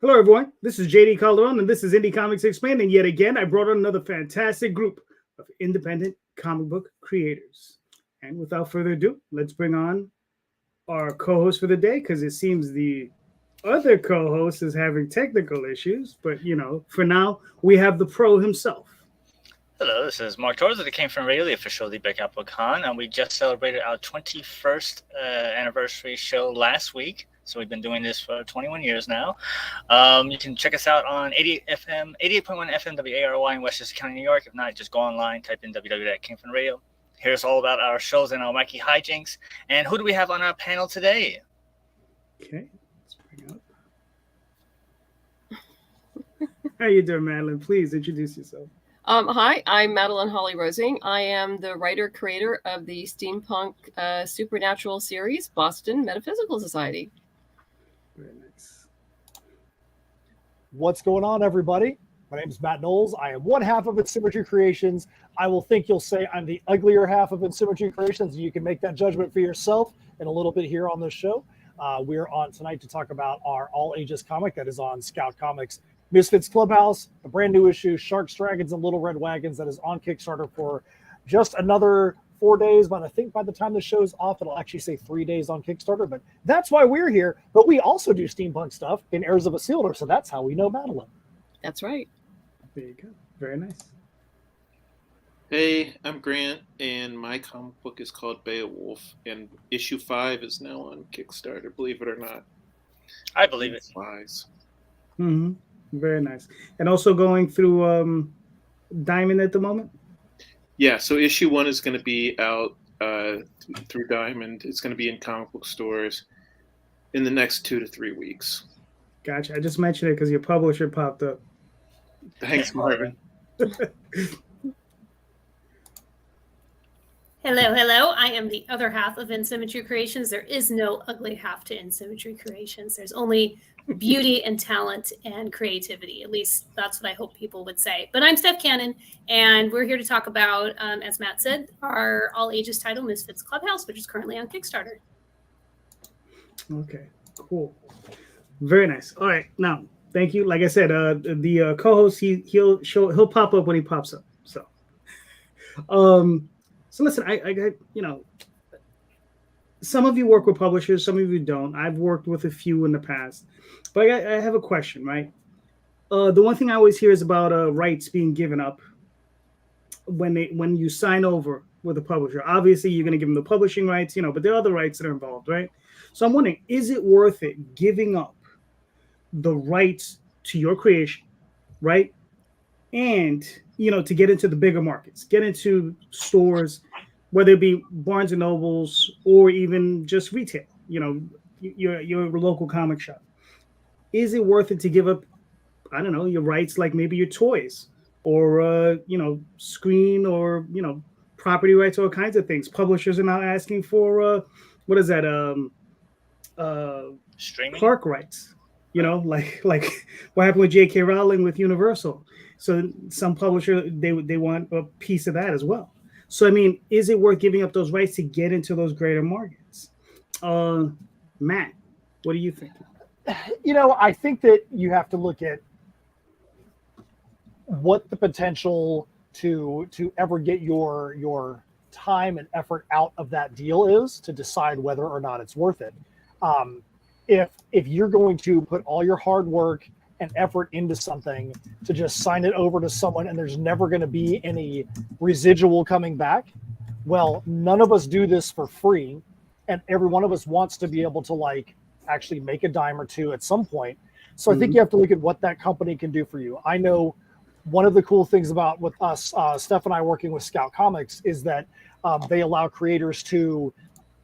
Hello, everyone. This is JD Calderon, and this is Indy Comics Explained. And yet again, I brought on another fantastic group of independent comic book creators. And without further ado, let's bring on our co-host for the day, because it seems the other co-host is having technical issues. But for now, we have the pro himself. Hello, this is Mark Torres of the Came From Radio, the official The Big Apple Con, and we just celebrated our 21st anniversary show last week. So we've been doing this for 21 years now. You can check us out on 88.1 FM WARY in Westchester County, New York. If not, just go online, type in www.camefromradio. Here's all about our shows and our wacky hijinks. And who do we have on our panel today? Okay, let's bring up. How you doing, Madeleine? Please introduce yourself. Hi, I'm Madeleine Holly-Rosing. I am the writer-creator of the steampunk supernatural series, Boston Metaphysical Society. Very nice. What's going on, everybody? My name is Matt Knowles. I am one half of Insymmetry Creations. I will think you'll say I'm the uglier half of Insymmetry Creations. You can make that judgment for yourself in a little bit here on this show. We're on tonight to talk about our all-ages comic that is on Scout Comics Misfits Clubhouse, a brand new issue, Sharks, Dragons, and Little Red Wagons, that is on Kickstarter for just another 4 days. But I think by the time the show's off, it'll actually say 3 days on Kickstarter. But that's why we're here. But we also do steampunk stuff in Heirs of Isildur, so that's how we know Madeleine. That's right. There you go. Very nice. Hey, I'm Grant, and my comic book is called Beowulf, and issue 5 is now on Kickstarter, believe it or not. I believe it. Wise. Mm-hmm. Very nice. And also going through Diamond at the moment? Yeah, so issue 1 is going to be out through Diamond. It's going to be in comic book stores in the next 2 to 3 weeks. Gotcha. I just mentioned it because your publisher popped up. Thanks, Marvin. Hello. I am the other half of Insymmetry Creations. There is no ugly half to Insymmetry Creations. There's only beauty and talent and creativity. At least that's what I hope people would say. But I'm Steph Cannon, and we're here to talk about, as Matt said, our all-ages title, Misfits Clubhouse, which is currently on Kickstarter. Okay, cool. Very nice. All right, now, thank you. Like I said, the co-host, he'll pop up when he pops up. So listen, I got, some of you work with publishers, some of you don't. I've worked with a few in the past, but I have a question, right? The one thing I always hear is about rights being given up when you sign over with a publisher. Obviously, you're going to give them the publishing rights, but there are other rights that are involved, right? So I'm wondering, is it worth it giving up the rights to your creation, right? And to get into the bigger markets, get into stores, whether it be Barnes and Nobles or even just retail, your local comic shop. Is it worth it to give up, I don't know, your rights, like maybe your toys or, screen or, property rights, all kinds of things? Publishers are now asking for, what is that? Streaming? Park rights, like what happened with J.K. Rowling with Universal. So some publisher, they want a piece of that as well. So, I mean, is it worth giving up those rights to get into those greater markets? Matt, what do you think? I think that you have to look at what the potential to ever get your time and effort out of that deal is to decide whether or not it's worth it. If you're going to put all your hard work and effort into something to just sign it over to someone and there's never going to be any residual coming back, well, none of us do this for free, and every one of us wants to be able to actually make a dime or two at some point. So I think you have to look at what that company can do for you. I know one of the cool things about with us, Steph and I working with Scout Comics, is that they allow creators to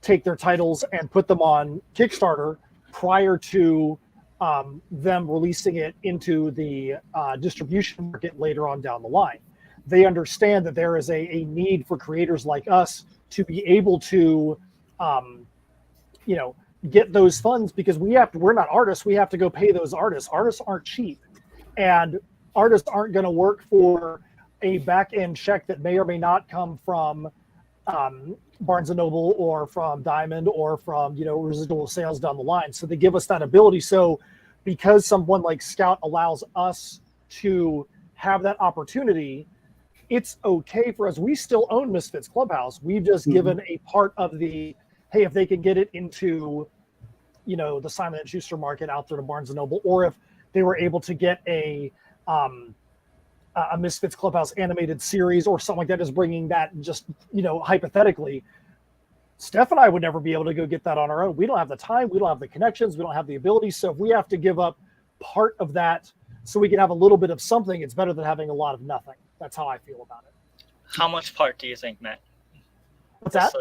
take their titles and put them on Kickstarter prior to them releasing it into the distribution market later on down the line. They understand that there is a need for creators like us to be able to, get those funds, because we're not artists. We have to go pay those artists. Artists aren't cheap, and artists aren't going to work for a back end check that may or may not come from Barnes and Noble or from Diamond or from residual sales down the line. So they give us that ability. So because someone like Scout allows us to have that opportunity, it's okay for us. We still own Misfits Clubhouse. We've just given a part of the, hey, if they can get it into, the Simon & Schuster market out there to Barnes & Noble, or if they were able to get a Misfits Clubhouse animated series or something like that, is bringing that just, hypothetically, Steph and I would never be able to go get that on our own. We don't have the time. We don't have the connections. We don't have the ability. So if we have to give up part of that so we can have a little bit of something, it's better than having a lot of nothing. That's how I feel about it. How much part do you think, Matt? What's that?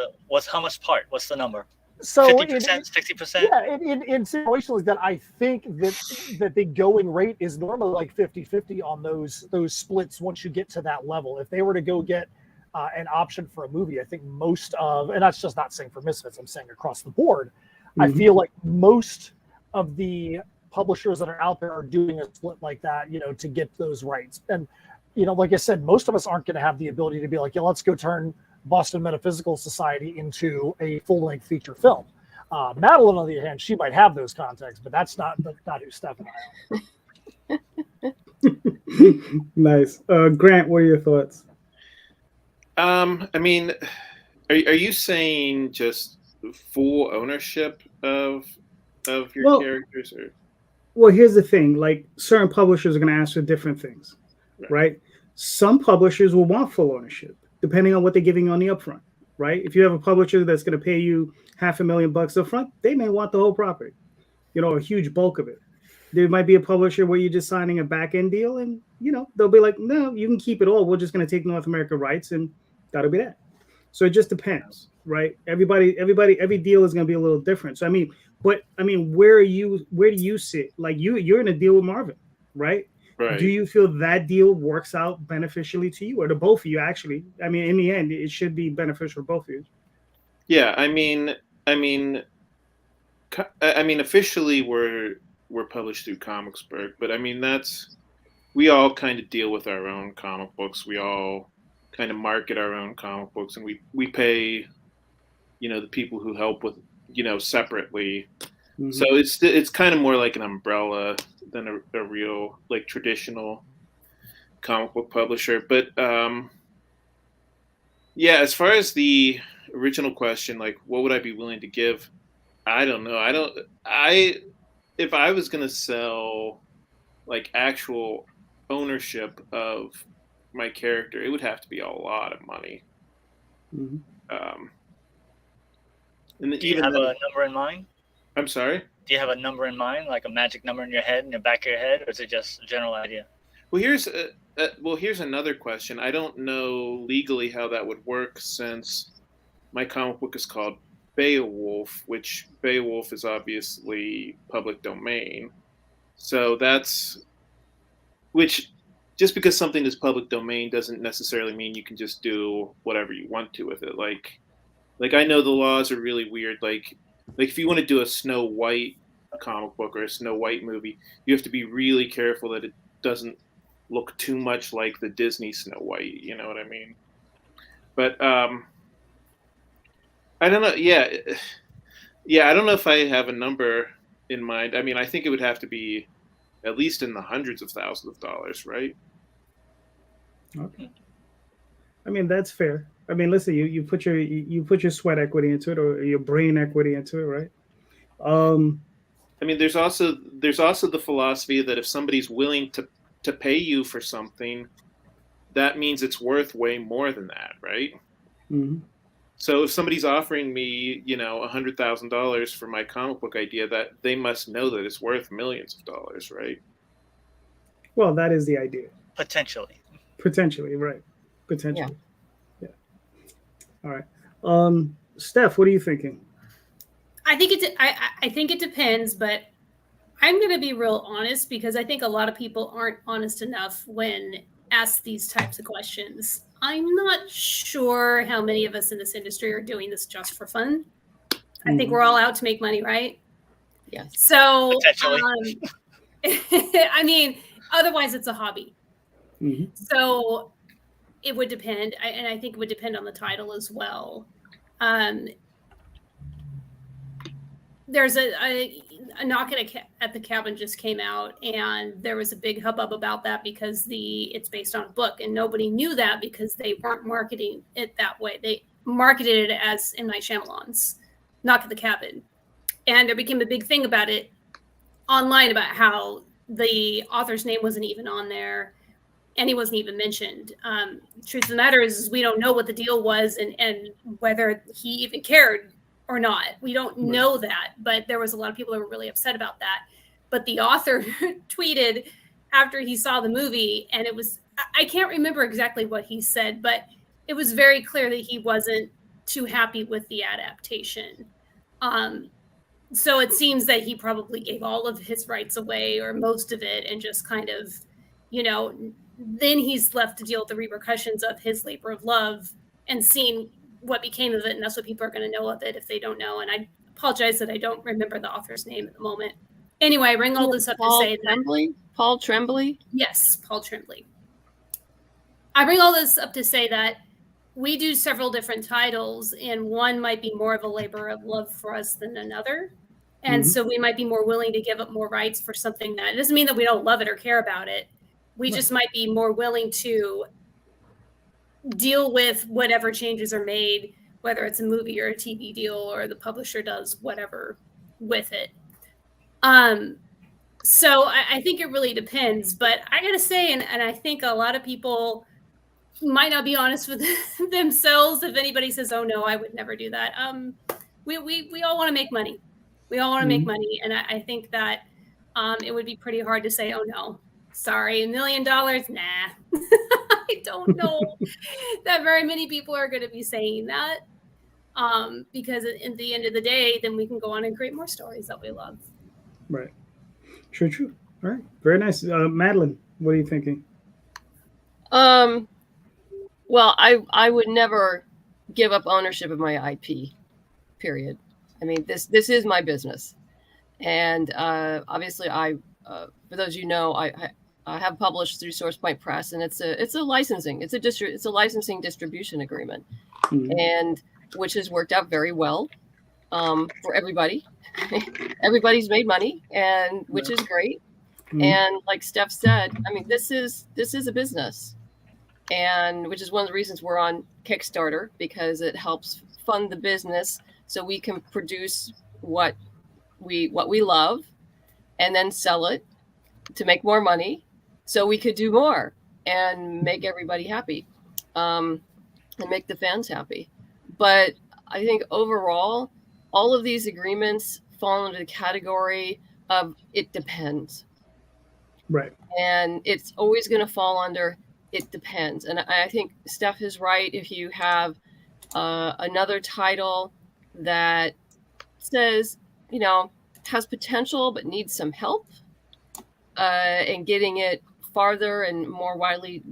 How much part? What's the number? So 50%, 60%? Yeah, in situations like that, I think that the going rate is normally like 50-50 on those splits once you get to that level. If they were to go get an option for a movie, I think most of, and that's just not saying for Misfits, I'm saying across the board, I feel like most of the publishers that are out there are doing a split like that, to get those rights. And, like I said, most of us aren't going to have the ability to be like, yeah, let's go turn Boston Metaphysical Society into a full-length feature film. Madeleine, on the other hand, she might have those contacts, but that's not who Steph and I are. Nice. Grant, what are your thoughts? I mean, are you saying just full ownership of your characters? Or? Well, here's the thing. Like, certain publishers are going to ask for different things, right? Some publishers will want full ownership, depending on what they're giving you on the upfront, right? If you have a publisher that's going to pay you $500,000 up front, they may want the whole property, a huge bulk of it. There might be a publisher where you're just signing a back-end deal and, they'll be like, no, you can keep it all. We're just going to take North America rights and that'll be that. So it just depends, right? Every deal is going to be a little different. So, where do you sit? Like you're in a deal with Marvin, right? Right. Do you feel that deal works out beneficially to you or to both of you? Actually, in the end, it should be beneficial to both of you. Yeah. Officially we're published through Comicsburg, but we all kind of deal with our own comic books. We all kind of market our own comic books, and we pay, the people who help with, separately. Mm-hmm. So it's kind of more like an umbrella than a real like traditional comic book publisher. But as far as the original question, like what would I be willing to give? I don't know. If I was going to sell like actual ownership of my character, it would have to be a lot of money. Mm-hmm. Do you have a number in mind? I'm sorry? Do you have a number in mind, like a magic number in your head, in the back of your head, or is it just a general idea? Well, here's another question. I don't know legally how that would work, since my comic book is called Beowulf, which Beowulf is obviously public domain. So which just because something is public domain doesn't necessarily mean you can just do whatever you want to with it. Like I know the laws are really weird. Like if you want to do a Snow White comic book or a Snow White movie, you have to be really careful that it doesn't look too much like the Disney Snow White. You know what I mean? But I don't know. Yeah, I don't know if I have a number in mind. I think it would have to be at least in the hundreds of thousands of dollars, right? Okay. That's fair. Listen, you put your sweat equity into it, or your brain equity into it, right? There's also the philosophy that if somebody's willing to pay you for something, that means it's worth way more than that, right? Mm-hmm. So if somebody's offering me, $100,000 for my comic book idea, that they must know that it's worth millions of dollars, right? Well, that is the idea. Potentially, right? Potentially. Yeah. All right. Steph, what are you thinking? I think it depends, but I'm going to be real honest, because I think a lot of people aren't honest enough when asked these types of questions. I'm not sure how many of us in this industry are doing this just for fun. I think we're all out to make money, right? Yes. So, potentially. otherwise it's a hobby. Mm-hmm. So it would depend. And I think it would depend on the title as well. there's a knock at the cabin just came out, and there was a big hubbub about that because it's based on a book, and nobody knew that because they weren't marketing it that way. They marketed it as M. Night Shyamalan's Knock at the Cabin, and there became a big thing about it online about how the author's name wasn't even on there, and he wasn't even mentioned. Truth of the matter is we don't know what the deal was and whether he even cared or not. We don't know that, but there was a lot of people that were really upset about that. But the author tweeted after he saw the movie, and I can't remember exactly what he said, but it was very clear that he wasn't too happy with the adaptation. So it seems that he probably gave all of his rights away or most of it, and just kind of, then he's left to deal with the repercussions of his labor of love and seeing what became of it. And that's what people are going to know of it if they don't know. And I apologize that I don't remember the author's name at the moment. Anyway, I bring all this up to say that Paul Tremblay? Yes, Paul Tremblay. I bring all this up to say that we do several different titles, and one might be more of a labor of love for us than another. And so we might be more willing to give up more rights for something that, it doesn't mean that we don't love it or care about it. We just might be more willing to deal with whatever changes are made, whether it's a movie or a TV deal, or the publisher does whatever with it. So I think it really depends. But I got to say, and I think a lot of people might not be honest with themselves if anybody says, oh, no, I would never do that. We all want to make money. We all want to make money. And I think that it would be pretty hard to say, oh, no, sorry, $1 million? Nah. I don't know that very many people are going to be saying that, because at the end of the day, then we can go on and create more stories that we love. Right. True. All right. Very nice. Madeleine, what are you thinking? Well, I would never give up ownership of my IP, period. I mean, this is my business. And obviously, for those I have published through Source Point Press, and it's a licensing, it's a licensing distribution agreement, and which has worked out very well for everybody. Everybody's made money, and which is great. And like Steph said, I mean, this is a business, and which is one of the reasons we're on Kickstarter, because it helps fund the business so we can produce what we love and then sell it to make more money so we could do more and make everybody happy, and make the fans happy. But I think overall, all of these agreements fall into the category of it depends. Right. And it's always going to fall under it depends. And I think Steph is right. If you have another title that says, has potential but needs some help in getting it farther and more widely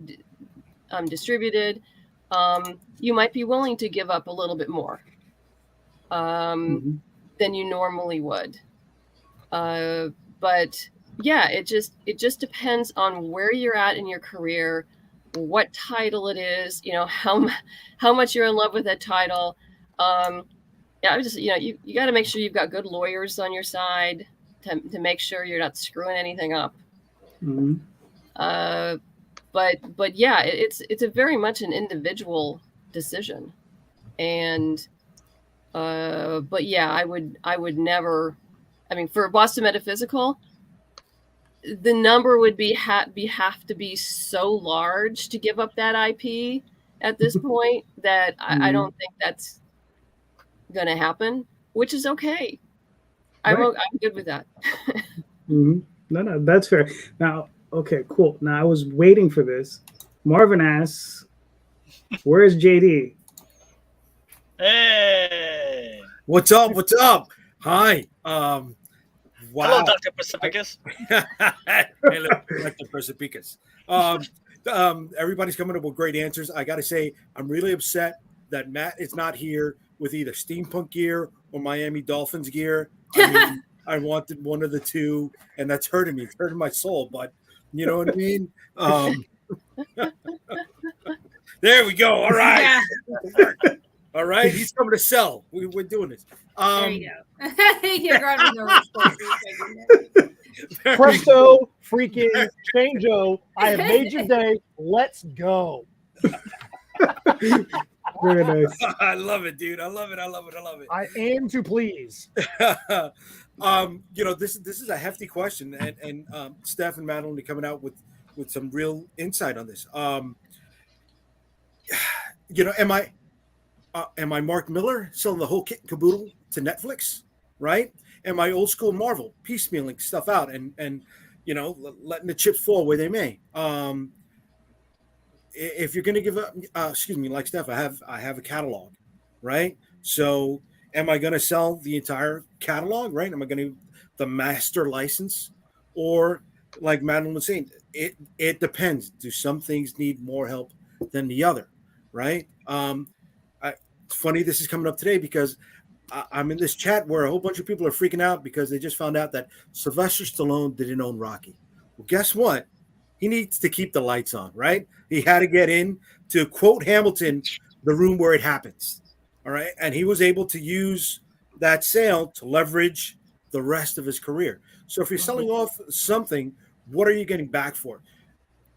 distributed, you might be willing to give up a little bit more than you normally would. But yeah, it just depends on where you're at in your career, what title it is, how much you're in love with that title. Yeah, you got to make sure you've got good lawyers on your side to make sure you're not screwing anything up. But yeah, it's a very much an individual decision, and but yeah, I would never. I mean, for Boston Metaphysical, the number would have to be so large to give up that IP at this point that I don't think that's going to happen, which is okay. Right. I'm good with that. No, that's fair. Now, okay, cool. Now I was waiting for this. Marvin asks, "Where's JD?" Hey. What's up? Hi. Wow. Hello, Dr. Pacificus. Hello, Dr. Pacificus. Everybody's coming up with great answers. I got to say, I'm really upset that Matt is not here with either steampunk gear or Miami Dolphins gear. I mean, I wanted one of the two, and that's hurting me. It's hurting my soul, but you know what I mean? There we go. All right. All right, he's coming to sell. We're doing this. There you go. You're grabbing the Presto, freaking chango! I have made your day. Let's go. Very nice. I love it, dude. I love it. I aim to please. This is a hefty question, and Steph and Madeleine are coming out with some real insight on this. Am I Mark Miller selling the whole kit and caboodle to Netflix? Right? Am I old school Marvel piecemealing stuff out and letting the chips fall where they may? If you're going to give up, like Steph, I have a catalog, right? So am I going to sell the entire catalog, right? Am I going to the master license, or like Madeleine was saying, it depends. Do some things need more help than the other, right? It's funny this is coming up today because I'm in this chat where a whole bunch of people are freaking out because they just found out that Sylvester Stallone didn't own Rocky. Well, guess what? He needs to keep the lights on, right? He had to get in, to quote Hamilton, the room where it happens. All right. And he was able to use that sale to leverage the rest of his career. So if you're selling off something, what are you getting back for?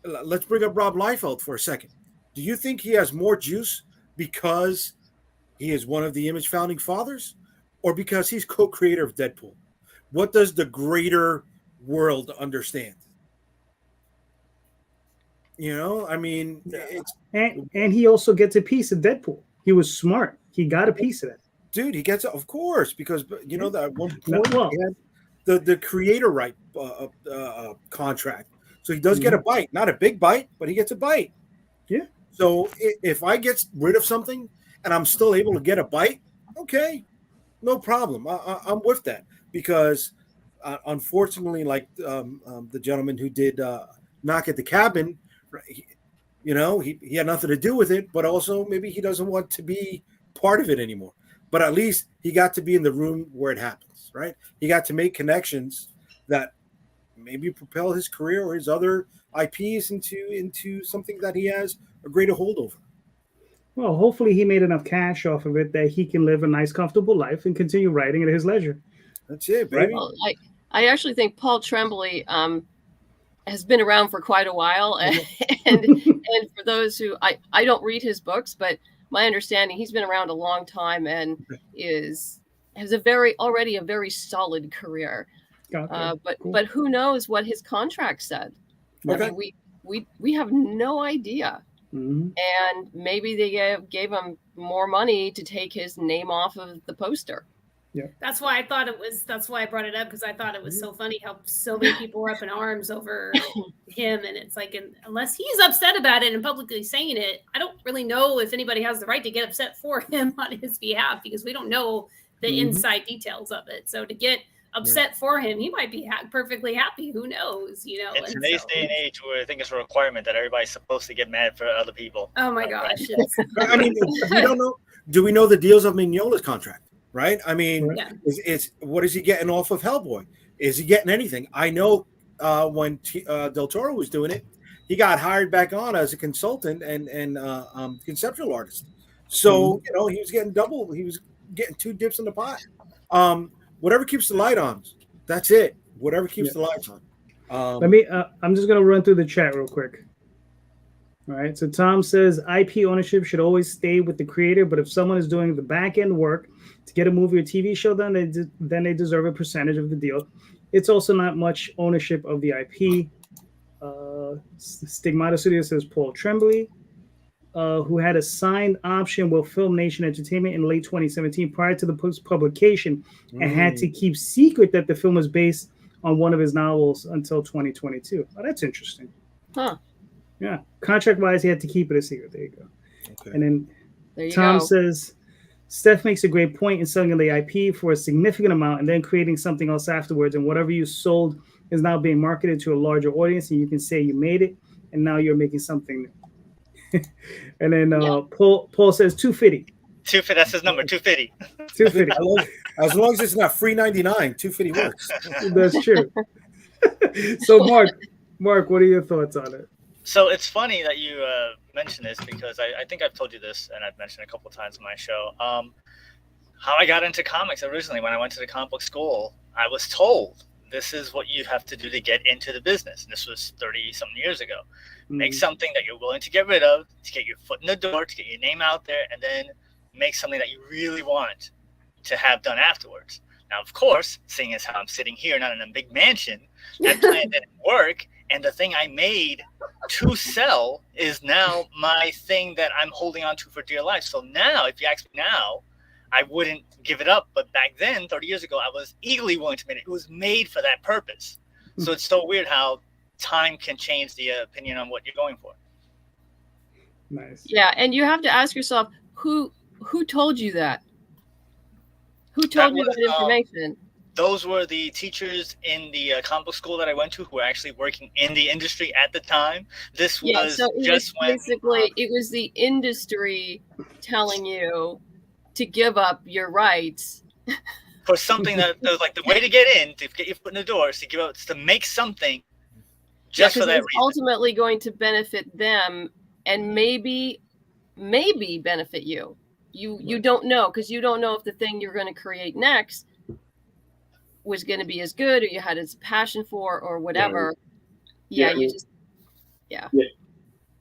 Let's bring up Rob Liefeld for a second. Do you think he has more juice because he is one of the Image founding fathers, or because he's co-creator of Deadpool? What does the greater world understand? I mean, it's and he also gets a piece of Deadpool. He was smart. He got a piece of that. Dude, he gets it, of course, because that at one point he had the creator right contract, so he does get a bite, not a big bite, but he gets a bite. Yeah. So if I get rid of something and I'm still able to get a bite, okay, no problem. I'm with that, because unfortunately, like the gentleman who did Knock at the Cabin, he had nothing to do with it, but also maybe he doesn't want to be part of it anymore. But at least he got to be in the room where it happens, right? He got to make connections that maybe propel his career or his other IPs into something that he has a greater hold over. Well, hopefully he made enough cash off of it that he can live a nice, comfortable life and continue writing at his leisure. That's it, baby. Well, I actually think Paul Tremblay has been around for quite a while, and for those who I don't read his books, but my understanding, he's been around a long time and has already a very solid career. But who knows what his contract said? Okay. I mean, we have no idea. Mm-hmm. And maybe they gave him more money to take his name off of the poster. Yeah, that's why I brought it up, because I thought it was so funny how so many people were up in arms over him, and it's like, unless he's upset about it and publicly saying it, I don't really know if anybody has the right to get upset for him on his behalf, because we don't know the inside details of it. So to get upset for him, he might be perfectly happy. Who knows? In today's day and age, where I think it's a requirement that everybody's supposed to get mad for other people. Oh my gosh! I mean, we don't know. Do we know the deals of Mignola's contract? Right? I mean, it's what is he getting off of Hellboy? Is he getting anything? I know when Del Toro was doing it, he got hired back on as a consultant and conceptual artist. So he was getting double. He was getting two dips in the pot. Whatever keeps the light on, that's it. Whatever keeps the lights on. I'm just gonna run through the chat real quick. All right. So Tom says IP ownership should always stay with the creator, but if someone is doing the back end work to get a movie or TV show done, then they deserve a percentage of the deal. It's also not much ownership of the IP. Stigmata Studio says Paul Tremblay, who had a signed option with Film Nation Entertainment in late 2017 prior to the book's publication, and had to keep secret that the film was based on one of his novels until 2022. Oh, that's interesting. Huh. Yeah. Contract-wise, he had to keep it a secret. There you go. Okay. And then Tom says, Steph makes a great point in selling the IP for a significant amount and then creating something else afterwards. And whatever you sold is now being marketed to a larger audience, and you can say you made it, and now you're making something new. And then Paul says 250. 250. That's his number. 250. 250. As long as it's not free 99, 250 works. That's true. So Mark, what are your thoughts on it? So it's funny that you mentioned this because I think I've told you this and I've mentioned it a couple of times in my show. How I got into comics originally when I went to the comic book school, I was told this is what you have to do to get into the business. And this was 30-something years ago. Make something that you're willing to get rid of, to get your foot in the door, to get your name out there, and then make something that you really want to have done afterwards. Now, of course, seeing as how I'm sitting here, not in a big mansion, that plan didn't work. And the thing I made to sell is now my thing that I'm holding on to for dear life. So now, if you ask me now, I wouldn't give it up. But back then, 30 years ago, I was eagerly willing to make it. It was made for that purpose. So it's so weird how time can change the opinion on what you're going for. Nice. Yeah, and you have to ask yourself, who told you that? Who told you that information? Those were the teachers in the comic book school that I went to who were actually working in the industry at the time. This was basically it was the industry telling you to give up your rights for something that was like the way to get in, to get your foot in the door, is to give up, to make something just for that reason. Ultimately going to benefit them and maybe benefit you. You don't know, because you don't know if the thing you're going to create next was going to be as good, or you had as passion for, or whatever. Yeah. I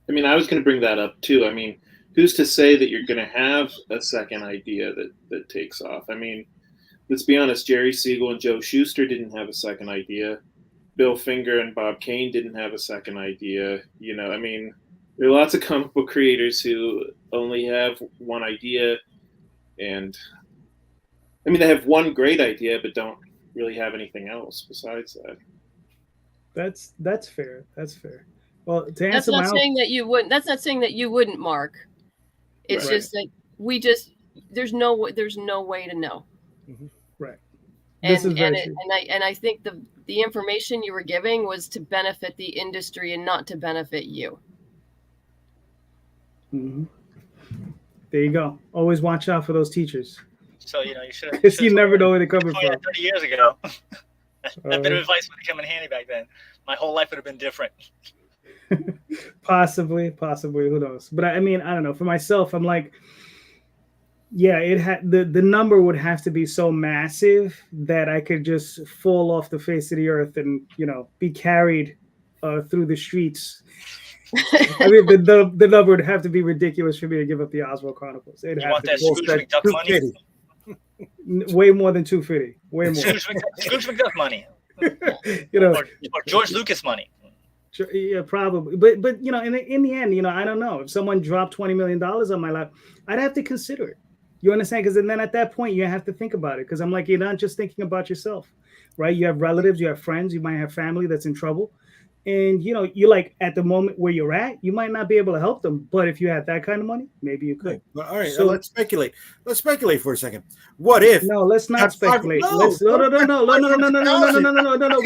mean, I was going to bring that up too. I mean, who's to say that you're going to have a second idea that takes off? I mean, let's be honest. Jerry Siegel and Joe Shuster didn't have a second idea. Bill Finger and Bob Kane didn't have a second idea. You know, I mean, there are lots of comic book creators who only have one idea, and I mean, they have one great idea, but don't really have anything else besides that. That's fair. That's fair. Well, to answer that's not saying that you wouldn't. That's not saying that you wouldn't, Mark. It's just that there's no way to know. Mm-hmm. Right. And I think the information you were giving was to benefit the industry and not to benefit you. Mm-hmm. There you go. Always watch out for those teachers. So, you know, you should have. You never know where they're coming from. 30 years ago. That bit of advice would have come in handy back then. My whole life would have been different. Possibly. Who knows? But I mean, I don't know. For myself, I'm like, yeah, the number would have to be so massive that I could just fall off the face of the earth and, you know, be carried through the streets. I mean, the number would have to be ridiculous for me to give up the Oswald Chronicles. You want that Scrooge McDuck money? Way more than $250. Way more. Scrooge McDuck money. You know, or George Lucas money. Yeah, probably. But you know, in the end, you know, I don't know. If someone dropped $20 million on my lap, I'd have to consider it. You understand? Because then at that point, you have to think about it. Because I'm like, you're not just thinking about yourself, right? You have relatives, you have friends, you might have family that's in trouble. And, you know, you're like, at the moment where you're at, you might not be able to help them. But if you had that kind of money, maybe you could. Well, all right, so let's speculate. Let's speculate for a second. What if? No, let's not speculate. No. We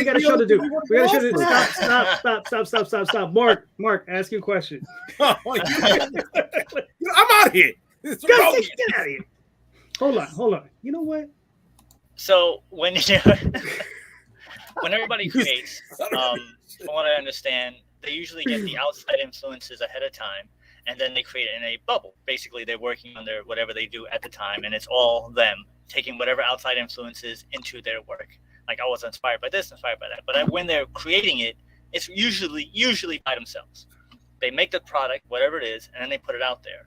got a show to do. We got a show to do. Stop. Mark, ask you a question. I'm out of here. Get out of here. Hold on. You know what? So when everybody creates, from what I understand, they usually get the outside influences ahead of time, and then they create it in a bubble. Basically, they're working on their whatever they do at the time, and it's all them taking whatever outside influences into their work. Like, I was inspired by this, inspired by that. But when they're creating it, it's usually by themselves. They make the product, whatever it is, and then they put it out there.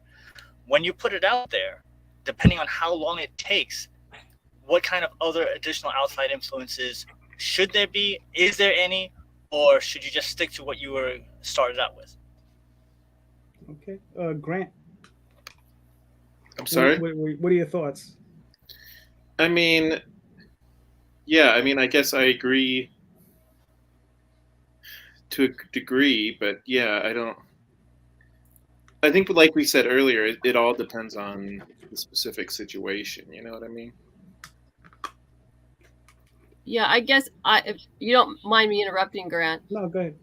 When you put it out there, depending on how long it takes, what kind of other additional outside influences should there be? Is there any? Or should you just stick to what you were started out with? Okay. Grant. I'm sorry? What are your thoughts? I mean, I guess I agree to a degree, but yeah, I think like we said earlier, it all depends on the specific situation. You know what I mean? Yeah, I guess if you don't mind me interrupting, Grant. No, go ahead.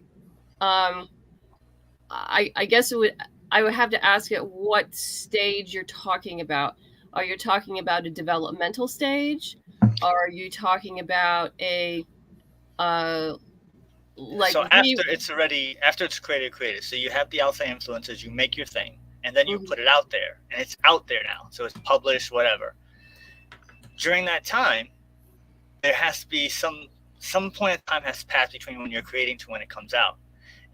I guess I would have to ask at what stage you're talking about. Are you talking about a developmental stage? Or are you talking about a like so after it's created. So you have the outside influences, you make your thing, and then you put it out there, and it's out there now. So it's published, whatever. During that time, there has to be some point of time has passed between when you're creating to when it comes out.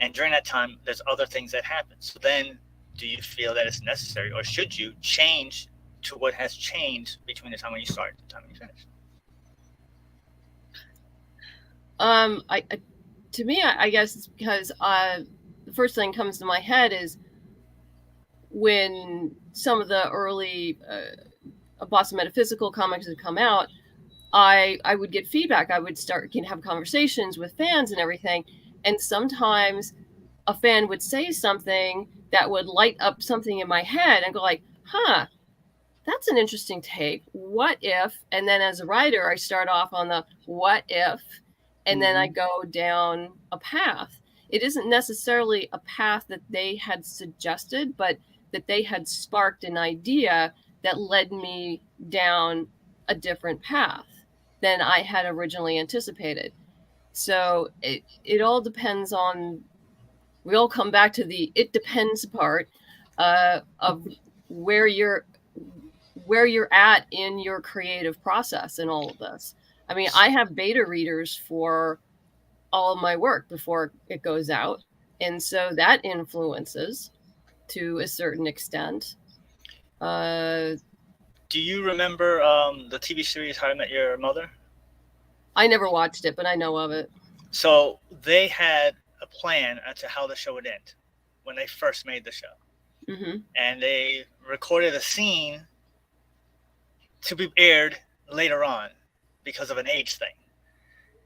And during that time, there's other things that happen. So then do you feel that it's necessary, or should you change to what has changed between the time when you start and the time when you finish? To me, I guess it's because the first thing that comes to my head is when some of the early Boston Metaphysical comics had come out, I would get feedback. I would start have conversations with fans and everything. And sometimes a fan would say something that would light up something in my head and go like, huh, that's an interesting take. What if? And then as a writer, I start off on the what if, and then I go down a path. It isn't necessarily a path that they had suggested, but that they had sparked an idea that led me down a different path than I had originally anticipated. So it all depends on, we all come back to the it depends part of where you're at in your creative process in all of this. I mean, I have beta readers for all of my work before it goes out. And so that influences to a certain extent. Do you remember the TV series How I Met Your Mother? I never watched it, but I know of it. So they had a plan as to how the show would end when they first made the show. Mm-hmm. And they recorded a scene to be aired later on because of an age thing.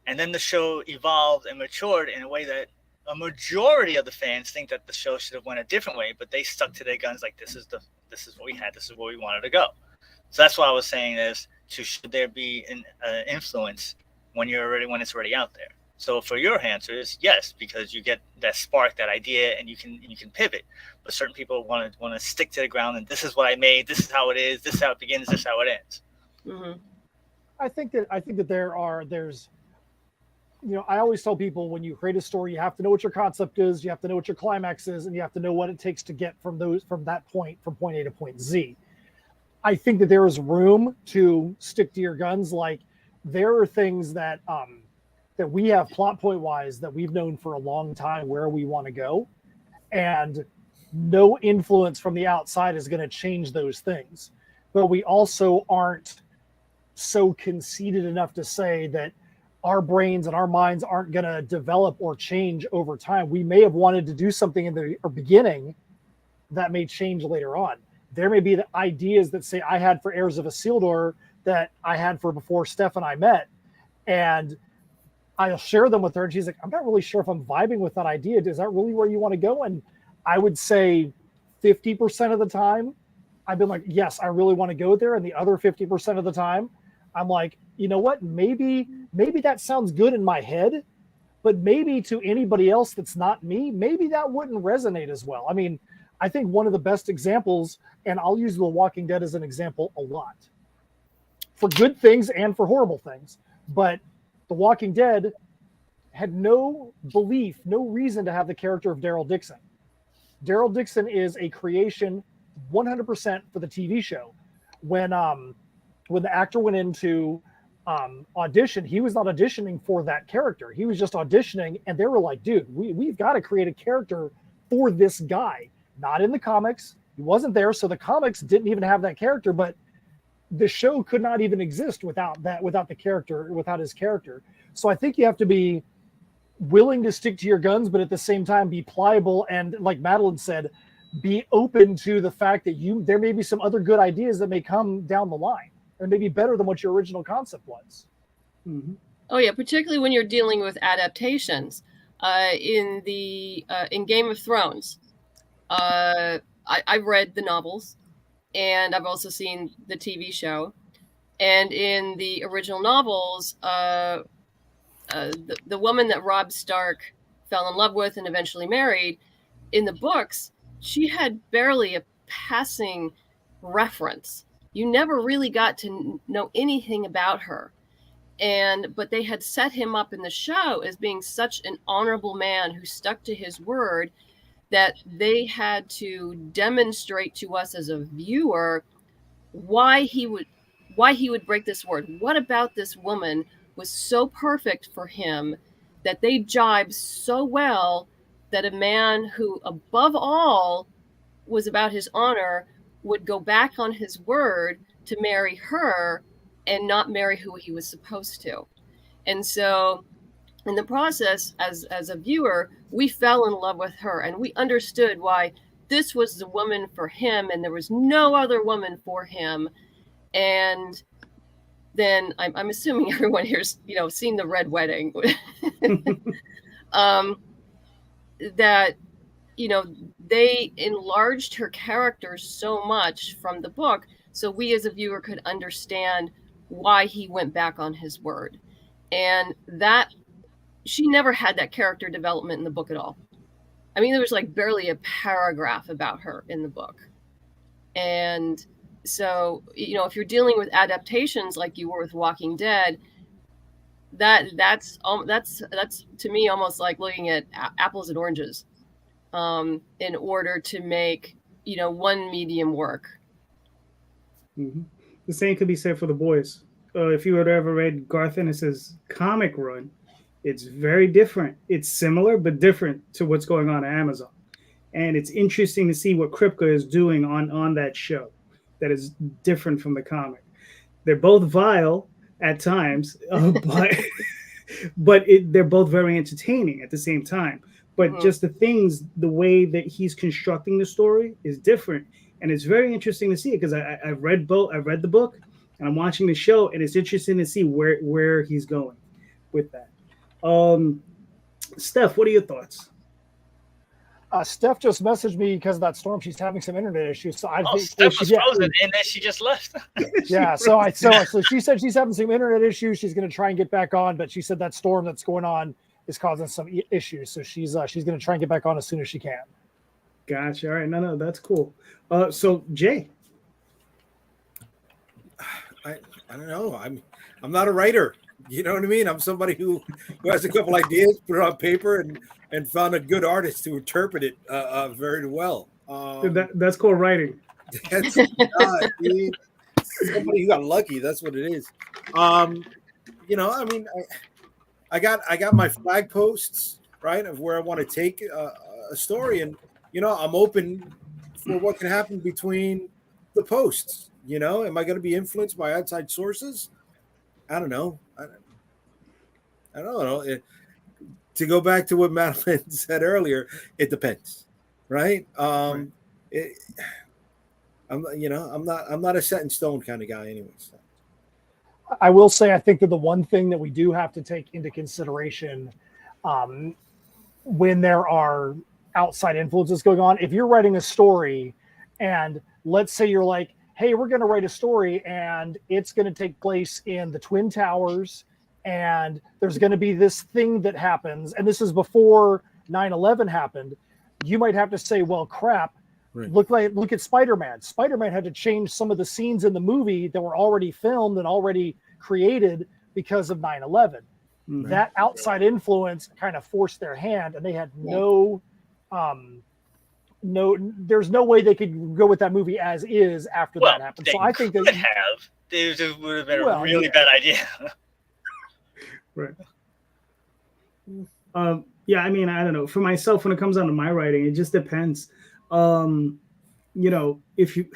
And then the show evolved and matured in a way that a majority of the fans think that the show should have went a different way, but they stuck to their guns like this is what we had, this is where we wanted to go. So that's what I was saying is should there be an influence when it's already out there. So for your answer is yes, because you get that spark, that idea, and you can pivot. But certain people want to stick to the ground, and this is what I made, this is how it is, this is how it begins, this is how it ends. Mm-hmm. I think that there's, I always tell people when you create a story, you have to know what your concept is, you have to know what your climax is, and you have to know what it takes to get from that point, from point A to point Z. I think that there is room to stick to your guns. Like there are things that that we have plot point wise that we've known for a long time where we want to go, and no influence from the outside is going to change those things. But we also aren't so conceited enough to say that our brains and our minds aren't going to develop or change over time. We may have wanted to do something in the beginning that may change later on. There may be the ideas that say I had for Heirs of Isildur that I had for before Steph and I met, and I'll share them with her, and she's like, I'm not really sure if I'm vibing with that idea. Is that really where you want to go? And I would say 50% of the time, I've been like, yes, I really want to go there. And the other 50% of the time, I'm like, you know what? Maybe that sounds good in my head, but maybe to anybody else that's not me, maybe that wouldn't resonate as well. I mean, I think one of the best examples, and I'll use The Walking Dead as an example a lot, for good things and for horrible things, but The Walking Dead had no belief, no reason to have the character of Daryl Dixon. Daryl Dixon is a creation 100% for the TV show. When the actor went into audition, he was not auditioning for that character. He was just auditioning, and they were like, dude, we've got to create a character for this guy. Not in the comics. He wasn't there, so the comics didn't even have that character, but the show could not even exist without the character, without his character. So I think you have to be willing to stick to your guns, but at the same time be pliable and, like Madeleine said, be open to the fact that there may be some other good ideas that may come down the line and maybe better than what your original concept was. Mm-hmm. Oh yeah, particularly when you're dealing with adaptations. In Game of Thrones, I've read the novels, and I've also seen the TV show. And in the original novels, the woman that Robb Stark fell in love with and eventually married, in the books, she had barely a passing reference. You never really got to know anything about her. but they had set him up in the show as being such an honorable man who stuck to his word that they had to demonstrate to us as a viewer why he would break this word. What about this woman was so perfect for him that they jibed so well that a man who above all was about his honor would go back on his word to marry her and not marry who he was supposed to. And so in the process, as a viewer, we fell in love with her, and we understood why this was the woman for him and there was no other woman for him. And then I'm assuming everyone here's, seen the Red Wedding. That, they enlarged her character so much from the book, so we as a viewer could understand why he went back on his word. And that she never had that character development in the book at all. I mean, there was like barely a paragraph about her in the book. And so, if you're dealing with adaptations like you were with Walking Dead, that's to me almost like looking at apples and oranges, in order to make one medium work. Mm-hmm. The same could be said for The Boys. If you had ever read Garth Ennis's comic run, it's very different. It's similar but different to what's going on at Amazon, and it's interesting to see what Kripke is doing on that show that is different from the comic. They're both vile at times, but they're both very entertaining at the same time. But just the way that he's constructing the story is different, and it's very interesting to see it because I've read both. I've read the book, and I'm watching the show, and it's interesting to see where he's going with that. Steph, what are your thoughts? Steph just messaged me because of that storm. She's having some internet issues. So I think Steph was frozen, and then she just left. Yeah. So she said she's having some internet issues. She's going to try and get back on, but she said that storm that's going on is causing some issues. So she's going to try and get back on as soon as she can. Gotcha. All right. No, that's cool. So Jay, I don't know. I'm not a writer. You know what I mean? I'm somebody who has a couple ideas, put it on paper, and found a good artist to interpret it very well. That's called writing. That's somebody who got lucky. That's what it is. I mean, I got my flag posts, right, of where I want to take a story, and I'm open for what can happen between the posts. Am I going to be influenced by outside sources? I don't know. I don't know. To go back to what Madeleine said earlier, it depends, right? I'm not a set in stone kind of guy, anyways. I will say, I think that the one thing that we do have to take into consideration when there are outside influences going on, if you're writing a story, and let's say you're like, hey, we're going to write a story and it's going to take place in the Twin Towers, and there's going to be this thing that happens, and this is before 9/11 happened, you might have to say, well, crap, right. Look at Spider-Man. Spider-Man had to change some of the scenes in the movie that were already filmed and already created because of 9/11. Mm-hmm. That outside influence kind of forced their hand, and they had there's no way they could go with that movie as is after that happened. So I think that it would have been a really bad idea. Right. Yeah, I mean, I don't know. For myself, when it comes down to my writing, it just depends. If you,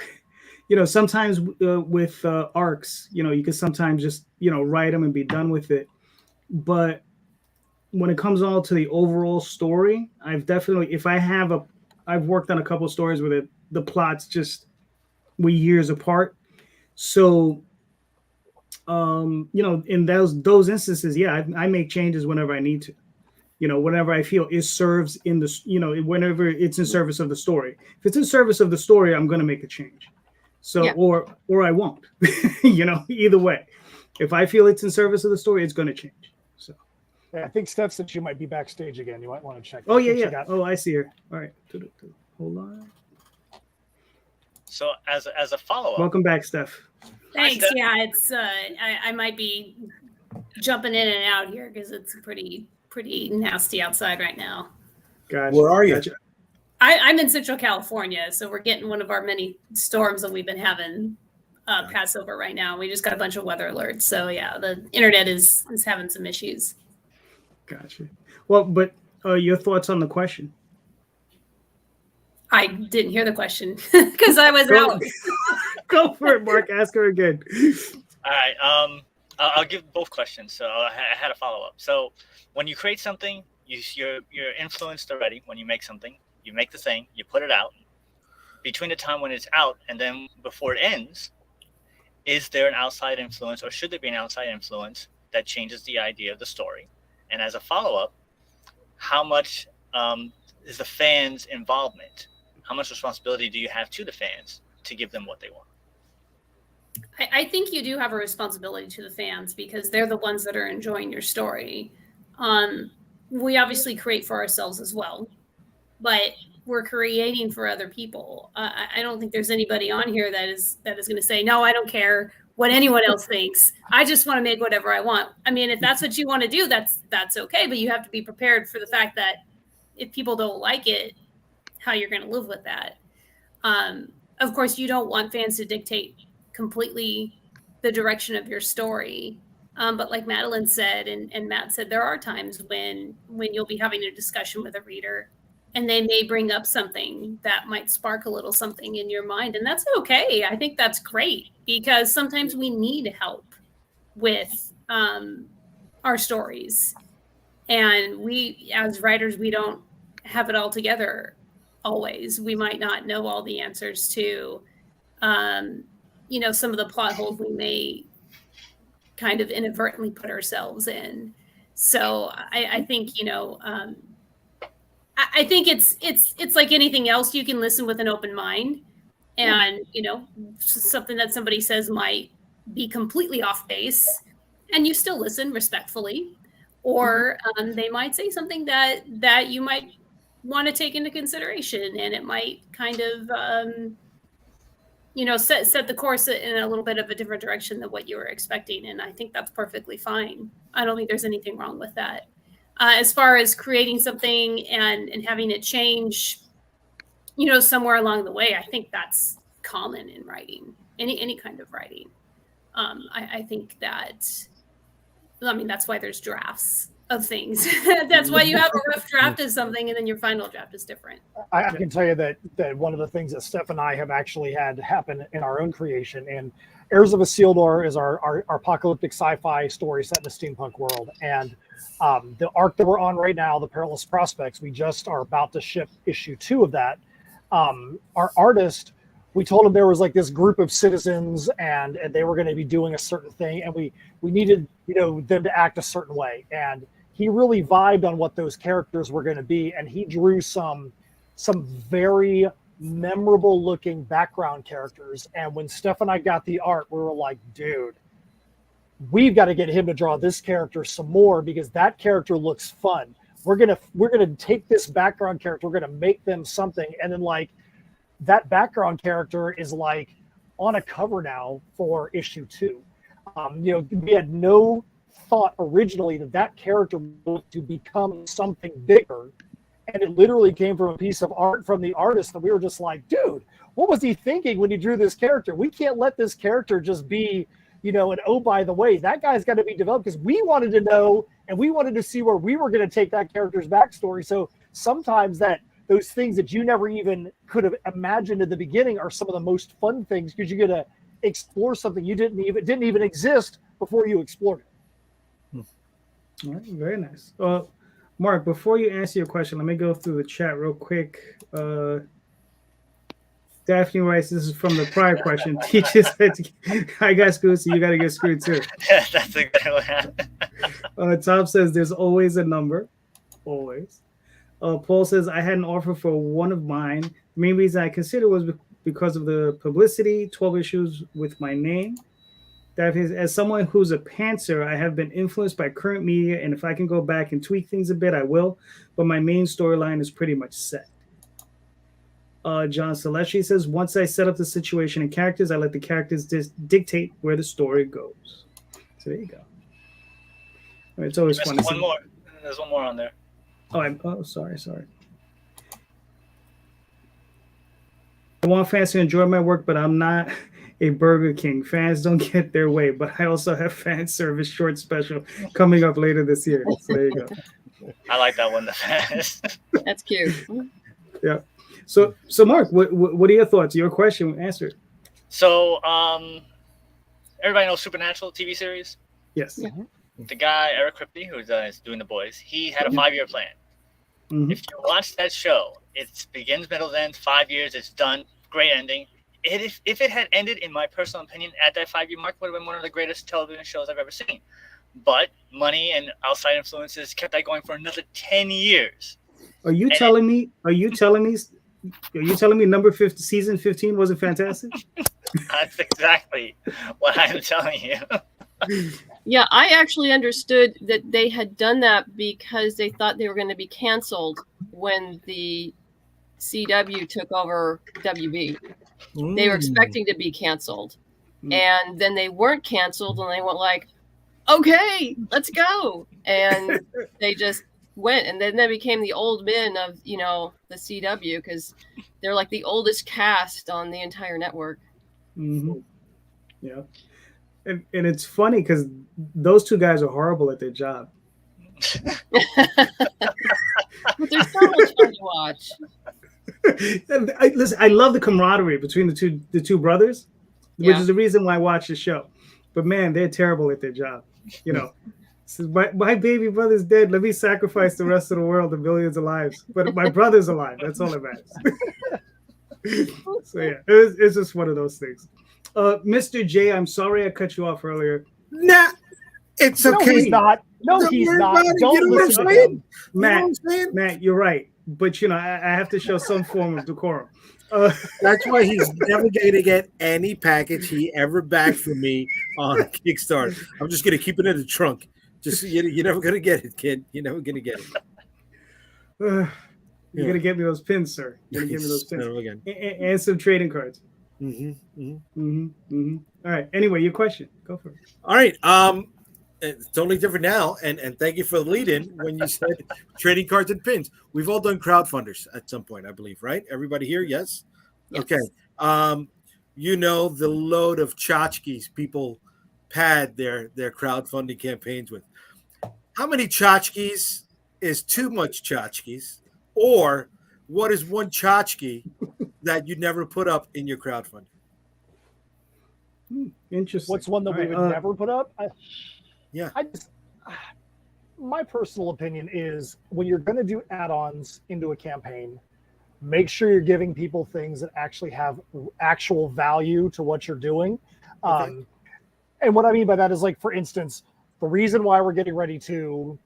sometimes with arcs, you can sometimes just, write them and be done with it. But when it comes all to the overall story, I've definitely, I've worked on a couple of stories where the plots just were years apart. So, in those instances, I make changes whenever I need to. Whenever I feel it serves in the, whenever it's in service of the story. If it's in service of the story, I'm going to make a change. So, or I won't, either way. If I feel it's in service of the story, it's going to change. So, I think Steph said she might be backstage again. You might want to check. Oh, yeah. Oh, I see her. All right. Hold on. So as a follow-up. Welcome back, Steph. Thanks. Yeah, it's I might be jumping in and out here because it's pretty nasty outside right now. Gotcha. Where are you? Gotcha. I'm in Central California, so we're getting one of our many storms that we've been having pass over right now. We just got a bunch of weather alerts, so yeah, the internet is having some issues. Gotcha. Well, but your thoughts on the question? I didn't hear the question because I was out. Go for it, Mark. Ask her again. All right. I'll give both questions. So I had a follow up. So when you create something, you're influenced already. When you make something, you make the thing, you put it out. Between the time when it's out and then before it ends, is there an outside influence, or should there be an outside influence that changes the idea of the story? And as a follow up, how much is the fans' involvement? How much responsibility do you have to the fans to give them what they want? I think you do have a responsibility to the fans because they're the ones that are enjoying your story. We obviously create for ourselves as well, but we're creating for other people. I don't think there's anybody on here that is going to say, no, I don't care what anyone else thinks. I just want to make whatever I want. I mean, if that's what you want to do, that's okay. But you have to be prepared for the fact that if people don't like it, how you're going to live with that. Of course, you don't want fans to dictate completely the direction of your story. But like Madeleine said, and Matt said, there are times when you'll be having a discussion with a reader and they may bring up something that might spark a little something in your mind. And that's okay. I think that's great because sometimes we need help with our stories. And we, as writers, we don't have it all together always. We might not know all the answers to, some of the plot holes we may kind of inadvertently put ourselves in. So I think, I think it's like anything else. You can listen with an open mind, and something that somebody says might be completely off base, and you still listen respectfully, or they might say something that you might want to take into consideration, and it might kind of set the course in a little bit of a different direction than what you were expecting. And I think that's perfectly fine. I don't think there's anything wrong with that. As far as creating something and having it change, somewhere along the way, I think that's common in writing, any kind of writing. I think that's why there's drafts of things. That's why you have a rough draft of something and then your final draft is different. I can tell you that one of the things that Steph and I have actually had happen in our own creation, and Heirs of Isildur is our apocalyptic sci-fi story set in the steampunk world. And the arc that we're on right now, The Perilous Prospects, we just are about to ship issue 2 of that. Our artist, we told him there was like this group of citizens and they were going to be doing a certain thing, and we needed them to act a certain way. And he really vibed on what those characters were going to be, and he drew some very memorable looking background characters. And when Steph and I got the art, we were like, dude, we've got to get him to draw this character some more because that character looks fun. We're gonna take this background character, we're gonna make them something, and then like that background character is like on a cover now for issue 2. We had no thought originally that character was to become something bigger, and it literally came from a piece of art from the artist, and we were just like, dude, what was he thinking when he drew this character? We can't let this character just be and oh, by the way, that guy's got to be developed, because we wanted to know and we wanted to see where we were going to take that character's backstory. So sometimes those things that you never even could have imagined in the beginning are some of the most fun things, because you get to explore something you didn't even exist before you explored it. All right, very nice. Mark, before you answer your question, let me go through the chat real quick. Daphne writes, this is from the prior question. Teachers said, I got screwed, so you got to get screwed too. Yeah, that's exactly what happened. Tom says, there's always a number. Always. Paul says, I had an offer for one of mine. The main reason I considered was because of the publicity, 12 issues with my name. Daphne, as someone who's a pantser, I have been influenced by current media, and if I can go back and tweak things a bit, I will. But my main storyline is pretty much set. John Celestri says, once I set up the situation and characters, I let the characters dictate where the story goes. So there you go. It's always There's fun. one more. There's one more on there. Sorry. I want fans to enjoy my work, but I'm not a Burger King. Fans don't get their way, but I also have fan service short special coming up later this year. So there you go. I like that one the best. That's cute. Yeah. So Mark, what are your thoughts? Your question answered. So, everybody knows Supernatural TV series. Yes. Yeah. The guy Eric Kripke, who's doing The Boys, he had a 5-year plan. Mhm. If you watch that show, it begins, middle, ends, 5 years, it's done, great ending. If it had ended, in my personal opinion, at that 5-year mark, would have been one of the greatest television shows I've ever seen. But money and outside influences kept that going for another 10 years. Are you telling me number 50, season 15 wasn't fantastic? That's exactly what I'm telling you. Yeah, I actually understood that they had done that because they thought they were going to be canceled when the CW took over WB. They were expecting to be canceled. And then they weren't canceled, and they went like, okay, let's go. And they just went. And then they became the old men of, the CW, because they're like the oldest cast on the entire network. Mm-hmm. Yeah. And it's funny because those two guys are horrible at their job. But they're so much fun to watch. Listen, I love the camaraderie between the two brothers, which is the reason why I watch the show. But man, they're terrible at their job. Says, my baby brother's dead. Let me sacrifice the rest of the world and millions of lives. But my brother's alive. That's all that matters. So yeah, it's just one of those things. Mr. J, I'm sorry I cut you off earlier. Nah, it's okay. No, he's not. No, he's not. Don't listen to him. Matt, you're right. But I have to show some form of decorum. That's why he's never going to get any package he ever backed from me on Kickstarter. I'm just going to keep it in the trunk. Just you're never going to get it, kid. You're never going to get it. You're going to get me those pins, sir. You're going to give me those pins. And some trading cards. All right. Anyway, your question. Go for it. All right. It's totally different now. And thank you for the lead-in when you said trading cards and pins. We've all done crowdfunders at some point, I believe, right? Everybody here? Yes? Okay. The load of tchotchkes people pad their crowdfunding campaigns with. How many tchotchkes is too much tchotchkes? Or what is one tchotchke that you never put up in your crowdfunding? Interesting. What's one that we would never put up? My personal opinion is when you're going to do add-ons into a campaign, make sure you're giving people things that actually have actual value to what you're doing. Okay. And what I mean by that is, like, for instance, the reason why we're getting ready to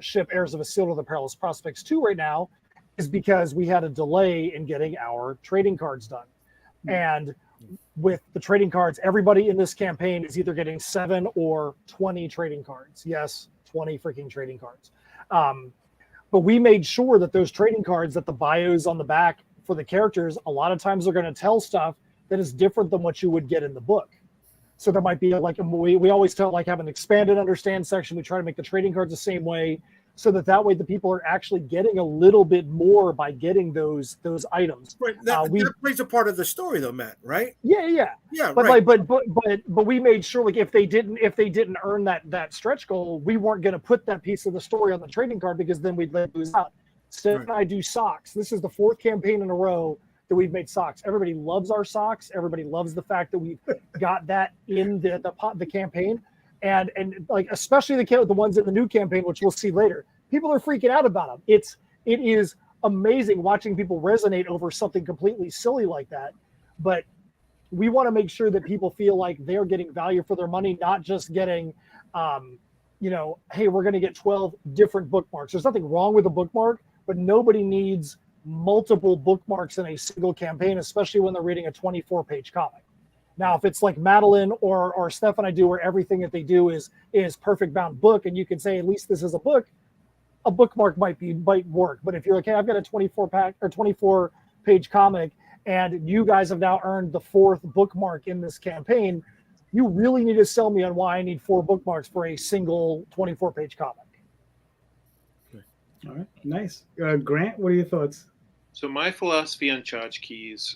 ship Heirs of Isildur the Perilous Prospects 2 right now is because we had a delay in getting our trading cards done. And with the trading cards, everybody in this campaign is either getting 7 or 20 trading cards. Yes, 20 freaking trading cards. But we made sure that those trading cards, that the bios on the back for the characters, a lot of times they're going to tell stuff that is different than what you would get in the book. So there might be, like, we always tell, like, have an expanded understand section. We try to make the trading cards the same way, so that way the people are actually getting a little bit more by getting those items. Right. That plays a part of the story, though, Matt. Right? Yeah. But right. but we made sure, like, if they didn't earn that stretch goal, we weren't going to put that piece of the story on the trading card, because then we'd lose out. Steph and I do socks. This is the 4th campaign in a row that we've made socks. Everybody loves our socks. Everybody loves the fact that we've got that in the campaign. And like, especially the ones in the new campaign, which we'll see later, people are freaking out about them. It is amazing watching people resonate over something completely silly like that. But we want to make sure that people feel like they're getting value for their money, not just getting, hey, we're going to get 12 different bookmarks. There's nothing wrong with a bookmark, but nobody needs multiple bookmarks in a single campaign, especially when they're reading a 24-page comic. Now, if it's like Madeleine or Steph and I do, where everything that they do is perfect bound book, and you can say, at least this is a book, a bookmark might work. But if you're like, hey, I've got a 24-page comic, and you guys have now earned the 4th bookmark in this campaign, you really need to sell me on why I need 4 bookmarks for a single 24-page comic. All right, nice. Grant, what are your thoughts? So my philosophy on tchotchkes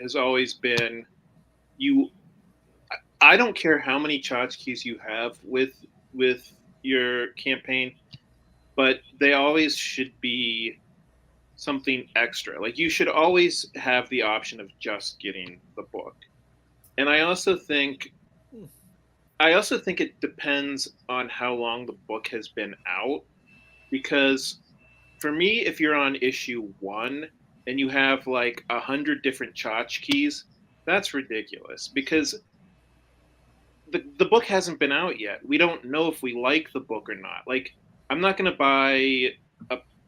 has always been, I don't care how many tchotchkes you have with your campaign, but they always should be something extra. Like, you should always have the option of just getting the book. And I also think it depends on how long the book has been out, because for me, if you're on issue 1 and you have like 100 different tchotchkes, that's ridiculous, because the book hasn't been out yet. We don't know if we like the book or not. Like, I'm not going to buy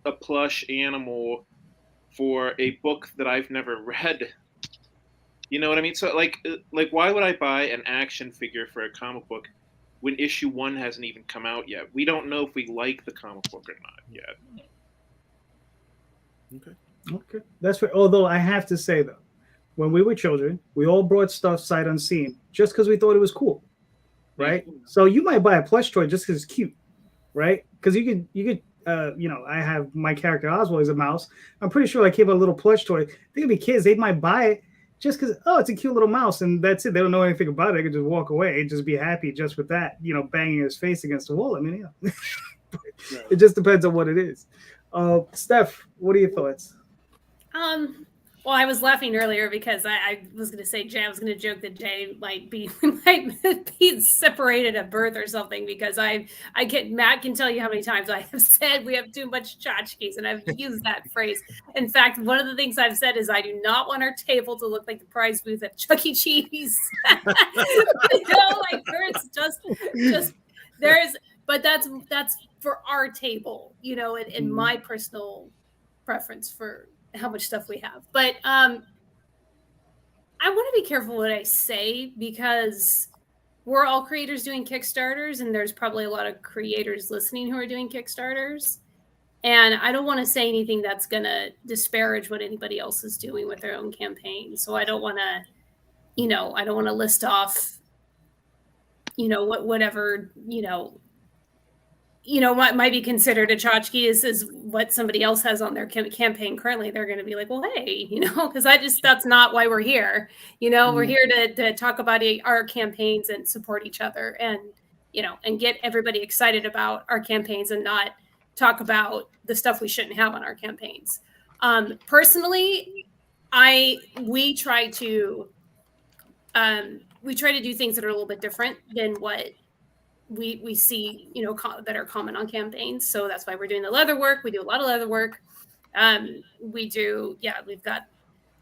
a plush animal for a book that I've never read. You know what I mean? So like why would I buy an action figure for a comic book when issue 1 hasn't even come out yet? We don't know if we like the comic book or not yet. Okay, that's right. Although I have to say though, when we were children, we all brought stuff sight unseen just because we thought it was cool, right? So you might buy a plush toy just because it's cute, right? Because you could. I have my character Oswald is a mouse. I'm pretty sure I gave a little plush toy. They could be kids. They might buy it just because, oh, it's a cute little mouse, and that's it. They don't know anything about it. They could just walk away and just be happy just with that, banging his face against the wall. I mean, It just depends on what it is. Steph, what are your thoughts? Well, I was laughing earlier because I was going to say Jay. I was going to joke that Jay might be separated at birth or something, because Matt can tell you how many times I have said we have too much tchotchkes, and I've used that phrase. In fact, one of the things I've said is I do not want our table to look like the prize booth at Chuck E. Cheese. Where it's just there's, but that's for our table, and my personal preference for how much stuff we have. But I want to be careful what I say, because we're all creators doing Kickstarters, and there's probably a lot of creators listening who are doing Kickstarters. And I don't want to say anything that's going to disparage what anybody else is doing with their own campaign. So I don't want to, list off, whatever, what might be considered a tchotchke is what somebody else has on their campaign currently. They're going to be like, well, hey, because that's not why we're here. We're here to talk about our campaigns and support each other, and, and get everybody excited about our campaigns, and not talk about the stuff we shouldn't have on our campaigns. Personally, we try to do things that are a little bit different than what we see, that are common on campaigns. So that's why we're doing the leather work. We do a lot of leather work. We've got,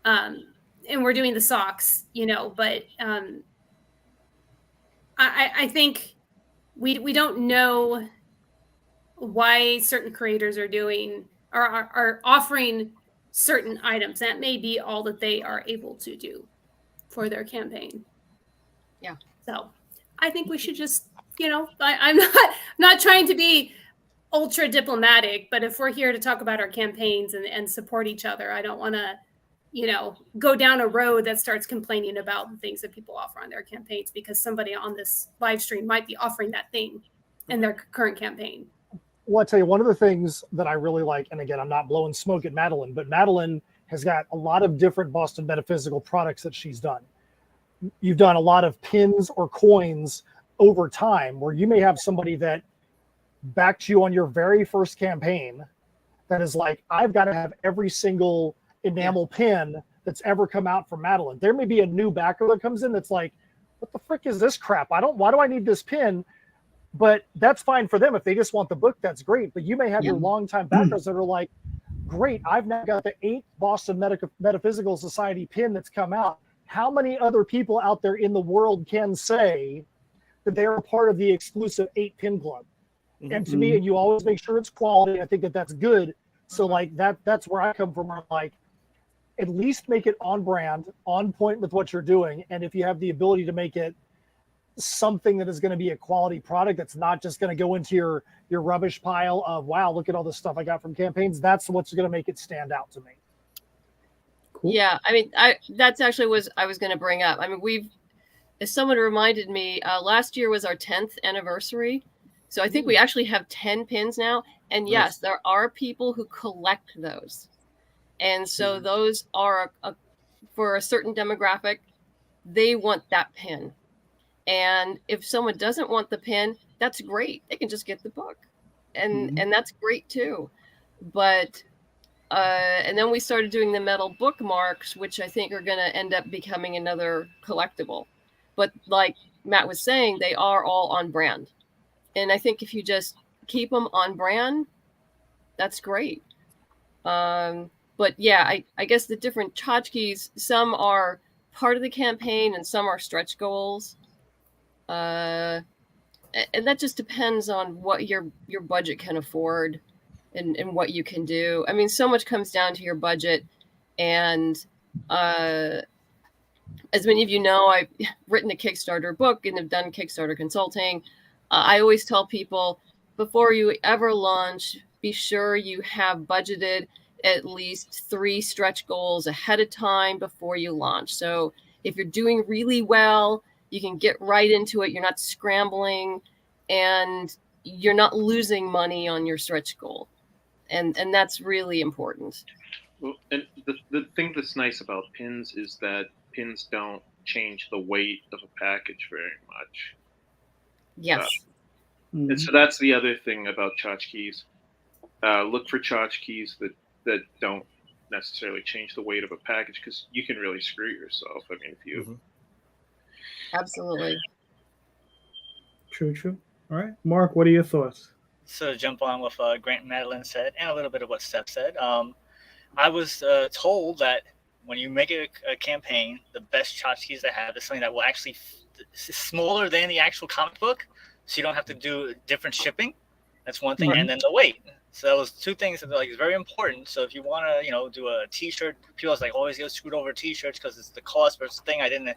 and we're doing the socks, but I think we don't know why certain creators are doing or are offering certain items. That may be all that they are able to do for their campaign. Yeah. So I think we should just, I'm not trying to be ultra diplomatic, but if we're here to talk about our campaigns and support each other, I don't want to, go down a road that starts complaining about the things that people offer on their campaigns, because somebody on this live stream might be offering that thing in their current campaign. Well, I'll tell you, one of the things that I really like, and again, I'm not blowing smoke at Madeleine, but Madeleine has got a lot of different Boston Metaphysical products that she's done. You've done a lot of pins or coins over time, where you may have somebody that backed you on your very first campaign that is like, I've got to have every single enamel pin that's ever come out from Madeleine. There may be a new backer that comes in that's like, what the frick is this crap? Why do I need this pin? But that's fine for them. If they just want the book, that's great. But you may have your longtime backers that are like, great, I've now got the 8th Boston Metaphysical Society pin that's come out. How many other people out there in the world can say that they're a part of the exclusive 8 pin club? And to me, and you always make sure it's quality. I think that's good. So like that's where I come from. I'm like, at least make it on brand, on point with what you're doing. And if you have the ability to make it something that is going to be a quality product, that's not just going to go into your rubbish pile of, wow, look at all this stuff I got from campaigns, that's what's going to make it stand out to me. Cool. Yeah, I mean, that's actually was I was going to bring up. I mean, as someone reminded me, last year was our 10th anniversary. So I think we actually have 10 pins now. And yes, there are people who collect those. And so those are for a certain demographic, they want that pin. And if someone doesn't want the pin, that's great. They can just get the book. And that's great too. But and then we started doing the metal bookmarks, which I think are going to end up becoming another collectible. But like Matt was saying, they are all on brand. And I think if you just keep them on brand, that's great. But yeah, I guess the different tchotchkes, some are part of the campaign and some are stretch goals. And that just depends on what your budget can afford and what you can do. I mean, so much comes down to your budget. And as many of you know, I've written a Kickstarter book and have done Kickstarter consulting. I always tell people, before you ever launch, be sure you have budgeted at least 3 stretch goals ahead of time before you launch. So if you're doing really well, you can get right into it. You're not scrambling and you're not losing money on your stretch goal. And that's really important. Well, and the thing that's nice about pins is that pins don't change the weight of a package very much. Yes. And so that's the other thing about tchotchkes. Look for tchotchkes that don't necessarily change the weight of a package, because you can really screw yourself. I mean, if you... Absolutely. True. All right. Mark, what are your thoughts? So to jump on what Grant and Madeleine said, and a little bit of what Steph said, I was told that when you make a campaign, the best tchotchkes to have is something that will actually smaller than the actual comic book, so you don't have to do different shipping. That's one thing, Right. And then the weight. So that was 2 things that are like very important. So if you want to, do a T-shirt, people like always get screwed over T-shirts because it's the cost versus thing. I didn't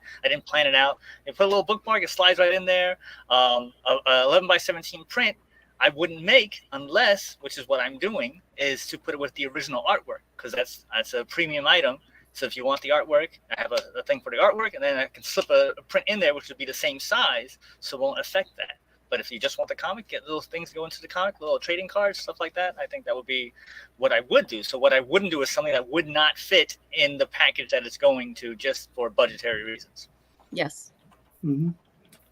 plan it out. You put a little bookmark, it slides right in there. 11x17 print, I wouldn't make unless, which is what I'm doing, is to put it with the original artwork, because that's a premium item. So if you want the artwork, I have a thing for the artwork, and then I can slip a print in there, which would be the same size, so it won't affect that. But if you just want the comic, get those things go into the comic, little trading cards, stuff like that. I think that would be what I would do. So what I wouldn't do is something that would not fit in the package that it's going to, just for budgetary reasons. Yes.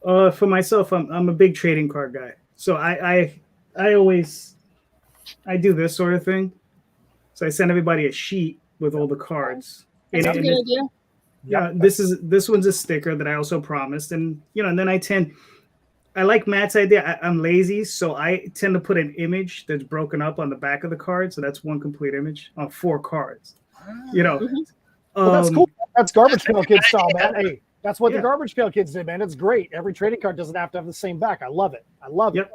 For myself, I'm a big trading card guy. So I always do this sort of thing. So I send everybody a sheet with all the cards. That's a good idea. Yeah, this one's a sticker that I also promised, and and then I like Matt's idea. I'm lazy, so I tend to put an image that's broken up on the back of the card, so that's one complete image on 4 cards. Well, that's cool. That's Garbage Pail Kids style, man. Hey, that's what the Garbage Pail Kids did, man. It's great. Every trading card doesn't have to have the same back. I love it. Yep.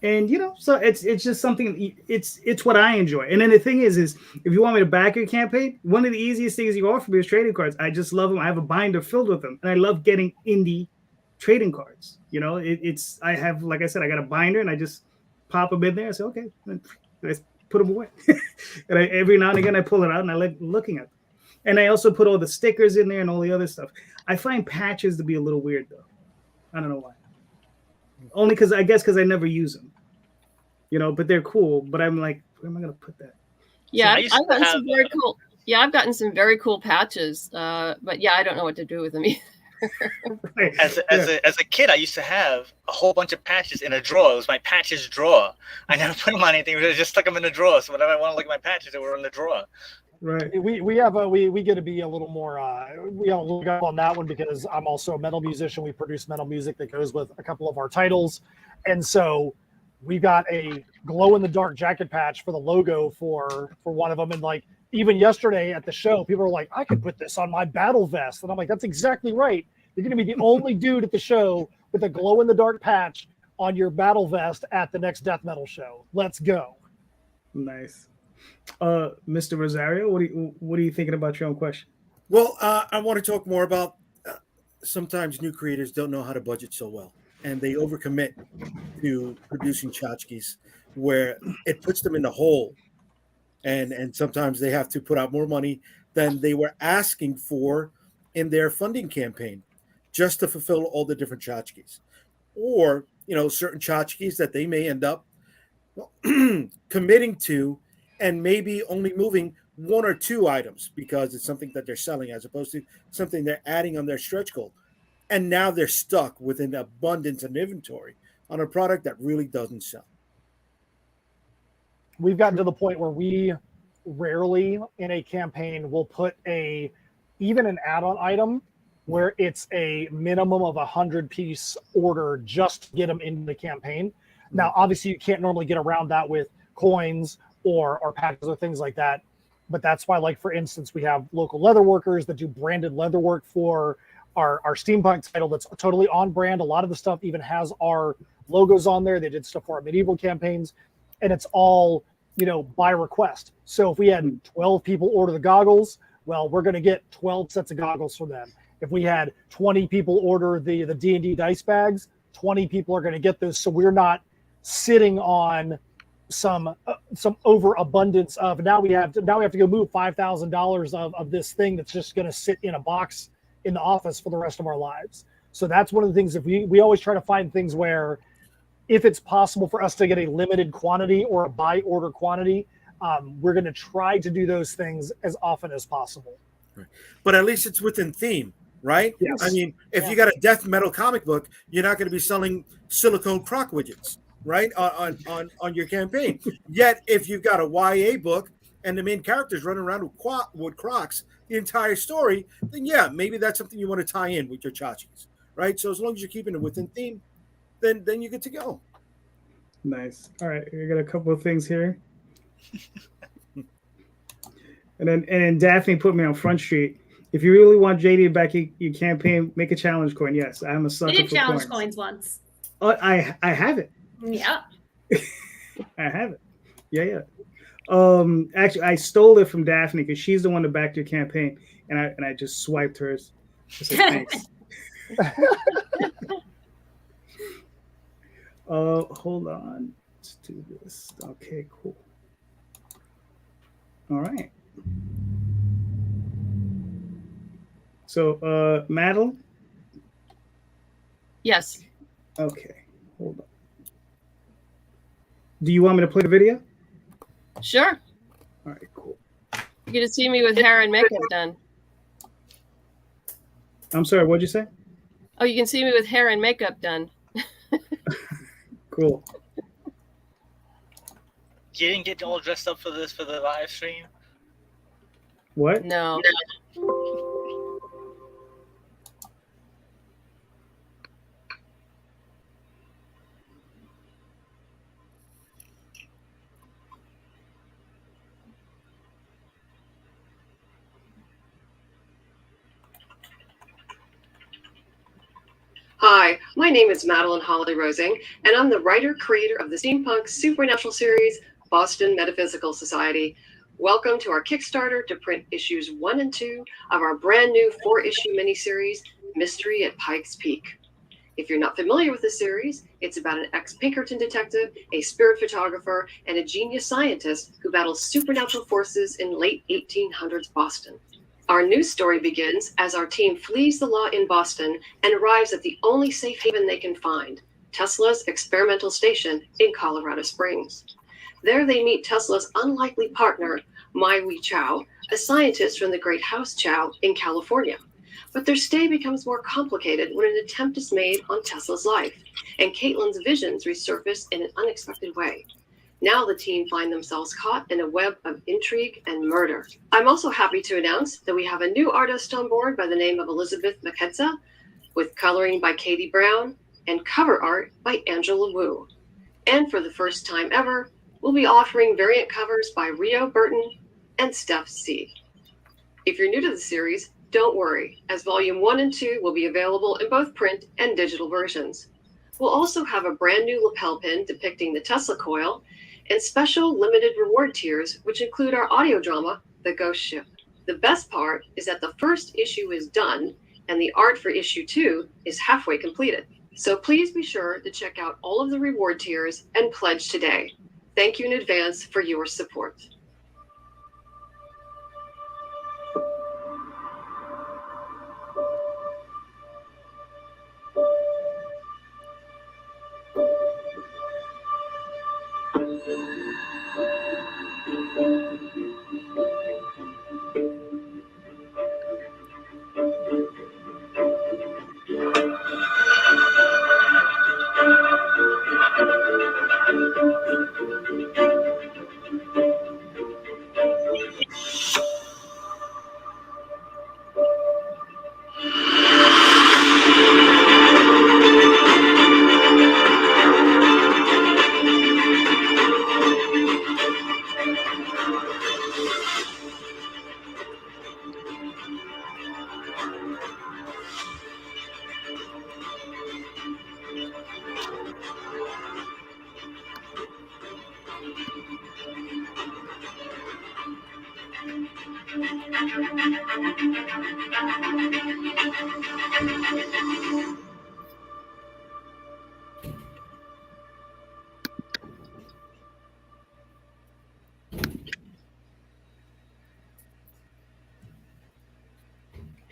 And so it's just something. It's what I enjoy. And then the thing is if you want me to back your campaign, one of the easiest things you offer me is trading cards. I just love them. I have a binder filled with them, and I love getting indie trading cards. I have, like I said, I got a binder, and I just pop them in there. I say, okay, I put them away. And every now and again I pull it out and I like looking at them. And I also put all the stickers in there and all the other stuff. I find patches to be a little weird though. I don't know why. Only because I never use them. But they're cool. But I'm like, where am I gonna put that? Yeah, I've gotten some very cool. Yeah, I've gotten some very cool patches. But yeah, I don't know what to do with them either. Right. As a kid, I used to have a whole bunch of patches in a drawer. It was my patches drawer. I never put them on anything. I just stuck them in the drawer. So whenever I want to look at my patches, they were in the drawer. Right. We get to be a little more we don't look up on that one because I'm also a metal musician. We produce metal music that goes with a couple of our titles, and so we got a glow in the dark jacket patch for the logo for one of them. And like even yesterday at the show, people were like, I could put this on my battle vest, and I'm like, that's exactly right. You're going to be the only dude at the show with a glow in the dark patch on your battle vest at the next death metal show. Let's go. Nice. Mr. Rosario, what are you thinking about your own question? Well, I want to talk more about sometimes new creators don't know how to budget so well, and they overcommit to producing tchotchkes where it puts them in the hole, and sometimes they have to put out more money than they were asking for in their funding campaign. just to fulfill all the different tchotchkes, or certain tchotchkes that they may end up committing to, and maybe only moving one or two items because it's something that they're selling as opposed to something they're adding on their stretch goal. And now they're stuck with an abundance of inventory on a product that really doesn't sell. We've gotten to the point where we rarely in a campaign will put even an add-on item where it's a minimum of 100-piece order just to get them into the campaign. Now, obviously, you can't normally get around that with coins or patches or things like that. But that's why, like, for instance, we have local leather workers that do branded leather work for our steampunk title that's totally on brand. A lot of the stuff even has our logos on there. They did stuff for our medieval campaigns, and it's all, by request. So if we had 12 people order the goggles, well, we're going to get 12 sets of goggles from them. If we had 20 people order the D&D dice bags, 20 people are going to get those. So we're not sitting on some overabundance of now we have to go move $5,000 of this thing that's just going to sit in a box in the office for the rest of our lives. So that's one of the things that we always try to find things where if it's possible for us to get a limited quantity or a buy order quantity, we're going to try to do those things as often as possible. Right. But at least it's within theme, right? Yes. I mean, if you got a death metal comic book, you're not going to be selling silicone croc widgets, right, on your campaign. Yet, if you've got a YA book and the main character's running around with crocs the entire story, then yeah, maybe that's something you want to tie in with your tchotchkes, right? So as long as you're keeping it within theme, then you're good to go. Nice. All right, we got a couple of things here. And then Daphne put me on Front Street. If you really want JD back your campaign, make a challenge coin. Yes, I'm a sucker We did for challenge coins. coins once. Oh, I have it. Yeah. I have it. Yeah. Actually, I stole it from Daphne because she's the one that backed your campaign, and I just swiped hers. I said, thanks. Hold on. Let's do this. Okay, cool. All right. So, Madeleine? Yes. Okay, hold on. Do you want me to play the video? Sure. All right, cool. You get to see me with hair and makeup done. I'm sorry, what'd you say? Oh, you can see me with hair and makeup done. Cool. You didn't get all dressed up for the live stream? What? No. Hi, my name is Madeleine Holly-Rosing, and I'm the writer-creator of the Steampunk Supernatural series, Boston Metaphysical Society. Welcome to our Kickstarter to print issues 1 and 2 of our brand new 4-issue miniseries, Mystery at Pikes Peak. If you're not familiar with the series, it's about an ex-Pinkerton detective, a spirit photographer, and a genius scientist who battles supernatural forces in late 1800s Boston. Our new story begins as our team flees the law in Boston and arrives at the only safe haven they can find, Tesla's experimental station in Colorado Springs. There they meet Tesla's unlikely partner, Mai Wee Chow, a scientist from the Great House Chow in California. But their stay becomes more complicated when an attempt is made on Tesla's life, and Caitlin's visions resurface in an unexpected way. Now the team find themselves caught in a web of intrigue and murder. I'm also happy to announce that we have a new artist on board by the name of Elizabeth Maketza, with coloring by Katie Brown and cover art by Angela Wu. And for the first time ever, we'll be offering variant covers by Rio Burton and Steph C. If you're new to the series, don't worry, as Volume 1 and 2 will be available in both print and digital versions. We'll also have a brand new lapel pin depicting the Tesla coil and special limited reward tiers, which include our audio drama, The Ghost Ship. The best part is that the first issue is done and the art for issue 2 is halfway completed. So please be sure to check out all of the reward tiers and pledge today. Thank you in advance for your support.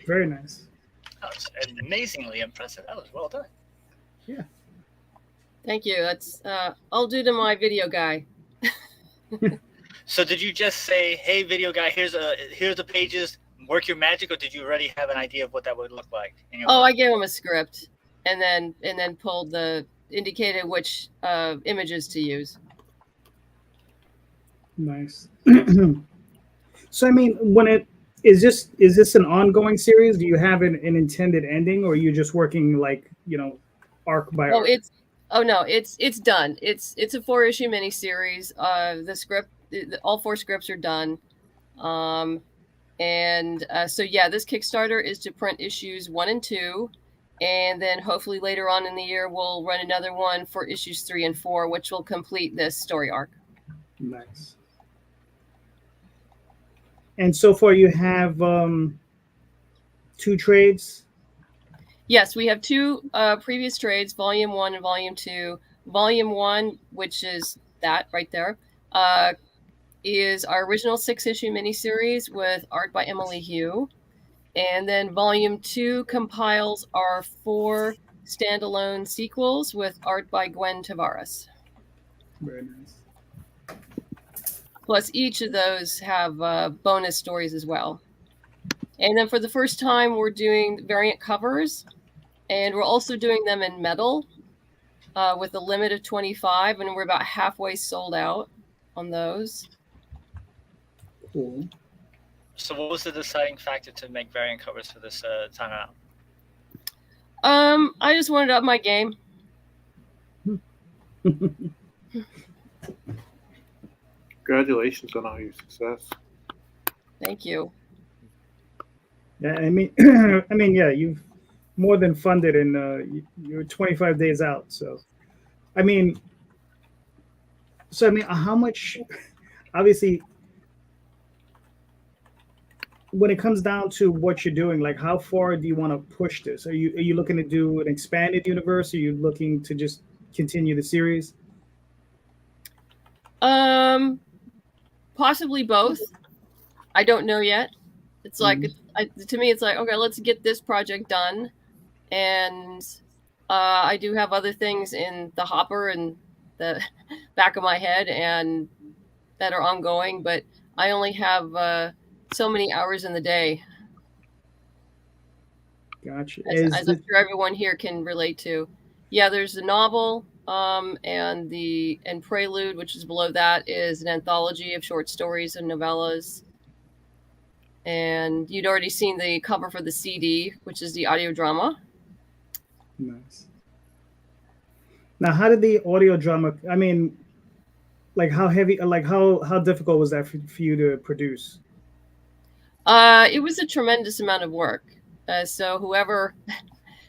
Very nice. That was amazingly impressive. That was well done. Yeah. Thank you. That's all due to my video guy. So did you just say, "Hey, video guy, here's the pages. Work your magic," or did you already have an idea of what that would look like? Oh, I gave him a script, and then indicated which images to use. Nice. So I mean, is this an ongoing series? Do you have an intended ending, or are you just working like, arc by arc? It's done. It's a 4-issue miniseries. The script, all 4 scripts are done. So this Kickstarter is to print issues 1 and 2, and then hopefully later on in the year we'll run another one for issues 3 and 4, which will complete this story arc. Nice. And so far you have 2 trades? Yes, we have 2 previous trades, Volume 1 and Volume 2. Volume 1, which is that right there, is our original 6-issue miniseries with art by Emily Hugh. And then Volume 2 compiles our 4 standalone sequels with art by Gwen Tavares. Very nice. Plus, each of those have bonus stories as well. And then for the first time, we're doing variant covers. And we're also doing them in metal with a limit of 25. And we're about halfway sold out on those. Cool. So what was the deciding factor to make variant covers for this time out? I just wanted to up my game. Congratulations on all your success. Thank you. Yeah, I mean, yeah, you've more than funded, and you're 25 days out. So, how much? Obviously, when it comes down to what you're doing, like, how far do you want to push this? Are you looking to do an expanded universe? Or are you looking to just continue the series? Possibly both. I don't know yet. It's like, to me, it's like, okay, let's get this project done. And I do have other things in the hopper and the back of my head and that are ongoing, but I only have so many hours in the day. Gotcha. As I'm sure everyone here can relate to. Yeah, there's a novel, and Prelude, which is below that, is an anthology of short stories and novellas. And you'd already seen the cover for the CD, which is the audio drama. Nice. Now, how did the audio drama? How heavy? How difficult was that for you to produce? It was a tremendous amount of work. So whoever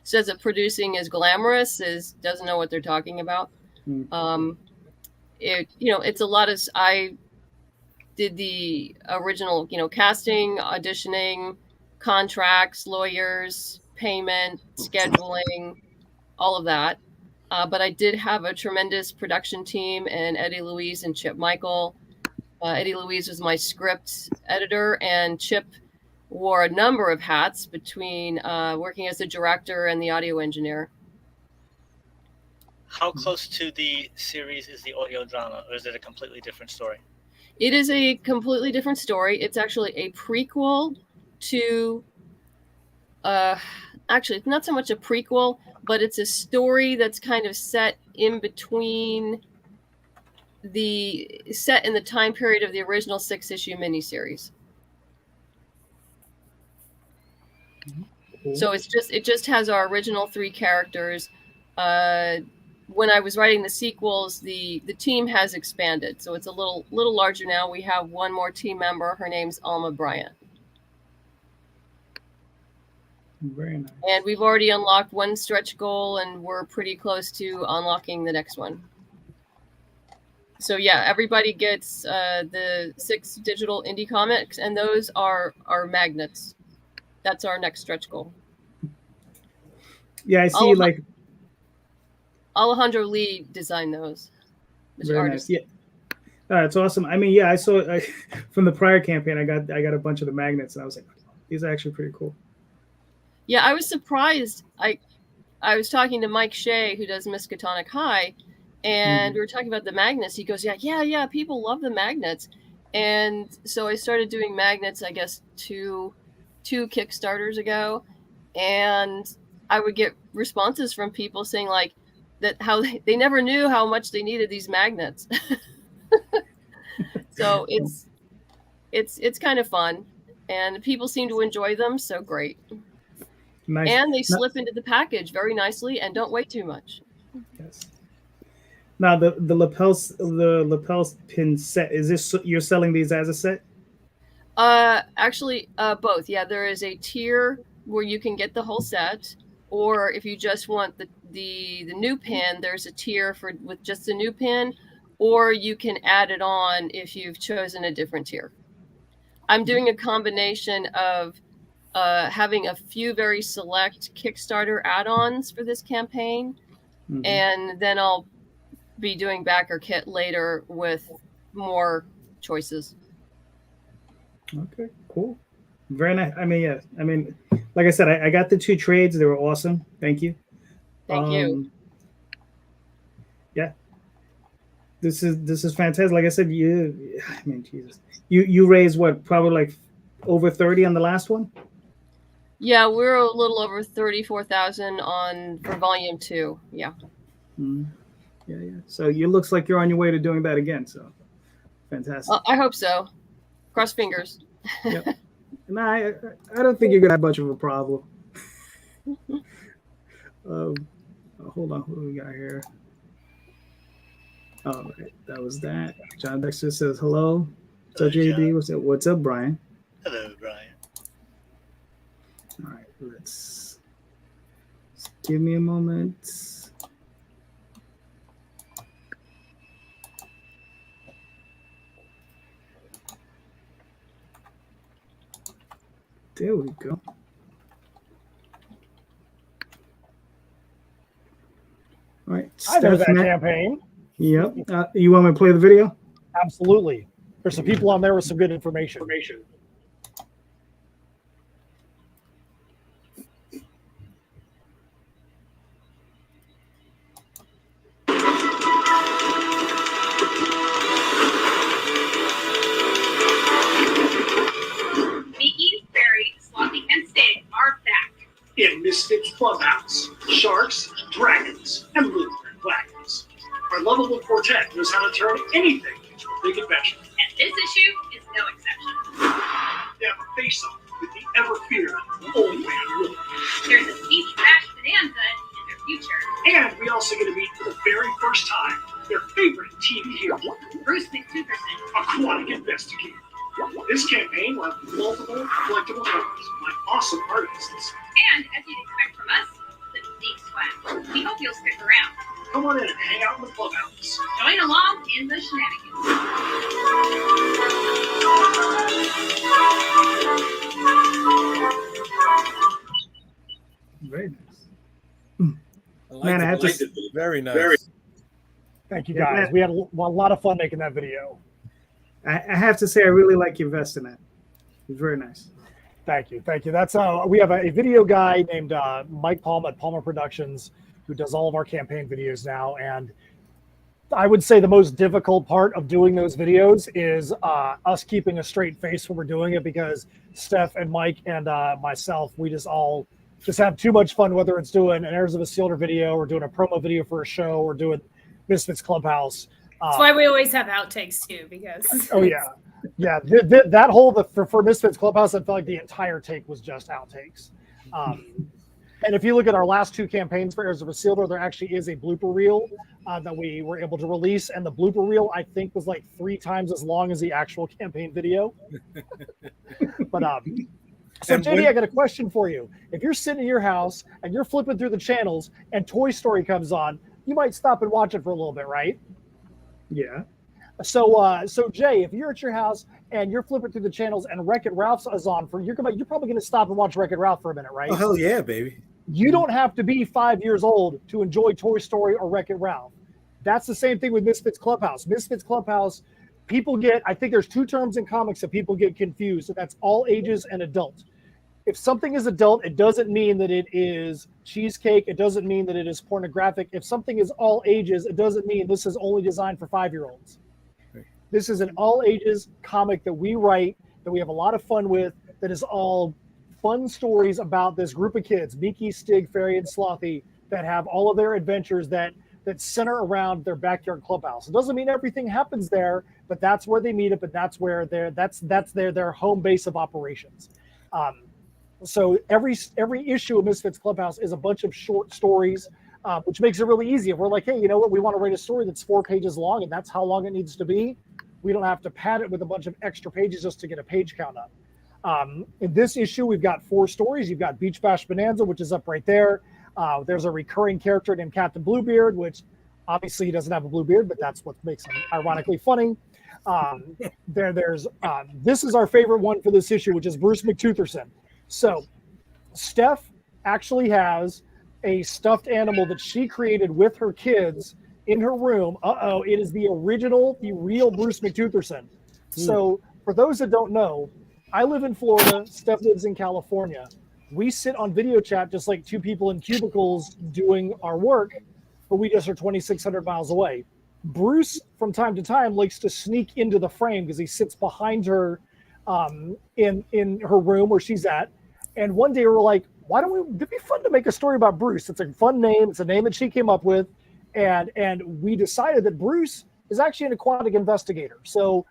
says that producing is glamorous doesn't know what they're talking about. It's a lot of. I did the original, casting, auditioning, contracts, lawyers, payment, scheduling, all of that. But I did have a tremendous production team, and Eddie Louise and Chip Michael. Eddie Louise was my script editor, and Chip wore a number of hats between working as the director and the audio engineer. How close to the series is the audio drama, or is it a completely different story? It is a completely different story. It's actually a prequel to, actually, it's not so much a prequel, but it's a story that's kind of set in between set in the time period of the original 6-issue miniseries. Cool. So it just has our original 3 characters. when I was writing the sequels, the team has expanded, so it's a little larger now. We have one more team member. Her name's Alma Bryant. Very nice. And we've already unlocked one stretch goal, and we're pretty close to unlocking the next one. So yeah, everybody gets the 6 digital Indy comics, and those are magnets. That's our next stretch goal. Yeah, I see. Like Alejandro Lee designed those. Very nice. Yeah, it's awesome. I mean, yeah, I saw from the prior campaign. I got a bunch of the magnets, and I was like, these are actually pretty cool. Yeah, I was surprised. I was talking to Mike Shea, who does Miskatonic High, and we were talking about the magnets. He goes, yeah, people love the magnets. And so I started doing magnets, I guess, two Kickstarters ago, and I would get responses from people saying like that how they never knew how much they needed these magnets. So it's kind of fun, and people seem to enjoy them. So great. Nice. And they slip into the package very nicely and don't weigh too much. Yes. Now the lapels pin set, is this, you're selling these as a set? Actually, both. Yeah, there is a tier where you can get the whole set, or if you just want the new pin, there's a tier with just the new pin, or you can add it on if you've chosen a different tier. I'm doing a combination of having a few very select Kickstarter add-ons for this campaign, and then I'll be doing backer kit later with more choices. Okay, cool. Very nice. I mean, yeah. I mean, like I said, I got the 2 trades. They were awesome. Thank you. Thank you. Yeah. This is fantastic. Like I said, Jesus. You raised what, probably like over 30 on the last one? Yeah, we're a little over 34,000 for volume 2. Yeah. Yeah. So it looks like you're on your way to doing that again. So fantastic. I hope so. Cross fingers. Yep. And I don't think you're gonna have much of a problem. Hold on, who do we got here? Oh, right. That was that. John Dexter says hello. So JD, what's up, Brian? Hello, Brian. All right, let's give me a moment. There we go. All right. I know that campaign. Yep. You want me to play the video? Absolutely. There's some people on there with some good information. In Misfits Clubhouse, sharks, dragons, and lunar wagons. Our lovable quartet knows how to turn anything into a big adventure. And this issue is no exception. They have a face-off with the ever-feared Old Man Willie. There's a speech crash bonanza in their future. And we also get to meet for the very first time their favorite TV hero, Bruce McTukerson, aquatic investigator. This campaign will have multiple collectible covers by awesome artists. And as you'd expect from us, the big swag. We hope you'll stick around. Come on in and hang out in the clubhouse. Join along in the shenanigans. Very nice. Man, I have to. Very nice. Thank you, guys. We had a lot of fun making that video. I have to say, I really like your vest in that. It's very nice. Thank you. That's we have a video guy named Mike Palmer at Palmer Productions who does all of our campaign videos now. And I would say the most difficult part of doing those videos is us keeping a straight face when we're doing it, because Steph and Mike and myself, we just have too much fun, whether it's doing an Heirs of Isildur video or doing a promo video for a show or doing Misfits Clubhouse. That's why we always have outtakes too, because that whole for Misfits Clubhouse, I felt like the entire take was just outtakes. And if you look at our last 2 campaigns for Heirs of Isildur, there actually is a blooper reel that we were able to release. And the blooper reel, I think, was like 3 times as long as the actual campaign video. But so And JD, I got a question for you. If you're sitting in your house and you're flipping through the channels and Toy Story comes on, you might stop and watch it for a little bit, right? Yeah. So Jay, if you're at your house and you're flipping through the channels and Wreck-It Ralph is on, you're probably going to stop and watch Wreck-It Ralph for a minute, right? Oh, hell yeah, baby. You don't have to be 5 years old to enjoy Toy Story or Wreck-It Ralph. That's the same thing with Misfits Clubhouse. Misfits Clubhouse, people get, I think there's 2 terms in comics that people get confused, and that's all ages and adult. If something is adult, it doesn't mean that it is cheesecake. It doesn't mean that it is pornographic. If something is all ages, it doesn't mean this is only designed for 5-year-olds. This is an all ages comic that we write, that we have a lot of fun with, that is all fun stories about this group of kids, Miki, Stig, Fairy, and Slothy, that have all of their adventures that center around their backyard clubhouse. It doesn't mean everything happens there, but that's where they meet up, and that's where that's their home base of operations. So every issue of Misfits Clubhouse is a bunch of short stories, which makes it really easy. If we're like, hey, you know what, we want to write a story that's 4 pages long, and that's how long it needs to be. We don't have to pad it with a bunch of extra pages just to get a page count up. In this issue, we've got 4 stories. You've got Beach Bash Bonanza, which is up right there. There's a recurring character named Captain Bluebeard, which obviously he doesn't have a blue beard, but that's what makes him ironically funny. This is our favorite one for this issue, which is Bruce McTootherson. So Steph actually has a stuffed animal that she created with her kids in her room. It is the real Bruce McTootherson. So for those that don't know, I live in Florida, Steph lives in California. We sit on video chat just like 2 people in cubicles doing our work, but we just are 2,600 miles away. Bruce, from time to time, likes to sneak into the frame because he sits behind her in her room where she's at. And one day we're like, it'd be fun to make a story about Bruce. It's a fun name. It's a name that she came up with. And we decided that Bruce is actually an aquatic investigator. So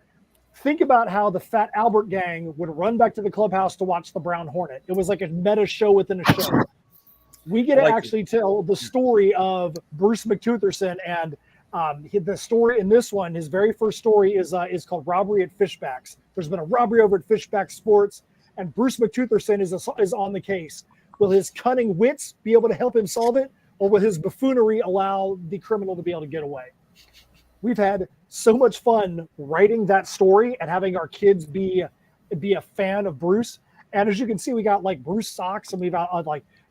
think about how the Fat Albert gang would run back to the clubhouse to watch the Brown Hornet. It was like a meta show within a show. We get to actually tell the story of Bruce McTootherson, and the story in this one, his very first story is called Robbery at Fishbacks. There's been a robbery over at Fishback Sports, and Bruce McTootherson is on the case. Will his cunning wits be able to help him solve it, or will his buffoonery allow the criminal to be able to get away? We've had so much fun writing that story and having our kids be a fan of Bruce. And as you can see, we got like Bruce socks, and we've got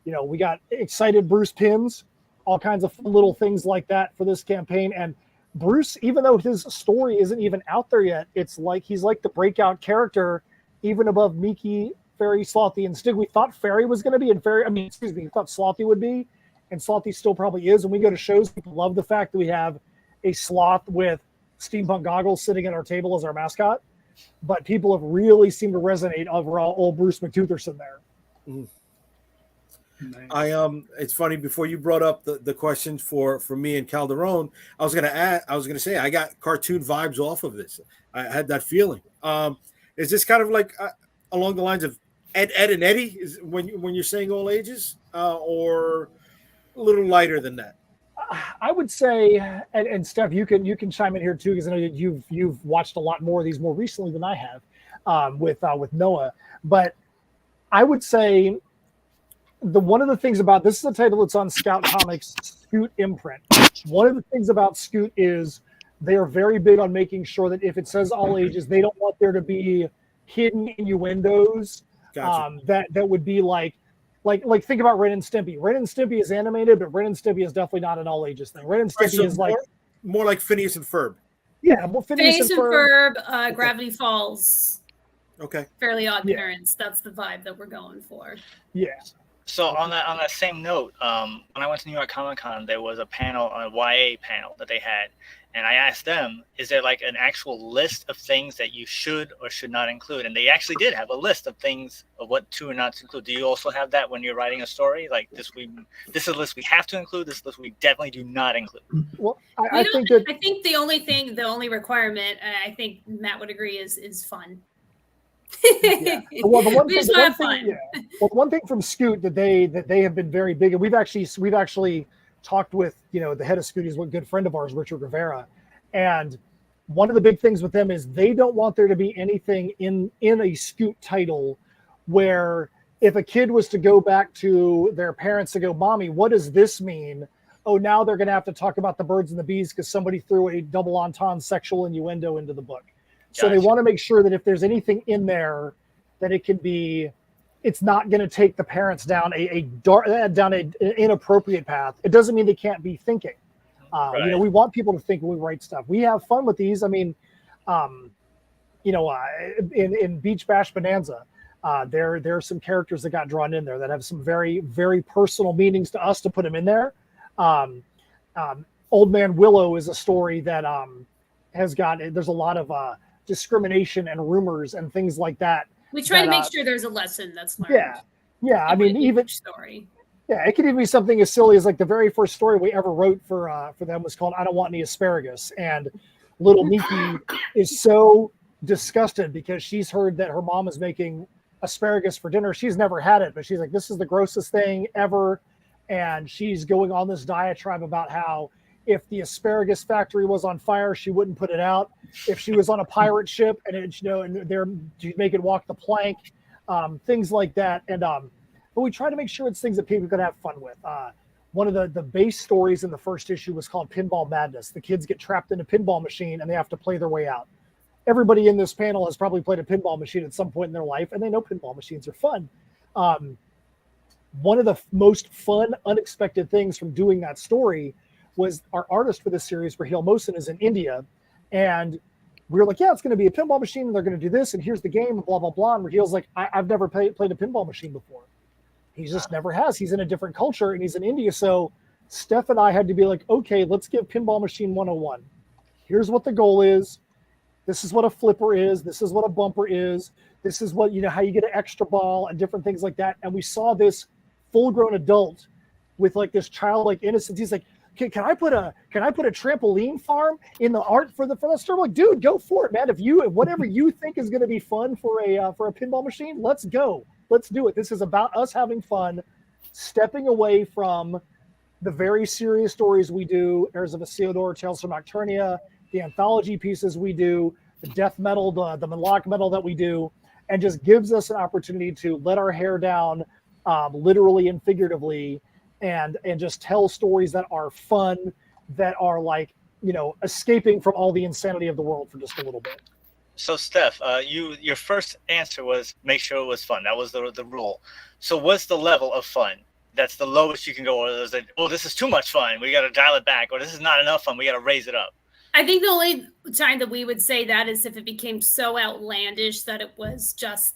we got excited Bruce pins, all kinds of little things like that for this campaign. And Bruce, even though his story isn't even out there yet, it's like he's like the breakout character, even above Miki, Fairy, Slothy, and Stig. We thought Fairy was going to be, we thought Slothy would be, and Slothy still probably is. When we go to shows, people love the fact that we have a sloth with steampunk goggles sitting at our table as our mascot. But people have really seemed to resonate over old Bruce McTootherson there. Mm. Nice. It's funny, before you brought up the questions for me and Calderon, I was gonna say I got cartoon vibes off of this. I had that feeling. Is this kind of like along the lines of Ed and Eddie is when you're saying all ages, or a little lighter than that? I would say, and Steph, you can chime in here too, because I know that you've watched a lot more of these more recently than I have with Noah. But I would say one of the things about this is a title that's on Scout Comics Scoot imprint. One of the things about Scoot is they are very big on making sure that if it says all ages, they don't want there to be hidden innuendos. Gotcha. That would be like think about Ren and Stimpy. Ren and Stimpy is animated, but Ren and Stimpy is definitely not an all ages thing. Ren and Stimpy is like more like Phineas and Ferb. Yeah, well, Phineas and Ferb, Gravity Falls. Okay. Fairly Odd Parents. That's the vibe that we're going for. Yeah. So on that same note, when I went to New York Comic Con, there was a YA panel that they had, and I asked them, is there like an actual list of things that you should or should not include? And they actually did have a list of things of what to and not to include. Do you also have that when you're writing a story? Like this is a list we have to include, this list we definitely do not include. Well, I think the only requirement, I think Matt would agree, is fun. Yeah. Well, we just have fun. Well, one thing from Scoot that they have been very big, and we've actually talked with, the head of Scoot, is a good friend of ours, Richard Rivera, and one of the big things with them is they don't want there to be anything in a Scoot title where if a kid was to go back to their parents to go, "Mommy, what does this mean?" Oh, now they're going to have to talk about the birds and the bees because somebody threw a double entendre sexual innuendo into the book. So they want to make sure that if there's anything in there, that it's not going to take the parents down an inappropriate path. It doesn't mean they can't be thinking. Right. We want people to think when we write stuff. We have fun with these. I mean, in Beach Bash Bonanza, there are some characters that got drawn in there that have some very, very personal meanings to us to put them in there. Old Man Willow is a story that there's a lot of discrimination and rumors and things like that. We try to make sure there's a lesson that's learned. Yeah. I mean, even story. Yeah, it could even be something as silly as like the very first story we ever wrote for them was called "I Don't Want Any Asparagus," and little Nikki is so disgusted because she's heard that her mom is making asparagus for dinner. She's never had it, but she's like, "This is the grossest thing ever," and she's going on this diatribe about how if the asparagus factory was on fire, she wouldn't put it out. If she was on a pirate ship and she'd make it walk the plank, things like that, and but we try to make sure it's things that people can have fun with. One of the base stories in the first issue was called Pinball Madness. The kids get trapped in a pinball machine and they have to play their way out. Everybody in this panel has probably played a pinball machine at some point in their life, and they know pinball machines are fun. One of the most fun, unexpected things from doing that story was our artist for this series, Raheel Mohsen, is in India. And we were like, yeah, it's going to be a pinball machine, and they're going to do this, and here's the game, and blah, blah, blah. And Raheel's like, I've never played a pinball machine before. He just never has. He's in a different culture, and he's in India. So Steph and I had to be like, okay, let's give Pinball Machine 101. Here's what the goal is. This is what a flipper is. This is what a bumper is. This is what, how you get an extra ball and different things like that. And we saw this full-grown adult with like this childlike innocence. He's like, can I put a trampoline farm in the art for that store? I'm like, dude, go for it, man. If whatever you think is going to be fun for a pinball machine, let's go. Let's do it. This is about us having fun, stepping away from the very serious stories we do, Heirs of Isildur, Tales from Nocturnia, the anthology pieces we do, the death metal, the melodic metal that we do, and just gives us an opportunity to let our hair down, literally and figuratively, and just tell stories that are fun, that are like, escaping from all the insanity of the world for just a little bit. So Steph, your first answer was make sure it was fun. That was the rule. So what's the level of fun? That's the lowest you can go, or is it, oh, this is too much fun, we got to dial it back, or this is not enough fun, we got to raise it up? I think the only time that we would say that is if it became so outlandish that it was just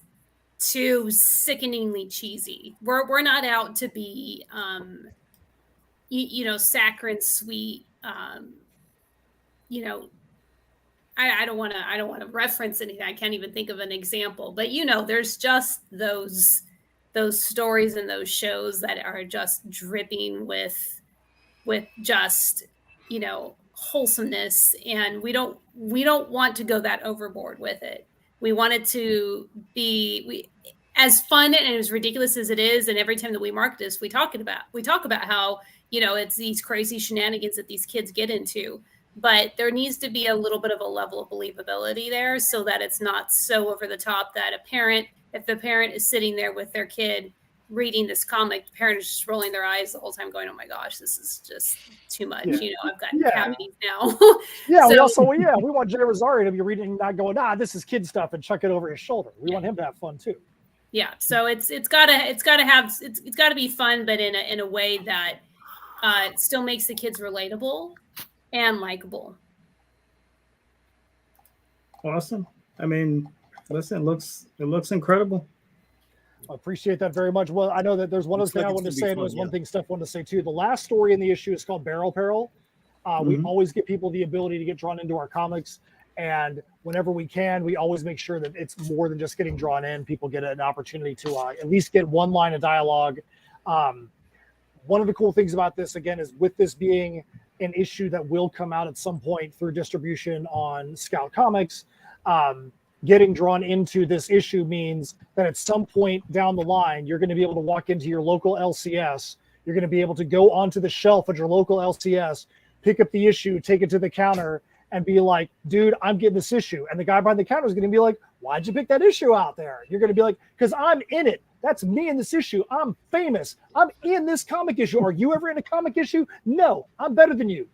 too sickeningly cheesy. We're not out to be, saccharine sweet. I don't want to reference anything. I can't even think of an example. But there's just those stories and those shows that are just dripping with just wholesomeness, and we don't want to go that overboard with it. We want it to be as fun and as ridiculous as it is. And every time that we mark this, we talk about how it's these crazy shenanigans that these kids get into. But there needs to be a little bit of a level of believability there, so that it's not so over the top that if the parent is sitting there with their kid reading this comic, the parent is just rolling their eyes the whole time going, oh my gosh, this is just too much. Yeah. I've got cavities now. Yeah. We want JD Rosario to be reading, not going, this is kid stuff, and chuck it over his shoulder. We want him to have fun too. Yeah. So it's gotta be fun, but in a way that it still makes the kids relatable and likable. Awesome. I mean, listen, it looks incredible. I appreciate that very much. Well, I know that there's one other thing I wanted to say, and there was one thing Steph wanted to say too. The last story in the issue is called Barrel Peril. We always give people the ability to get drawn into our comics, and whenever we can, we always make sure that it's more than just getting drawn in. People get an opportunity to at least get one line of dialogue. One of the cool things about this, again, is with this being an issue that will come out at some point through distribution on Scout Comics, getting drawn into this issue means that at some point down the line, you're going to be able to walk into your local LCS. You're going to be able to go onto the shelf at your local LCS, pick up the issue, take it to the counter, and be like, dude, I'm getting this issue. And the guy behind the counter is going to be like, why'd you pick that issue out there? You're going to be like, because I'm in it. That's me in this issue. I'm famous. I'm in this comic issue. Are you ever in a comic issue? No, I'm better than you.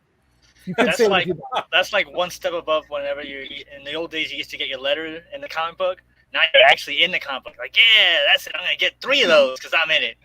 You can That's say like what you want. that's like one step above whenever in the old days you used to get your letter in the comic book. Now you're actually in the comic book. Like, yeah, that's it. I'm gonna get 3 of those because I'm in it.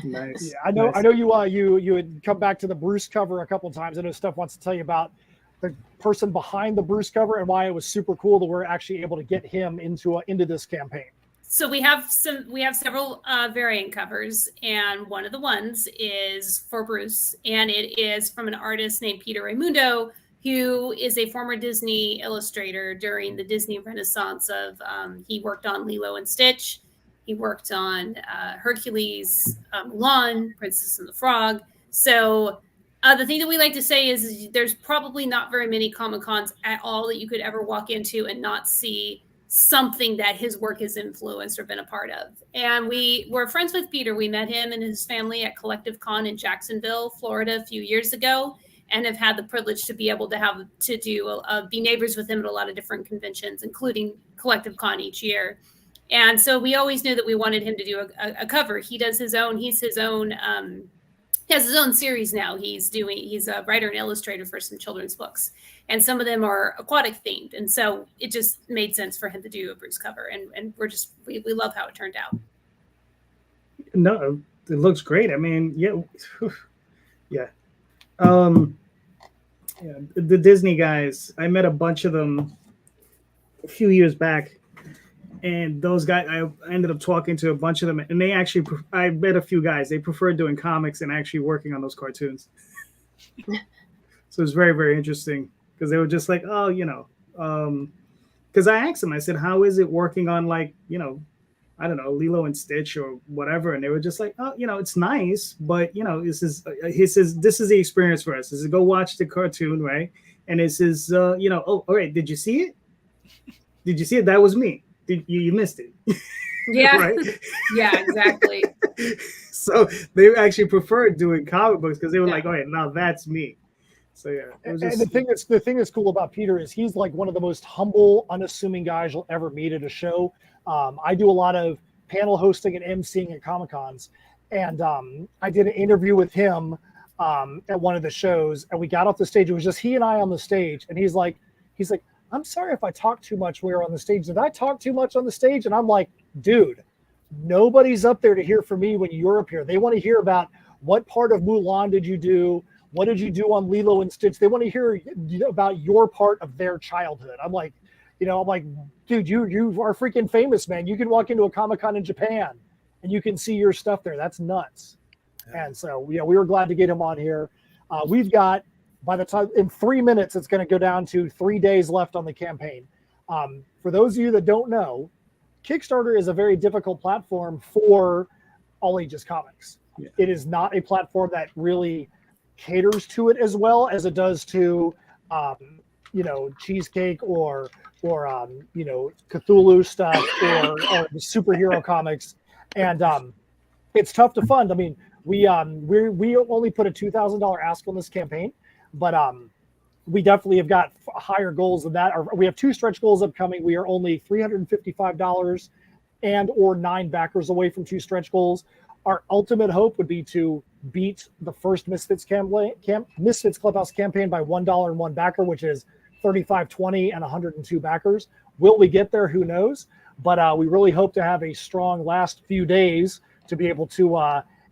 Nice. Yeah, I know. Nice. I know you had come back to the Bruce cover a couple of times. I know Steph wants to tell you about the person behind the Bruce cover and why it was super cool that we're actually able to get him into this campaign. So we have several variant covers, and one of the ones is for Bruce, and it is from an artist named Peter Raimundo, who is a former Disney illustrator during the Disney Renaissance of he worked on Lilo and Stitch, he worked on Hercules, Mulan, Princess and the Frog. So the thing that we like to say is there's probably not very many Comic-Cons at all that you could ever walk into and not see something that his work has influenced or been a part of. And we were friends with Peter. We met him and his family at Collective Con in Jacksonville, Florida a few years ago, and have had the privilege to be able to be neighbors with him at a lot of different conventions, including Collective Con each year. And so we always knew that we wanted him to do a cover. He has his own series now. He's a writer and illustrator for some children's books, and some of them are aquatic themed. And so it just made sense for him to do a Bruce cover. And we love how it turned out. No, it looks great. I mean, yeah. The Disney guys, I met a bunch of them a few years back, and those guys, I ended up talking to a bunch of them, and they actually, I met a few guys, they prefer doing comics and actually working on those cartoons. So it's very, very interesting, because they were just like, oh, because I asked them, I said, how is it working on, like, I don't know, Lilo and Stitch or whatever, and they were just like, oh, it's nice, but this is the experience for us. This is go watch the cartoon, right? And this is oh, all right, did you see it? Did you see it? That was me. You missed it. Yeah. Right? Yeah, exactly. So they actually preferred doing comic books because they were like, all right, now that's me. So yeah. And the thing that's cool about Peter is he's like one of the most humble, unassuming guys you'll ever meet at a show. I do a lot of panel hosting and emceeing at Comic-Cons, and I did an interview with him at one of the shows, and we got off the stage. It was just he and I on the stage, and he's like, I'm sorry if I talked too much when we were on the stage. Did I talk too much on the stage? And I'm like, dude, nobody's up there to hear from me when you're up here. They want to hear about what part of Mulan did you do? What did you do on Lilo and Stitch? They want to hear about your part of their childhood. I'm like, dude, you are freaking famous, man. You can walk into a Comic-Con in Japan and you can see your stuff there. That's nuts. Yeah. And so, we were glad to get him on here. We've got, by the time, in 3 minutes, it's going to go down to 3 days left on the campaign. For those of you that don't know, Kickstarter is a very difficult platform for all ages comics. Yeah. It is not a platform that really caters to it as well as it does to, Cheesecake or Cthulhu stuff or the superhero comics, and it's tough to fund. I mean, we only put a $2,000 ask on this campaign, but we definitely have got higher goals than that. We have 2 stretch goals upcoming. We are only $355 and or 9 backers away from 2 stretch goals. Our ultimate hope would be to beat the first Misfits Clubhouse campaign by $1 and 1 backer, which is $35.20 and 102 backers. Will we get there? Who knows? But we really hope to have a strong last few days to be able to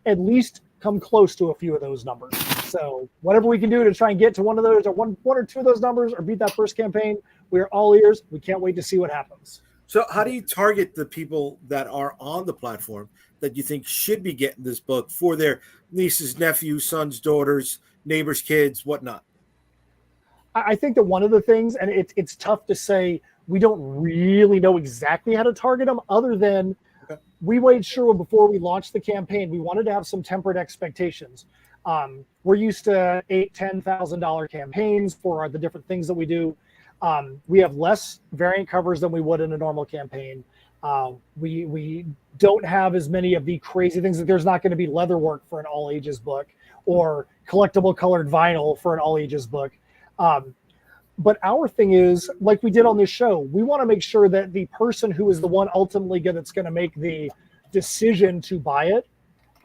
at least come close to a few of those numbers. So whatever we can do to try and get to one of those, or one or two of those numbers, or beat that first campaign, we are all ears. We can't wait to see what happens. So how do you target the people that are on the platform that you think should be getting this book for their nieces, nephews, sons, daughters, neighbors, kids, whatnot? I think that one of the things, and it's tough to say, we don't really know exactly how to target them, other than we made sure before we launched the campaign, we wanted to have some tempered expectations. We're used to $8,000, $10,000 campaigns for the different things that we do. We have less variant covers than we would in a normal campaign. We don't have as many of the crazy things. That there's not going to be leather work for an all ages book or collectible colored vinyl for an all ages book. But our thing is, like we did on this show, we want to make sure that the person who is the one ultimately that's going to make the decision to buy it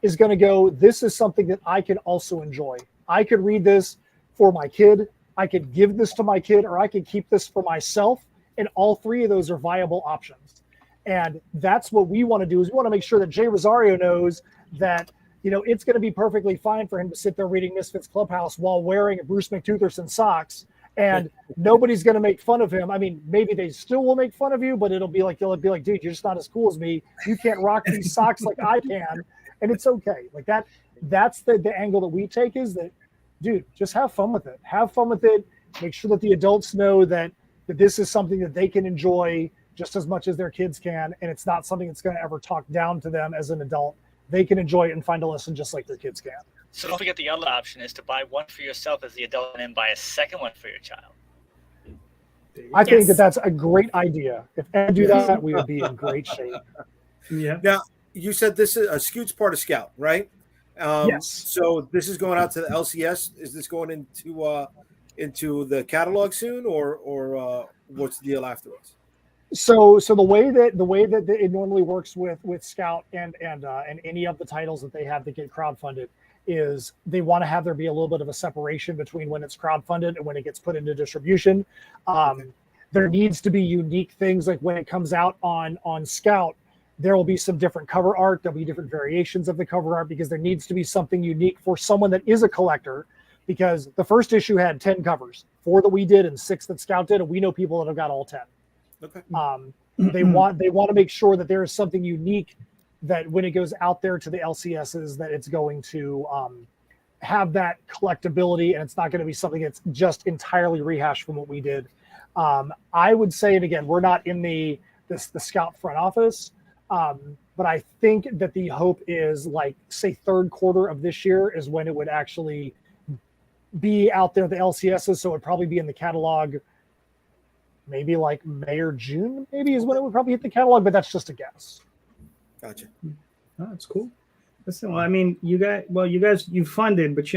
is going to go, this is something that I can also enjoy. I could read this for my kid. I could give this to my kid, or I could keep this for myself. And all three of those are viable options. And that's what we want to do, is we want to make sure that Jay Rosario knows that, it's going to be perfectly fine for him to sit there reading Misfits Clubhouse while wearing a Bruce McTutherson socks, and nobody's going to make fun of him. I mean, maybe they still will make fun of you, but they'll be like, dude, you're just not as cool as me. You can't rock these socks like I can. And it's okay. Like that's the angle that we take, is that, dude, just have fun with it. Have fun with it. Make sure that the adults know that this is something that they can enjoy just as much as their kids can. And it's not something that's going to ever talk down to them as an adult. They can enjoy it and find a lesson just like their kids can. So don't forget, the other option is to buy one for yourself as the adult and then buy a second one for your child. I think that's a great idea. If I do that, we would be in great shape. Yeah. Now, you said this is Scoot's part of Scout, right? Yes. So this is going out to the LCS. Is this going into the catalog soon, or what's the deal afterwards? So the way that it normally works with Scout and any of the titles that they have that get crowdfunded is they want to have there be a little bit of a separation between when it's crowdfunded and when it gets put into distribution. There needs to be unique things, like when it comes out on Scout, there will be some different cover art. There'll be different variations of the cover art, because there needs to be something unique for someone that is a collector, because the first issue had 10 covers, 4 that we did and 6 that Scout did, and we know people that have got all 10. Okay. They want to make sure that there is something unique, that when it goes out there to the LCSs, that it's going to have that collectability, and it's not going to be something that's just entirely rehashed from what we did. I would say, and again, we're not in the Scout front office, but I think that the hope is, like, say, third quarter of this year is when it would actually be out there, the LCSs. So it would probably be in the catalog, maybe like May or June, maybe is when it would probably hit the catalog, but that's just a guess. Gotcha. Oh, that's cool. Listen, well, I mean, you guys funded, but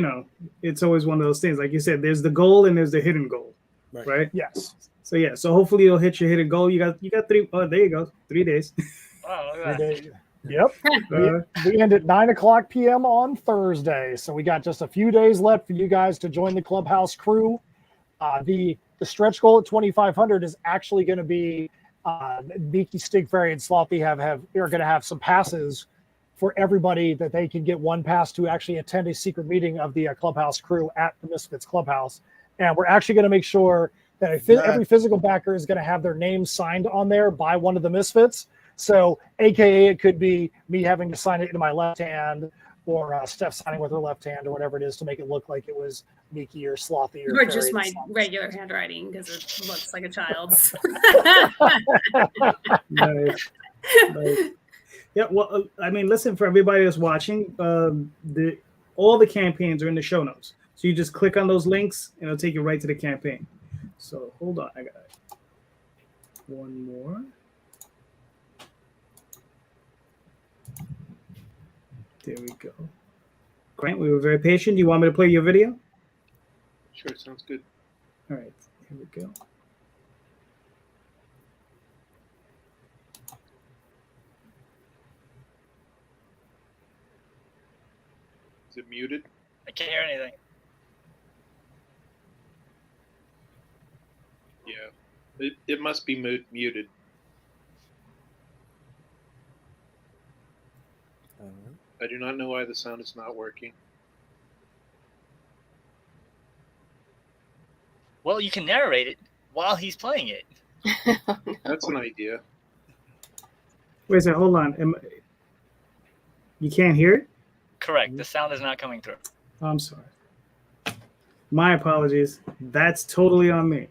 it's always one of those things. Like you said, there's the goal and there's the hidden goal, right? Yes. So yeah, so hopefully you'll hit your hidden goal. You got 3. Oh, there you go, 3 days. Wow, look at that. Yep. We end at 9:00 p.m. on Thursday, so we got just a few days left for you guys to join the Clubhouse crew. The stretch goal at 2,500 is actually going to be Miki, Stigferry, and Slothy are going to have some passes for everybody, that they can get one pass to actually attend a secret meeting of the Clubhouse crew at the Misfits Clubhouse. And we're actually going to make sure that every physical backer is going to have their name signed on there by one of the Misfits. So, AKA, it could be me having to sign it in my left hand, or Steph signing with her left hand, or whatever it is, to make it look like it was Miki or Slothy or just my regular handwriting, because it looks like a child's. Nice. Yeah, well, I mean, listen, for everybody that's watching, all the campaigns are in the show notes. So you just click on those links, and it'll take you right to the campaign. So hold on, I got one more. There we go. Grant, we were very patient. Do you want me to play your video? Sure, sounds good. All right, here we go. Is it muted? I can't hear anything. Yeah, it must be muted. I do not know why the sound is not working. Well, you can narrate it while he's playing it. That's an idea. Wait a second, hold on. You can't hear it? Correct. The sound is not coming through. I'm sorry. My apologies. That's totally on me.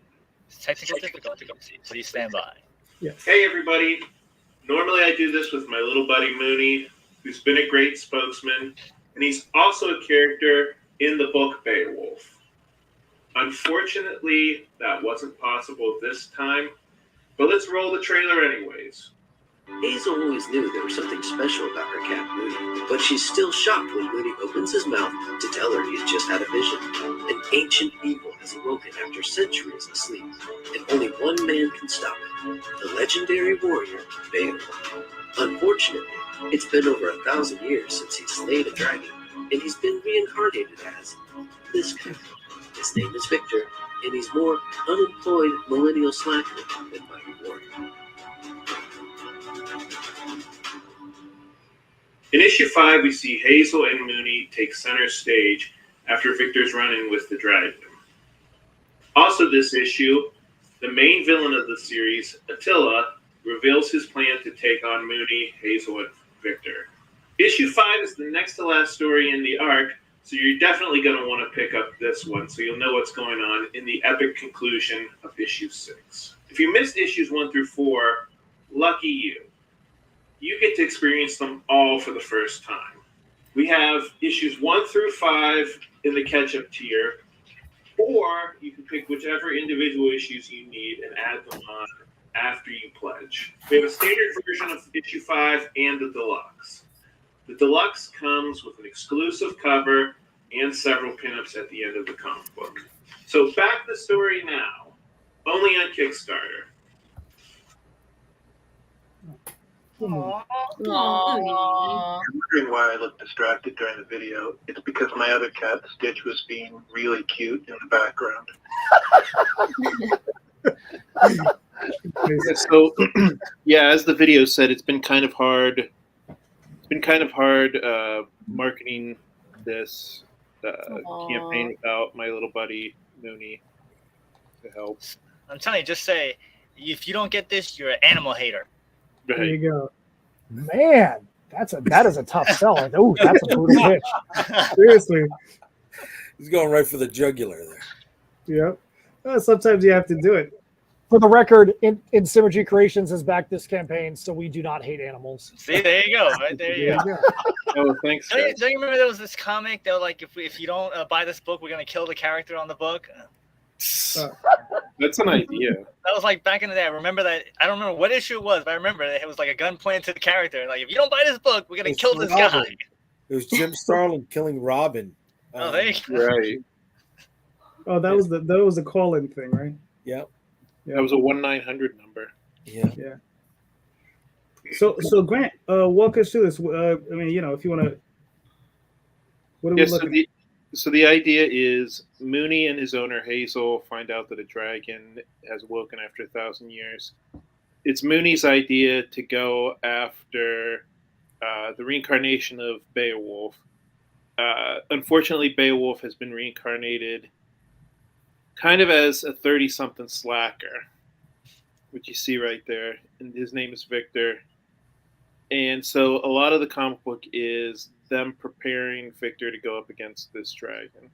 Technical difficulties. Please stand by. Yes. Hey, everybody. Normally I do this with my little buddy Mooney, who's been a great spokesman, and he's also a character in the book Beowulf. Unfortunately, that wasn't possible this time, but let's roll the trailer anyways. Hazel always knew there was something special about her cat Moody, but she's still shocked when Moody opens his mouth to tell her he's just had a vision. An ancient evil has awoken after centuries of sleep, and only one man can stop it, the legendary warrior Beowulf. Unfortunately, it's been over 1,000 years since he's slain a dragon, and he's been reincarnated as this guy. His name is Victor, and he's more unemployed millennial slacker than mighty warrior. In issue 5, we see Hazel and Mooney take center stage after Victor's run-in with the dragon. Also this issue, the main villain of the series, Attila, reveals his plan to take on Mooney, Hazel, and Victor. Issue 5 is the next to last story in the arc, so you're definitely going to want to pick up this one so you'll know what's going on in the epic conclusion of issue 6. If you missed issues 1 through 4, lucky you. You get to experience them all for the first time. We have issues 1 through 5 in the catch-up tier, or you can pick whichever individual issues you need and add them on after you pledge. We have a standard version of issue 5 and the deluxe. The deluxe comes with an exclusive cover and several pinups at the end of the comic book. So back the story now, only on Kickstarter. Aww. If you're wondering why I looked distracted during the video, it's because my other cat, Stitch, was being really cute in the background. So, yeah, as the video said, it's been kind of hard. It's been kind of hard marketing this campaign without my little buddy Mooney to help. I'm telling you, just say, if you don't get this, you're an animal hater. Right. There you go. Man, that is a tough sell. Oh, that's a brutal pitch. Seriously. He's going right for the jugular there. Yep. Well, sometimes you have to do it. For the record, in Symmetry Creations has backed this campaign, so we do not hate animals. See, there you go. Right there you go. Oh, thanks. Don't you remember there was this comic that was like, if you don't buy this book, we're going to kill the character on the book? That's an idea. That was like back in the day. I remember that. I don't remember what issue it was, but I remember that it was like a gun pointed to the character. Like, if you don't buy this book, we're going to kill this guy. It was Jim Starlin killing Robin. Oh, there you go. Right. Oh, that was the call-in thing, right? Yep. Yeah. That was a 1-900 number. Yeah. Yeah. So Grant, walk us through this. I mean, if you want to. What are we looking at? So the idea is Mooney and his owner Hazel find out that a dragon has awoken after 1,000 years. It's Mooney's idea to go after the reincarnation of Beowulf. Unfortunately, Beowulf has been reincarnated kind of as a 30-something slacker, which you see right there. And his name is Victor. And so a lot of the comic book is them preparing Victor to go up against this dragon.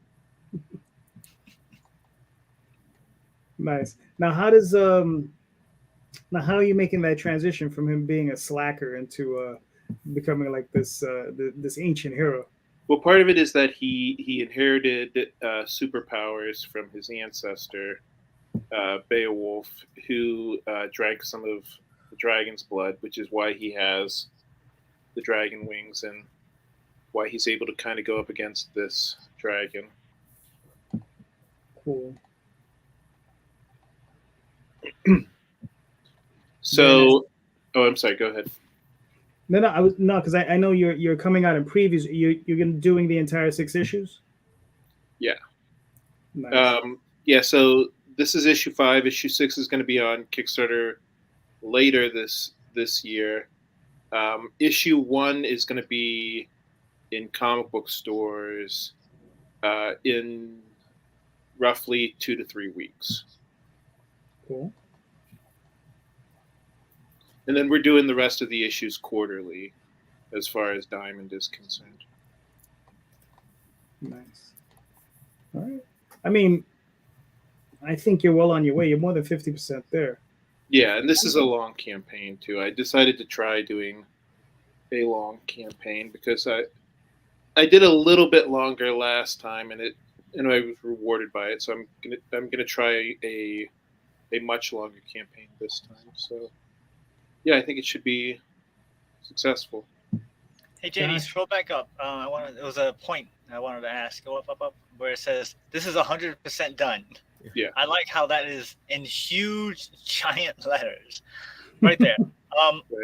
Nice. Now, how are you making that transition from him being a slacker into becoming like this ancient hero? Well, part of it is that he inherited superpowers from his ancestor, Beowulf, who drank some of the dragon's blood, which is why he has the dragon wings and why he's able to kind of go up against this dragon. Cool. So, I'm sorry. Go ahead. No, because I know you're coming out in previews. You're doing the entire 6 issues. Yeah. Nice. Yeah. So this is issue 5. Issue 6 is going to be on Kickstarter later this year. Issue 1 is going to be in comic book stores in roughly 2 to 3 weeks. Cool. And then we're doing the rest of the issues quarterly as far as Diamond is concerned. Nice. All right. I mean, I think you're well on your way. You're more than 50% there. Yeah, and this is a long campaign too. I decided to try doing a long campaign because I did a little bit longer last time, and and I was rewarded by it. So I'm gonna try a much longer campaign this time. So yeah, I think it should be successful. Hey JD, scroll back up. It was a point I wanted to ask. Go up, where it says this is 100% done. Yeah. I like how that is in huge, giant letters, right there.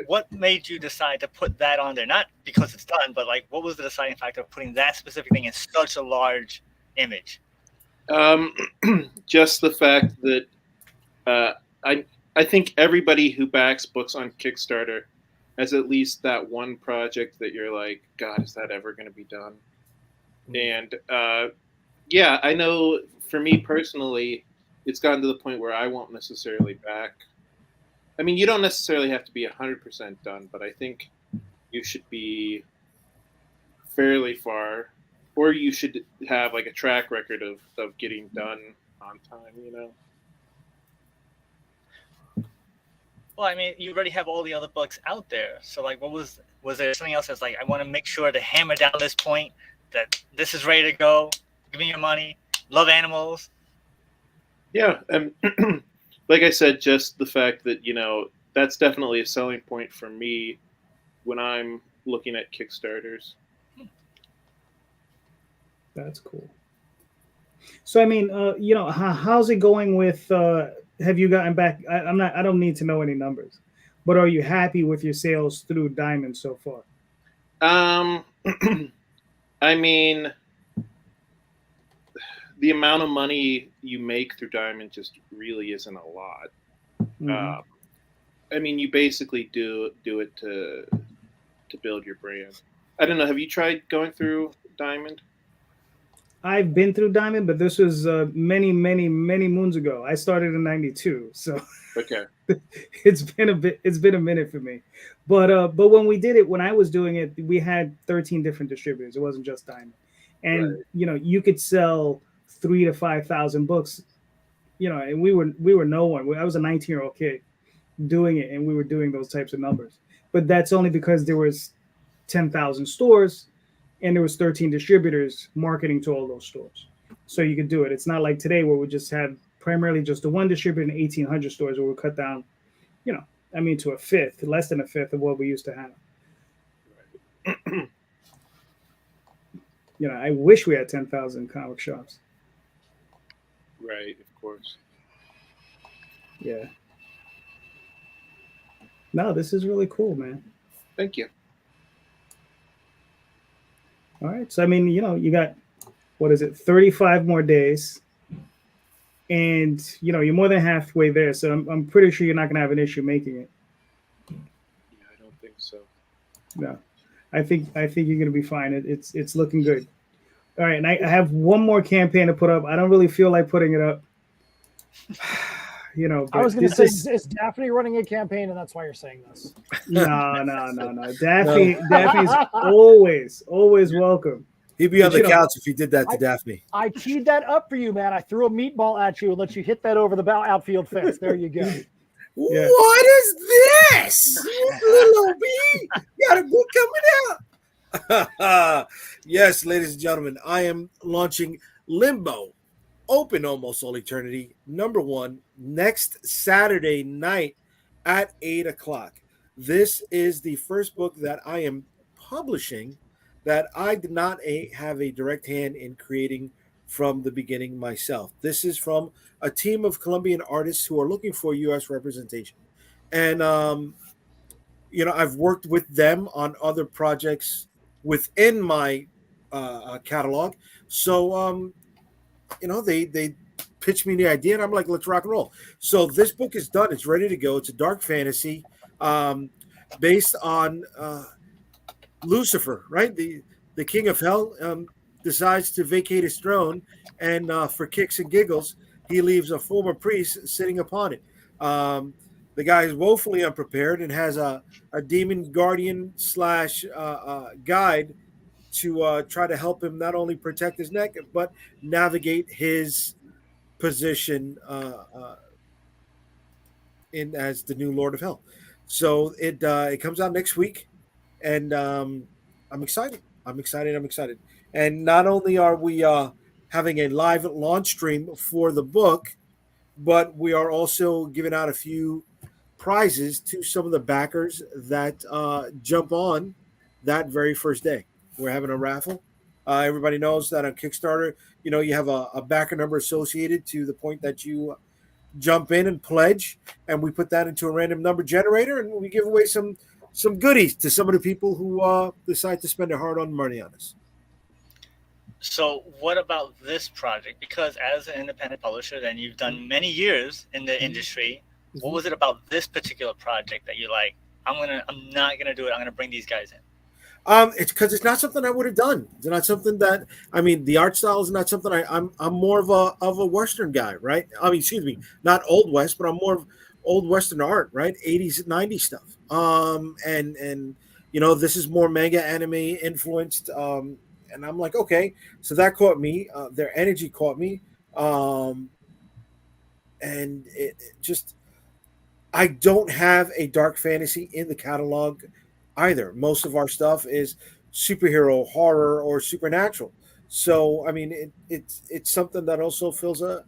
What made you decide to put that on there? Not because it's done, but like, what was the deciding factor of putting that specific thing in such a large image? Just the fact that I think everybody who backs books on Kickstarter has at least that one project that you're like, God, is that ever going to be done? And yeah, I know for me personally, it's gotten to the point where I won't necessarily back. I mean, you don't necessarily have to be 100% done, but I think you should be fairly far, or you should have like a track record of getting done on time, you know? Well, I mean, you already have all the other books out there. So, like, was there something else that's like, I want to make sure to hammer down this point that this is ready to go. Give me your money. Love animals. Yeah, and like I said, just the fact that, you know, that's definitely a selling point for me when I'm looking at Kickstarters. That's cool. So, I mean, you know, how's it going with? Have you gotten back? I don't need to know any numbers, but are you happy with your sales through Diamond so far? I mean, the amount of money you make through Diamond just really isn't a lot. Mhm. I mean, you basically do it to build your brand. I don't know. Have you tried going through Diamond? I've been through Diamond, but this was many moons ago. I started in '92, so Okay. it's been a bit. It's been a minute for me, but when we did it, when I was doing it, we had 13 different distributors. It wasn't just Diamond, and Right. you know, you could sell 3,000 to 5,000 books. You know, and we were no one. I was a 19-year-old kid doing it, and we were doing those types of numbers. But that's only because there was 10,000 stores, and there was 13 distributors marketing to all those stores. So you could do it. It's not like today where we just have primarily just the one distributor in 1,800 stores, where we cut down, you know, I mean, to a fifth, less than a fifth of what we used to have. You know, I wish we had 10,000 comic shops. Right, of course. Yeah. No, this is really cool, man. Thank you. All right. So, I mean, you know, you got, what is it, 35 more days. And, you know, you're more than halfway there. So I'm pretty sure you're not going to have an issue making it. Yeah, I don't think so. No, I think you're going to be fine. It's looking good. All right. And I have one more campaign to put up. I don't really feel like putting it up. You know, I was going to say, is Daphne running a campaign, and that's why you're saying this? No. Daphne's always welcome. He'd be on But, the couch if you did that to Daphne. I teed that up for you, man. I threw a meatball at you and let you hit that over the outfield fence. There you go. Yeah. What is this? Little B, got a book coming out. Yes, ladies and gentlemen, I am launching Limbo, Open Almost All Eternity, #1, next Saturday night at 8 o'clock. This is the first book that I am publishing that I did not have a direct hand in creating from the beginning myself. This is from a team of Colombian artists who are looking for U.S. representation. And, you know, I've worked with them on other projects within my catalog. So, you know, they pitched me the idea, and I'm like, let's rock and roll. So this book is done. It's ready to go. It's a dark fantasy based on Lucifer, right? The king of hell decides to vacate his throne, and for kicks and giggles, he leaves a former priest sitting upon it. The guy is woefully unprepared and has a demon guardian / guide to try to help him not only protect his neck, but navigate his position in as the new Lord of Hell. So it comes out next week, and I'm excited. I'm excited. And not only are we having a live launch stream for the book, but we are also giving out a few prizes to some of the backers that jump on that very first day. We're having a raffle. Everybody knows that on Kickstarter, you have a backer number associated to the point that you jump in and pledge, and we put that into a random number generator, and we give away some goodies to some of the people who decide to spend their hard-earned money on us. So what about this project? Because as an independent publisher, and you've done many years in the industry, what was it about this particular project that you're like, I'm not gonna do it. I'm gonna bring these guys in? It's because it's not something I would have done. It's not something that the art style is not something I'm more of a Western guy, right? Excuse me, not Old West, but I'm more of old Western art, right? 80s and 90s stuff. And this is more manga anime influenced. And I'm like, okay, so that caught me. Their energy caught me. And it just, I don't have a dark fantasy in the catalog either. Most of our stuff is superhero, horror, or supernatural. So, it's something that also fills a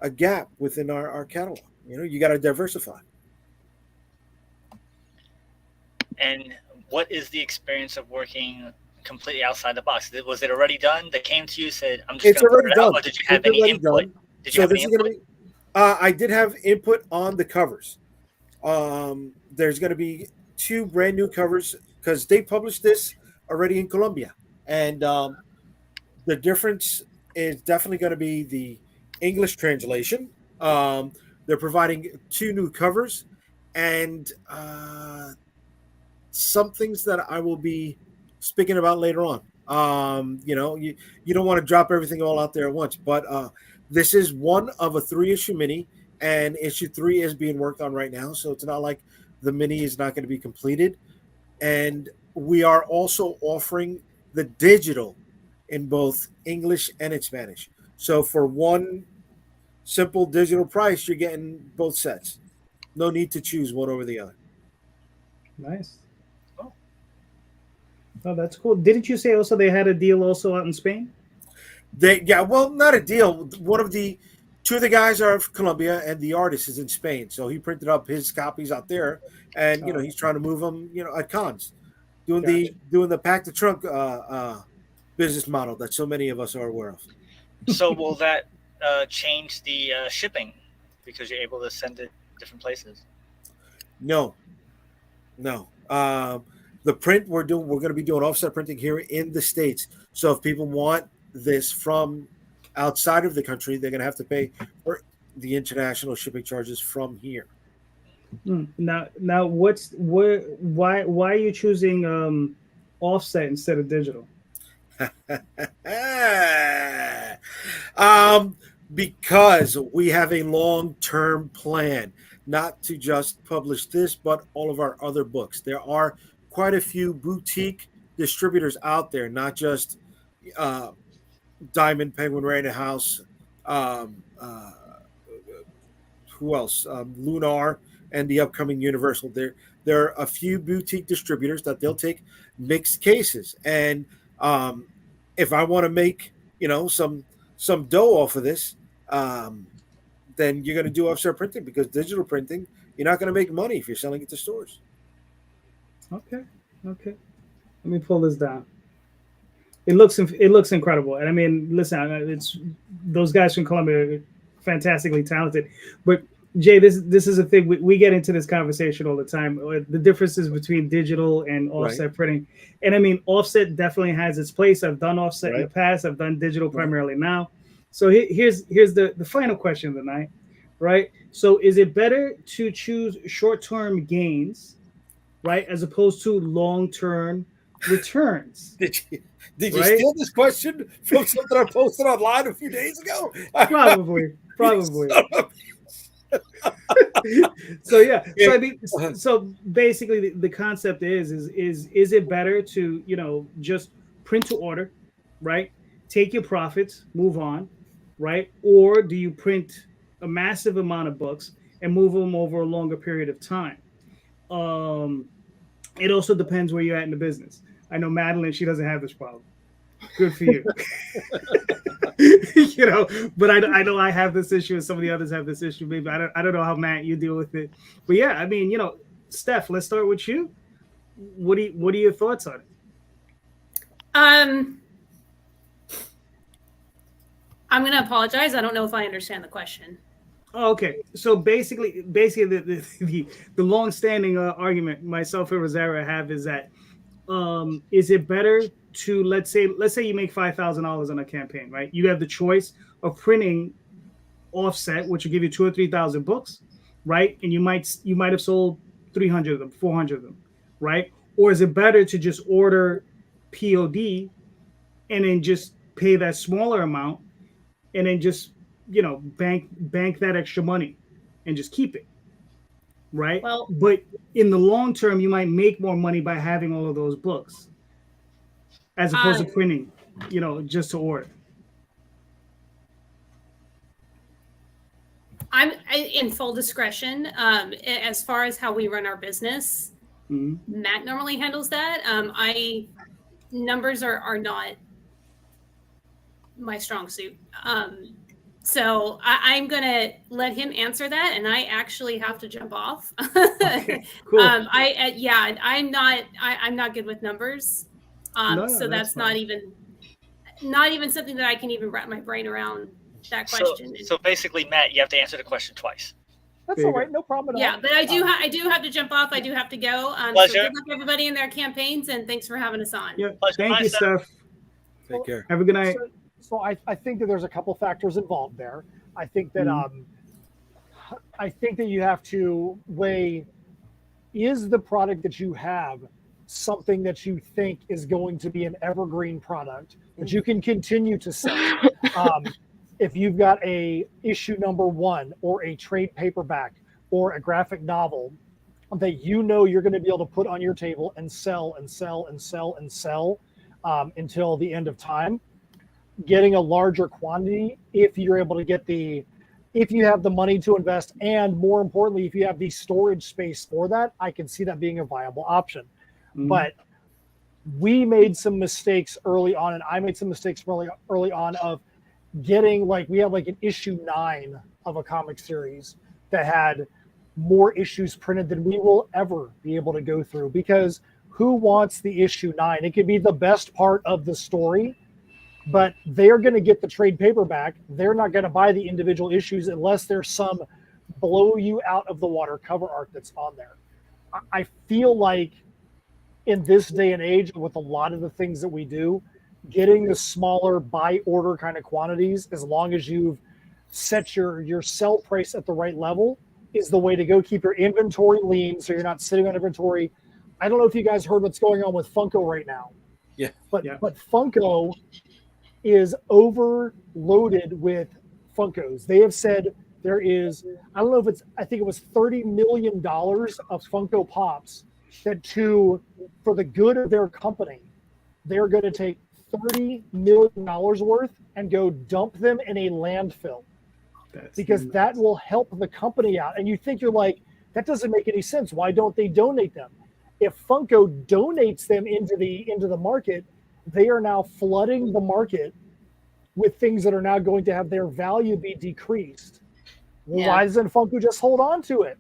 gap within our catalog. You got to diversify. And what is the experience of working completely outside the box? Was it already done? They came to you, said, I'm just going to put it out, or did you have any input? Did you have any input? I did have input on the covers. There's going to be 2 brand new covers because they published this already in Colombia. And the difference is definitely going to be the English translation. They're providing 2 new covers and some things that I will be speaking about later on. You don't want to drop everything all out there at once, but this is one of a 3-issue mini, and issue 3 is being worked on right now. So it's not like the mini is not going to be completed. And we are also offering the digital in both English and in Spanish. So for one simple digital price, you're getting both sets. No need to choose one over the other. Nice. Oh, that's cool. Didn't you say also they had a deal also out in Spain? Not a deal. 2 of the guys are from Colombia, and the artist is in Spain. So he printed up his copies out there, and he's trying to move them, at cons, doing the pack the trunk business model that so many of us are aware of. So will that change the shipping because you're able to send it different places? No. The print we're going to be doing offset printing here in the States. So if people want this from outside of the country, they're going to have to pay for the international shipping charges from here. Now, why are you choosing offset instead of digital? Because we have a long-term plan, not to just publish this, but all of our other books. There are quite a few boutique distributors out there, not just Diamond, Penguin Random House, who else? Lunar, and the upcoming Universal. There are a few boutique distributors that they'll take mixed cases. And if I want to make some dough off of this, then you're going to do offset printing, because digital printing, you're not going to make money if you're selling it to stores. Okay. Let me pull this down. It looks incredible, and listen, it's those guys from Colombia are fantastically talented. But Jay, this is a thing we get into this conversation all the time. The differences between digital and offset printing, and offset definitely has its place. I've done offset in the past. I've done digital primarily now. So here's the final question of the night, right? So is it better to choose short-term gains, right, as opposed to long-term returns? Did you steal this question from something I posted online a few days ago? Probably. So basically the concept is it better to just print to order, right? Take your profits, move on, right? Or do you print a massive amount of books and move them over a longer period of time? It also depends where you're at in the business. I know Madeleine, she doesn't have this problem. Good for you. You know, but I know I have this issue and some of the others have this issue. Maybe I don't know how, Matt, you deal with it. But yeah, I mean, you know, Steph, let's start with you. What are your thoughts on it? I'm going to apologize. I don't know if I understand the question. Oh, okay. So basically the long-standing argument myself and Rosario have is that is it better to let's say you make $5,000 on a campaign, right? You have the choice of printing offset, which will give you 2,000 or 3,000 books, right? And you might have sold 300 of them, 400 of them, right? Or is it better to just order POD and then just pay that smaller amount and then just, you know, bank that extra money and just keep it, right? Well, but in the long term, you might make more money by having all of those books as opposed to printing, you know, just to order. I'm in full discretion. As far as how we run our business, Matt normally handles that. Numbers are not my strong suit. So I'm going to let him answer that, and I actually have to jump off. Okay, cool. I'm not good with numbers. So that's not even something that I can even wrap my brain around that question. So basically, Matt, you have to answer the question twice. That's all right, no problem at all. Yeah, but I do have to jump off. I do have to go. So good luck everybody in their campaigns, and thanks for having us on. Yeah, thank you, Steph. Take care. Have a good night. So I think that there's a couple factors involved there. I think that you have to weigh, is the product that you have something that you think is going to be an evergreen product that you can continue to sell? If you've got a issue number 1 or a trade paperback or a graphic novel that you know you're going to be able to put on your table and sell and sell and sell and sell until the end of time, getting a larger quantity, if you're able to get if you have the money to invest, and more importantly, if you have the storage space for that, I can see that being a viable option. But we made some mistakes early on, and I made some mistakes early on of getting, like, we have like an issue 9 of a comic series that had more issues printed than we will ever be able to go through, because who wants the issue 9? It could be the best part of the story, but they're going to get the trade paperback. They're not going to buy the individual issues unless there's some blow you out of the water cover art that's on there. I feel like in this day and age, with a lot of the things that we do, getting the smaller buy order kind of quantities, as long as you've set your sell price at the right level, is the way to go. Keep your inventory lean so you're not sitting on inventory. I don't know if you guys heard what's going on with Funko right now. Yeah. But Funko is overloaded with Funkos. They have said there is, I don't know if it's, I think it was $30 million of Funko Pops that for the good of their company, they're going to take $30 million worth and go dump them in a landfill. Because that will help the company out. And you think, you're like, that doesn't make any sense. Why don't they donate them? If Funko donates them into the market, they are now flooding the market with things that are now going to have their value be decreased. Yeah. Why doesn't Funko just hold on to it?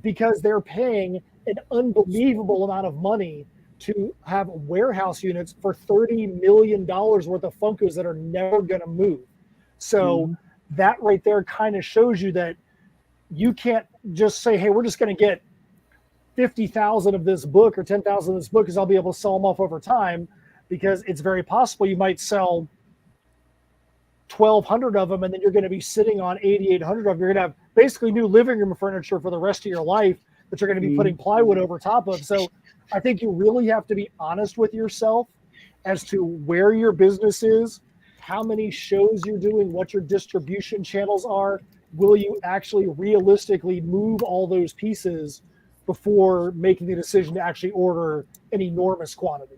Because they're paying an unbelievable amount of money to have warehouse units for $30 million worth of Funkos that are never going to move. So that right there kind of shows you that you can't just say, hey, we're just going to get 50,000 of this book or 10,000 of this book because I'll be able to sell them off over time, because it's very possible you might sell 1,200 of them and then you're going to be sitting on 8,800 of them. You're going to have basically new living room furniture for the rest of your life that you're going to be putting plywood over top of. So I think you really have to be honest with yourself as to where your business is, how many shows you're doing, what your distribution channels are. Will you actually realistically move all those pieces before making the decision to actually order an enormous quantity?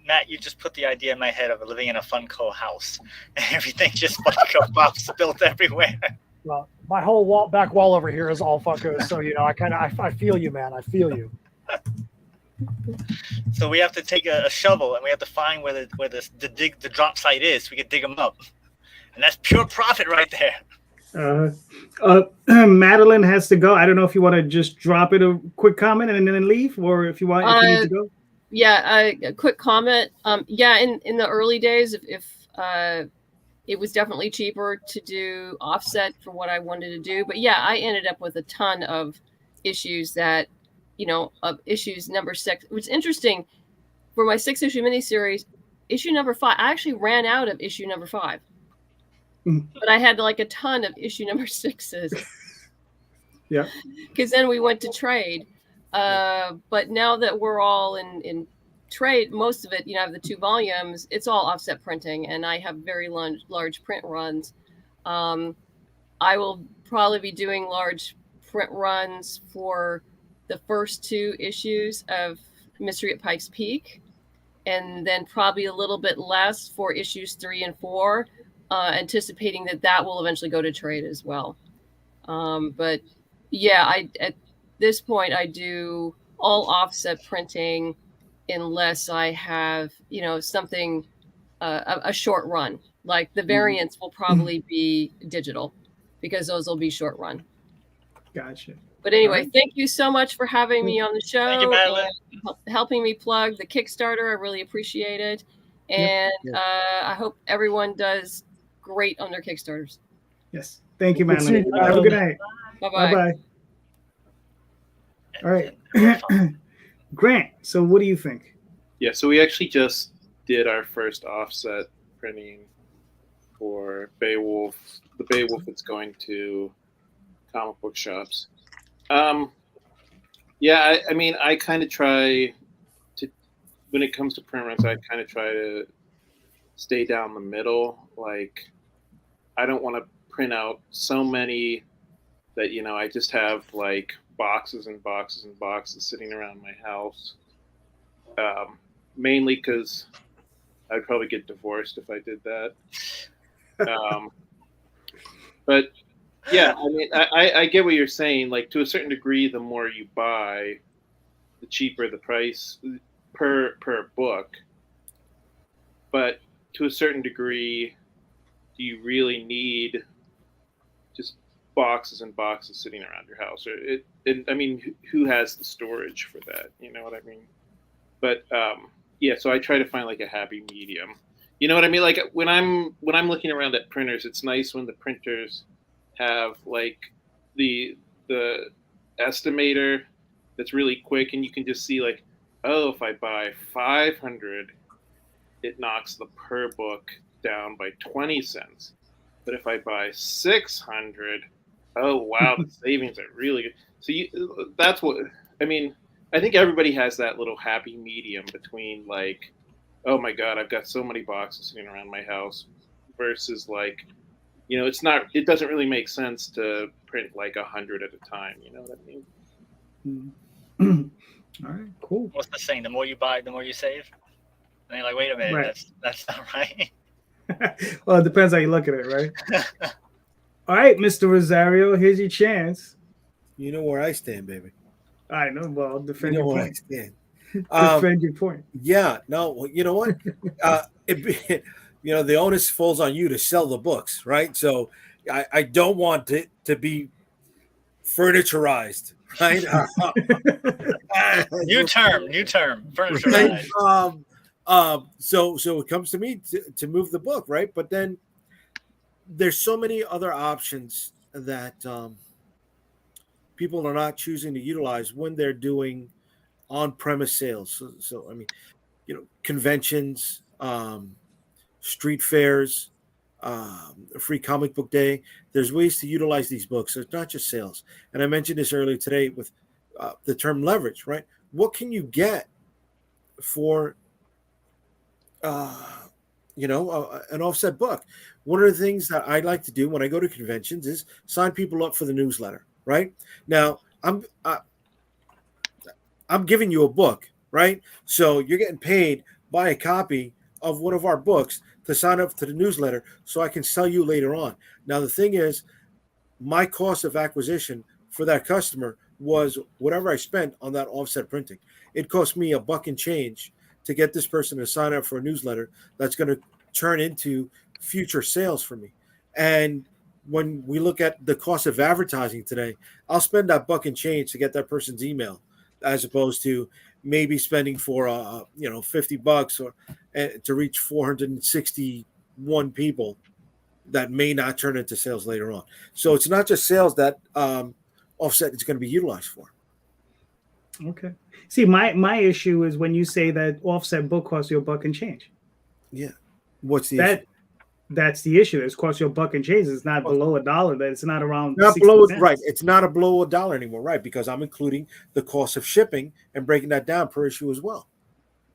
Matt, you just put the idea in my head of living in a Funko house. Everything just Funko Pops built everywhere. Well, my whole back wall over here is all Funkos, so I feel you, man. I feel you. So we have to take a shovel and we have to find where the drop site is. So we can dig them up, and that's pure profit right there. Madeleine has to go. I don't know if you want to just drop it a quick comment and then leave, or if you need to go. Yeah, a quick comment. Yeah, in the early days, if it was definitely cheaper to do offset for what I wanted to do. But yeah, I ended up with a ton of issues that, of issues number 6. What's interesting, for my 6-issue miniseries, issue number 5, I actually ran out of issue number 5. But I had like a ton of issue number 6s. Yeah. Because then we went to trade. But now that we're all in trade, most of it, I have the 2 volumes, it's all offset printing, and I have very large print runs. I will probably be doing large print runs for the first 2 issues of Mystery at Pike's Peak, and then probably a little bit less for issues 3 and 4, anticipating that will eventually go to trade as well. But yeah, at this point, I do all offset printing unless I have, something, a short run. Like the variants will probably be digital because those will be short run. Gotcha. But anyway, thank you so much for having me on the show. Thank you, Madeleine. And helping me plug the Kickstarter. I really appreciate it. And I hope everyone does great on their Kickstarters. Yes. Thank you, Madeleine. Have a good night. Bye-bye. Bye-bye. All right. Grant, so what do you think? Yeah, so we actually just did our first offset printing for Beowulf. The Beowulf that's going to comic book shops. Yeah, I mean, I kind of try to, when it comes to print runs, I kind of try to stay down the middle. Like, I don't want to print out so many that, I just have like boxes and boxes and boxes sitting around my house. Mainly because I'd probably get divorced if I did that. But yeah, I mean, I get what you're saying. Like, to a certain degree, the more you buy, the cheaper the price per book. But to a certain degree, do you really need just boxes and boxes sitting around your house? Or I mean, who has the storage for that? You know what I mean? But yeah, so I try to find like a happy medium. You know what I mean? Like when I'm looking around at printers, it's nice when the printers have like the estimator that's really quick, and you can just see like, oh, if I buy 500, it knocks the per book down by 20 cents. But if I buy 600, oh wow, the savings are really good. So that's what I mean. I think everybody has that little happy medium between like, oh my God, I've got so many boxes sitting around my house, versus like, it doesn't really make sense to print like 100 at a time. You know what I mean? All right, cool. What's the saying? The more you buy, the more you save. And you're like, wait a minute, right. That's not right. Well, it depends how you look at it, right? All right, Mr. Rosario, here's your chance. You know where I stand, baby. I know. Well, defend your point. I stand. Defend your point. Yeah. No. You know what? The onus falls on you to sell the books, right? So I don't want it to be furniturized, right? New term, furniturized. So it comes to me to move the book, right? But then there's so many other options that people are not choosing to utilize when they're doing on-premise sales. So I mean, conventions, street fairs, free comic book day. There's ways to utilize these books. So it's not just sales. And I mentioned this earlier today with the term leverage, right? What can you get for an offset book? One of the things that I like to do when I go to conventions is sign people up for the newsletter. Right now, I'm giving you a book, right? So you're getting paid by a copy of one of our books to sign up to the newsletter, so I can sell you later on. Now the thing is, my cost of acquisition for that customer was whatever I spent on that offset printing. it costs me $1 and change to get this person to sign up for a newsletter that's going to turn into future sales for me. And when we look at the cost of advertising today, I'll spend that $1 and change to get that person's email, as opposed to maybe spending for $50 or to reach 461 people that may not turn into sales later on. So it's not just sales that Offset is going to be utilized for. Okay. See, my issue is when you say that Offset book costs you $1 and change. Yeah. What's the issue? That's the issue. It's cost you $1 and change. It's not below $1. That it's not around. Not below, right. It's not below $1 anymore, right? Because I'm including the cost of shipping and breaking that down per issue as well.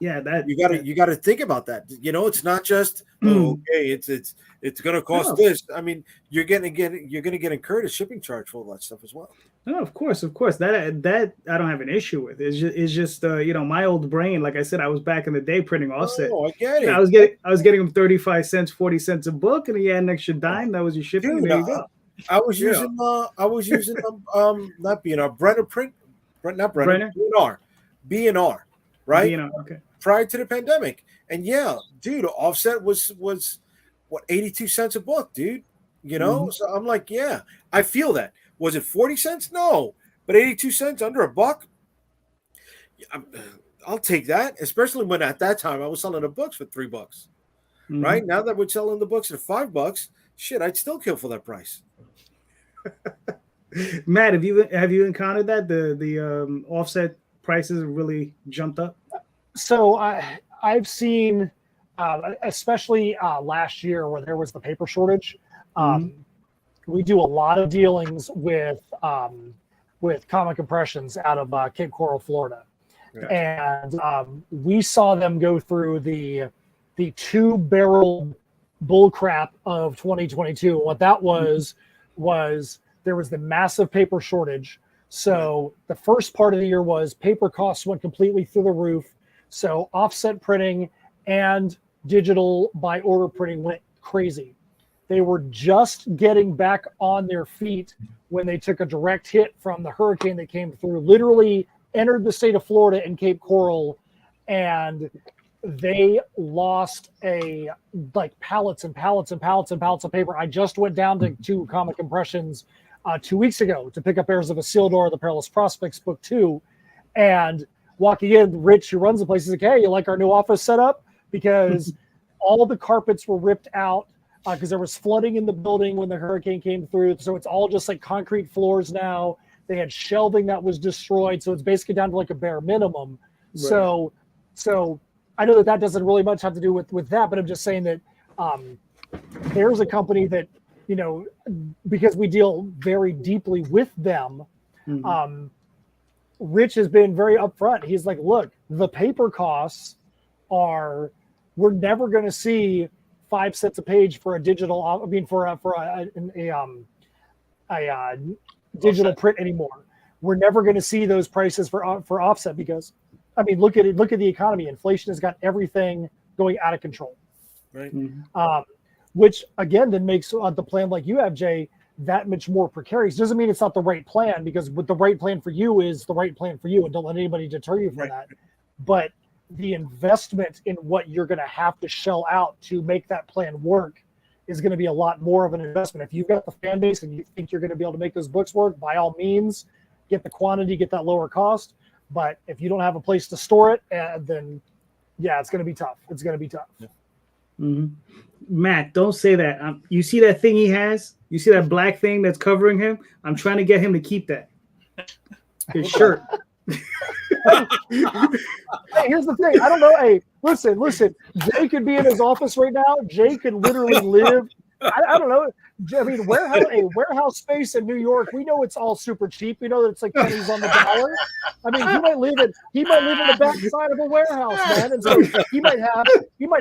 Yeah, that you got to think about that. It's not just it's going to cost this. I mean, you're going to get incurred a shipping charge for all that stuff as well. No, of course. That I don't have an issue with. It's just my old brain. Like I said, I was back in the day printing Offset. Oh, I get it. I was getting them 35 cents, 40 cents a book, and he had an extra dime. That was your shipping. Dude, there you go. I was using not B&R, Brenner print, not Brenner, B&R, right? B&R, okay. Prior to the pandemic, and dude, Offset was what 82 cents a book, dude. So I'm like, I feel that. Was it 40 cents? No, but 82 cents, under $1. I'll take that, especially when at that time I was selling the books for $3. Right now that we're selling the books at $5, shit, I'd still kill for that price. Matt, have you encountered that the Offset prices really jumped up? So I've seen, especially last year where there was the paper shortage. We do a lot of dealings with Comic Impressions out of Cape Coral, Florida, and we saw them go through the 2-barrel bullcrap of 2022. What that was there was the massive paper shortage. So the first part of the year was paper costs went completely through the roof. So offset printing and digital by order printing went crazy. They were just getting back on their feet when they took a direct hit from the hurricane that came through, literally entered the state of Florida and Cape Coral, and they lost pallets and pallets and pallets and pallets of paper. I just went down to Comic Impressions 2 weeks ago to pick up Heirs of Isildur, the Perilous Prospects book 2, and walking in, Rich, who runs the place, is like, "Hey, you like our new office setup?" Because all the carpets were ripped out because there was flooding in the building when the hurricane came through. So it's all just like concrete floors now. They had shelving that was destroyed. So it's basically down to like a bare minimum. Right. So I know that doesn't really much have to do with that, but I'm just saying that there's a company that, because we deal very deeply with them, Rich has been very upfront. He's like, look, the paper costs we're never going to see 5 cents a page for a digital, for a digital print anymore. We're never going to see those prices for offset because, look at it. Look at the economy. Inflation has got everything going out of control. Right. Which again, then makes the plan like you have, Jay, that much more precarious. Doesn't mean it's not the right plan, because what the right plan for you is the right plan for you, and don't let anybody deter you from that. But the investment in what you're going to have to shell out to make that plan work is going to be a lot more of an investment. If you've got the fan base and you think you're going to be able to make those books work, by all means, get the quantity, get that lower cost. But if you don't have a place to store it, then it's going to be tough. It's going to be tough. Yeah. Matt, don't say that. You see that thing he has? You see that black thing that's covering him? I'm trying to get him to keep that. His shirt. Hey, here's the thing. I don't know. Hey, listen. Jay could be in his office right now. Jay could literally live. I don't know. Warehouse space in New York. We know it's all super cheap. We know that it's like pennies on the dollar. He might live in the back side of a warehouse, man. And so he might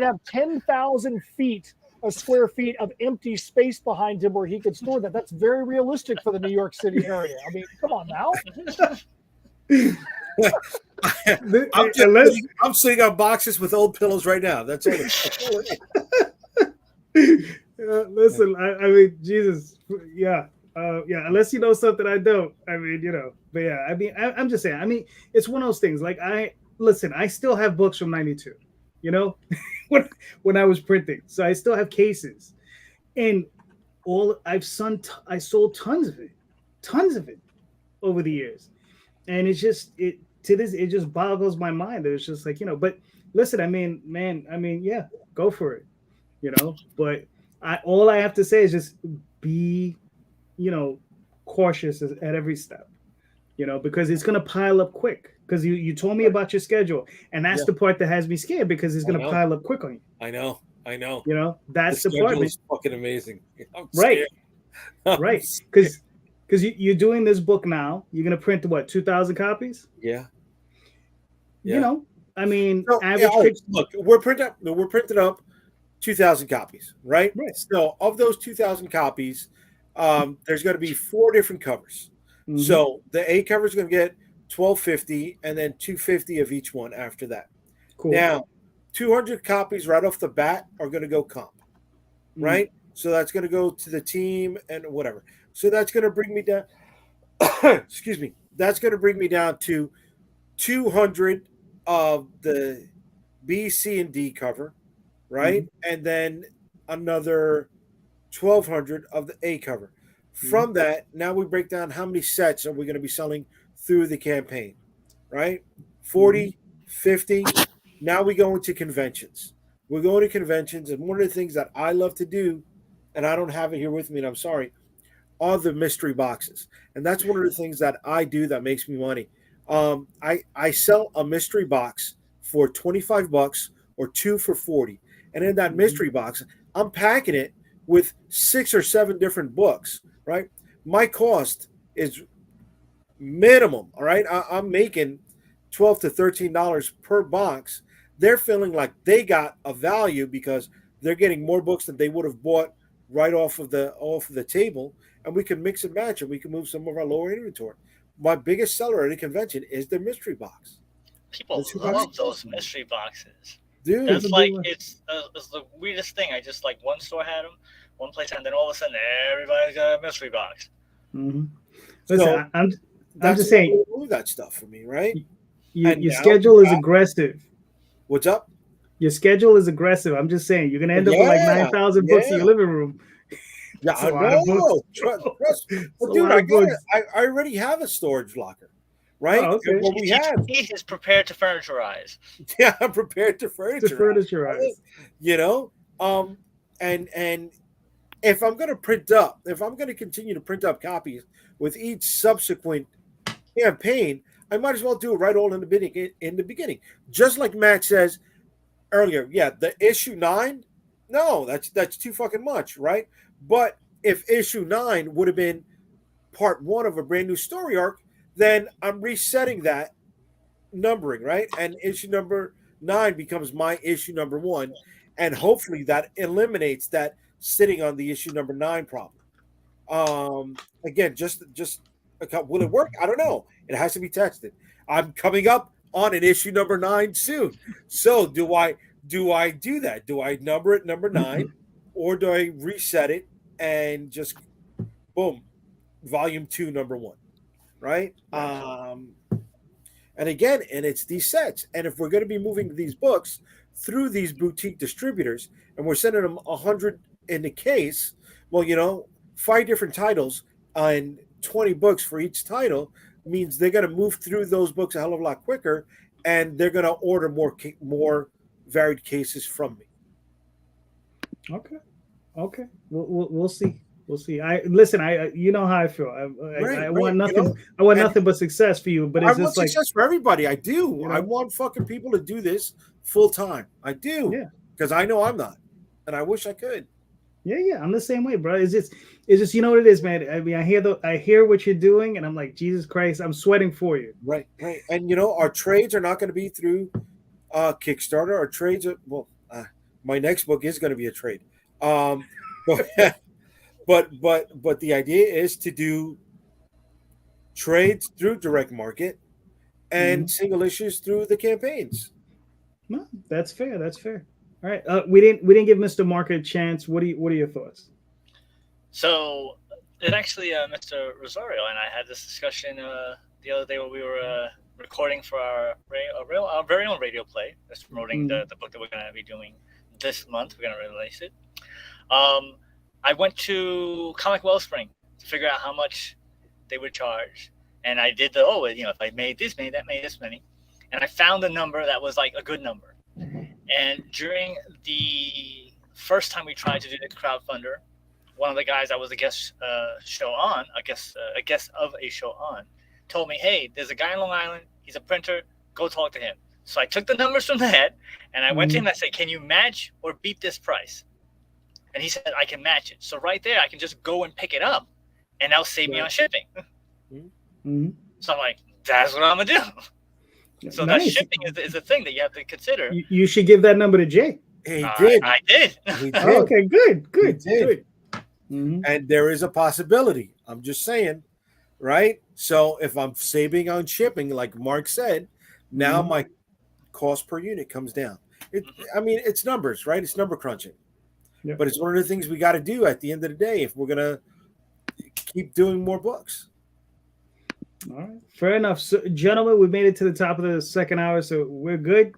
have 10,000 square feet of empty space behind him where he could store that. That's very realistic for the New York City area. Come on now. I'm sitting on boxes with old pillows right now. That's all. Listen, Jesus, unless you know something I don't, but yeah, I'm just saying, it's one of those things. Like listen, I still have books from '92. You know, when I was printing, so I still have cases, and I sold tons of it over the years, and it's just it just boggles my mind that it's just like, But listen, I mean, man, yeah, go for it, But all I have to say is just be, cautious at every step, because it's gonna pile up quick. Because you told me about your schedule, and that's the part that has me scared because it's gonna pile up quick on you. I know. That's the part. It's fucking amazing. Right. Right. Because you're doing this book now. You're gonna print what, 2,000 copies? Yeah. Average. Look, we're printed up 2,000 copies, right? So of those 2,000 copies, there's going to be 4 different covers. Mm-hmm. So the A cover is going to get $12.50, and then $2.50 of each one after that. Cool. Now, 200 copies right off the bat are going to go comp, right? So that's going to go to the team and whatever. So that's going to bring me down. Excuse me. That's going to bring me down to 200 of the B, C, and D cover, right? Mm-hmm. And then another 1,200 of the A cover. Mm-hmm. From that, now we break down how many sets are we going to be selling through the campaign, right? 40, 50. Now we go into conventions. We're going to conventions, and one of the things that I love to do, and I don't have it here with me, and I'm sorry, are the mystery boxes. And that's one of the things that I do that makes me money. I sell a mystery box for $25 or 2 for $40. And in that mystery box, I'm packing it with 6 or 7 different books, right? My cost is minimum, all right? I'm making $12 to $13 per box. They're feeling like they got a value because they're getting more books than they would have bought right off of the table, and we can mix and match, and we can move some of our lower inventory. My biggest seller at a convention is the mystery box. People love those mystery boxes. Dude, that's like it's the weirdest thing. I just like one store had them, one place, and then all of a sudden everybody's got a mystery box. Mm-hmm. Listen, I'm just saying, move that stuff for me, right? Your schedule is aggressive. What's up? Your schedule is aggressive. I'm just saying, you're gonna end up with like 9,000 books in your living room. Yeah, I know. Trust. Well, dude, I already have a storage locker, right? Oh, okay. What we have. He is prepared to furniture-ize. Yeah, I'm prepared to furniture-ize. Right? And if I'm going to continue to print up copies with each subsequent campaign, I might as well do it right all in the beginning. Just like Matt says earlier, yeah, the issue 9, no, that's too fucking much, right? But if issue 9 would have been part 1 of a brand new story arc, then I'm resetting that numbering, right? And issue number 9 becomes my issue number 1, and hopefully that eliminates that sitting on the issue number 9 problem. Again, just will it work? I don't know. It has to be tested. I'm coming up on an issue number 9 soon. So do I do that? Do I number it number 9, or do I reset it and just boom, volume 2, number 1, right? And again, and it's these sets. And if we're going to be moving these books through these boutique distributors, and we're sending them 100 in the case, well, 5 different titles and 20 books for each title means they're going to move through those books a hell of a lot quicker, and they're going to order more varied cases from me. Okay. We'll see. We'll see. I you know how I feel. I want nothing. I want nothing but success for you. But it's just like success for everybody. I do. I want fucking people to do this full time. I do. Yeah. Because I know I'm not, and I wish I could. Yeah. I'm the same way, bro. It's just you know what it is, man. I mean, I hear what you're doing, and I'm like, Jesus Christ, I'm sweating for you. Right. And our trades are not going to be through Kickstarter. Our trades are my next book is going to be a trade. But the idea is to do trades through direct market and single issues through the campaigns. No, that's fair. All right. We didn't give Mr. Mark a chance. What are your thoughts? So it actually, Mr. Rosario and I had this discussion the other day when we were recording for our very own radio play. That's promoting the book that we're going to be doing this month. We're going to release it. I went to Comic Wellspring to figure out how much they would charge. And I did if I made this many, that made this many. And I found a number that was like a good number. And during the first time we tried to do the crowdfunder, one of the guys that was a guest of a show on, told me, hey, there's a guy in Long Island. He's a printer. Go talk to him. So I took the numbers from that, and I went to him and I said, can you match or beat this price? And he said, I can match it. So right there, I can just go and pick it up, and that'll save me on shipping. So I'm like, that's what I'm going to do. So that shipping is a thing that you have to consider. You should give that number to Jay. He did. I did. He did. Oh, okay, good. He did. And there is a possibility. I'm just saying, right? So if I'm saving on shipping, like Mark said, now my cost per unit comes down. I mean, it's numbers, right? It's number crunching. Yep. But it's one of the things we got to do at the end of the day if we're going to keep doing more books. All right. Fair enough. So, gentlemen, we made it to the top of the second hour, so we're good.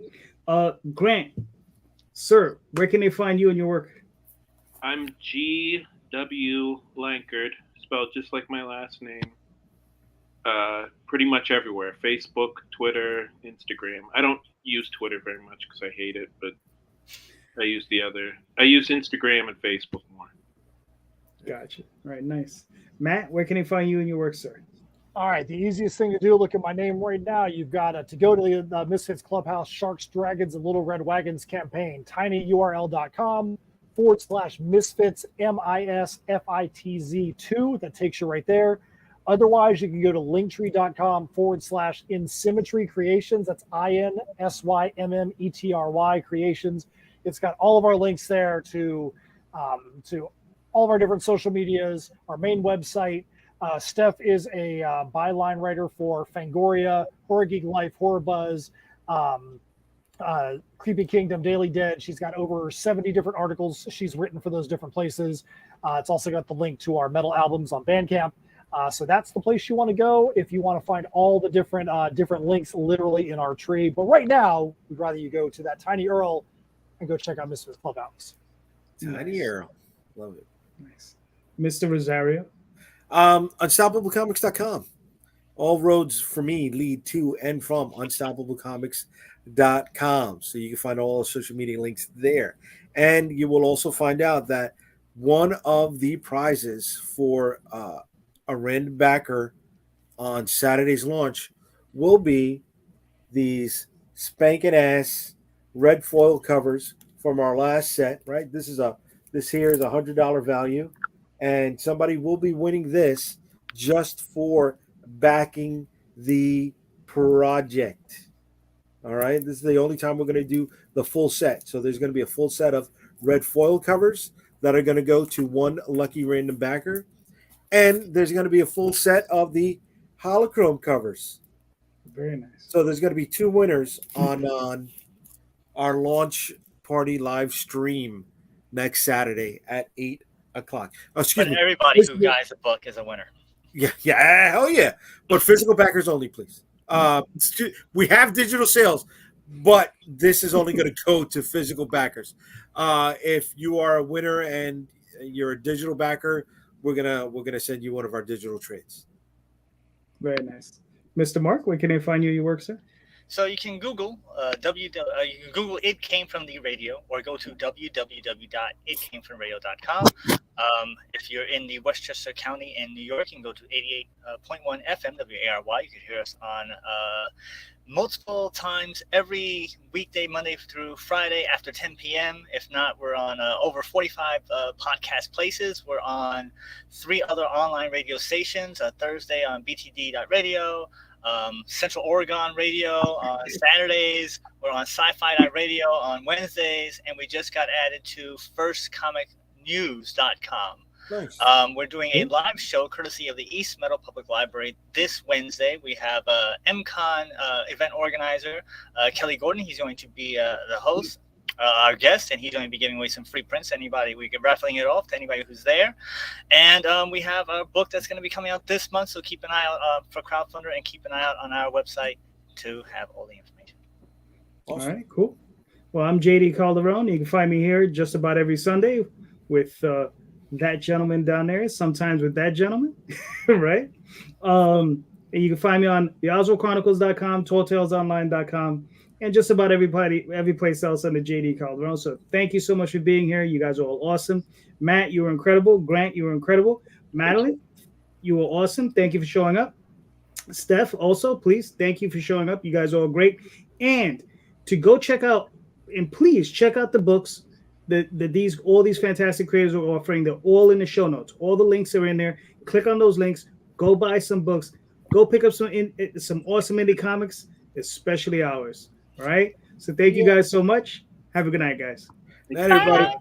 Grant, sir, where can they find you and your work? I'm G.W. Lankerd, spelled just like my last name. Pretty much everywhere. Facebook, Twitter, Instagram. I don't use Twitter very much because I hate it, but I use Instagram and Facebook more. Gotcha. All right, nice. Matt, where can they find you and your work, sir? All right, the easiest thing to do, look at my name right now. You've got to go to the Misfits Clubhouse Sharks, Dragons, and Little Red Wagons campaign, tinyurl.com/Misfits, MISFITZ2. That takes you right there. Otherwise, you can go to linktree.com/InSymmetry Creations. That's INSYMMETRY Creations. It's got all of our links there to all of our different social medias, our main website. Steph is a byline writer for Fangoria, Horror Geek Life, Horror Buzz, Creepy Kingdom, Daily Dead. She's got over 70 different articles she's written for those different places. It's also got the link to our metal albums on Bandcamp. So that's the place you want to go if you want to find all the different links literally in our tree. But right now, we'd rather you go to that Tiny Earl and go check out Misfits Clubhouse. Tiny Earl. Love it. Nice. Mr. Rosario? UnstoppableComics.com. All roads for me lead to and from UnstoppableComics.com. So you can find all the social media links there. And you will also find out that one of the prizes for a random backer on Saturday's launch will be these spanking ass red foil covers from our last set, right? This here is $100 value. And somebody will be winning this just for backing the project. All right. This is the only time we're going to do the full set. So there's going to be a full set of red foil covers that are going to go to one lucky random backer. And there's going to be a full set of the holochrome covers. Very nice. So there's going to be two winners on our launch party live stream next Saturday at 8 o'clock. Oh, excuse me. Everybody who buys a book is a winner. Yeah, hell yeah. But physical backers only, please. We have digital sales, but this is only going to go to physical backers. If you are a winner and you're a digital backer, we're gonna send you one of our digital trades. Very nice. Mr. Mark, where can I find you your work, sir? So you can Google you can Google It Came From the Radio, or go to www.itcamefromradio.com. If you're in the Westchester County in New York, you can go to 88.1 FM WARY. You can hear us on multiple times every weekday, Monday through Friday after 10 p.m. If not, we're on over 45 podcast places. We're on 3 other online radio stations. Thursday on BTD.radio. Central Oregon Radio on Saturdays. We're on Sci-Fi Radio on Wednesdays, and we just got added to firstcomicnews.com. Nice. We're doing a live show courtesy of the East Meadow Public Library this Wednesday. We have MCon event organizer Kelly Gordon. He's going to be the host, our guest, and he's going to be giving away some free prints. Anybody, we can raffling it off to anybody who's there. And we have a book that's going to be coming out this month, so keep an eye out for crowdfunder, and keep an eye out on our website to have all the information. All right, cool. Well, I'm JD Calderon. You can find me here just about every Sunday with that gentleman down there, sometimes with that gentleman, right? And you can find me on theoswaldchronicles.com, talltalesonline.com, and just about every place else under JD Calderon. So thank you so much for being here. You guys are all awesome. Matt, you were incredible. Grant, you were incredible. Madeleine, you were awesome. Thank you for showing up. Steph, also, please, thank you for showing up. You guys are all great. And to go check out, and please check out the books that all these fantastic creators are offering. They're all in the show notes. All the links are in there. Click on those links. Go buy some books. Go pick up some awesome indie comics, especially ours. All right. So thank you guys so much. Have a good night, guys. Night, everybody.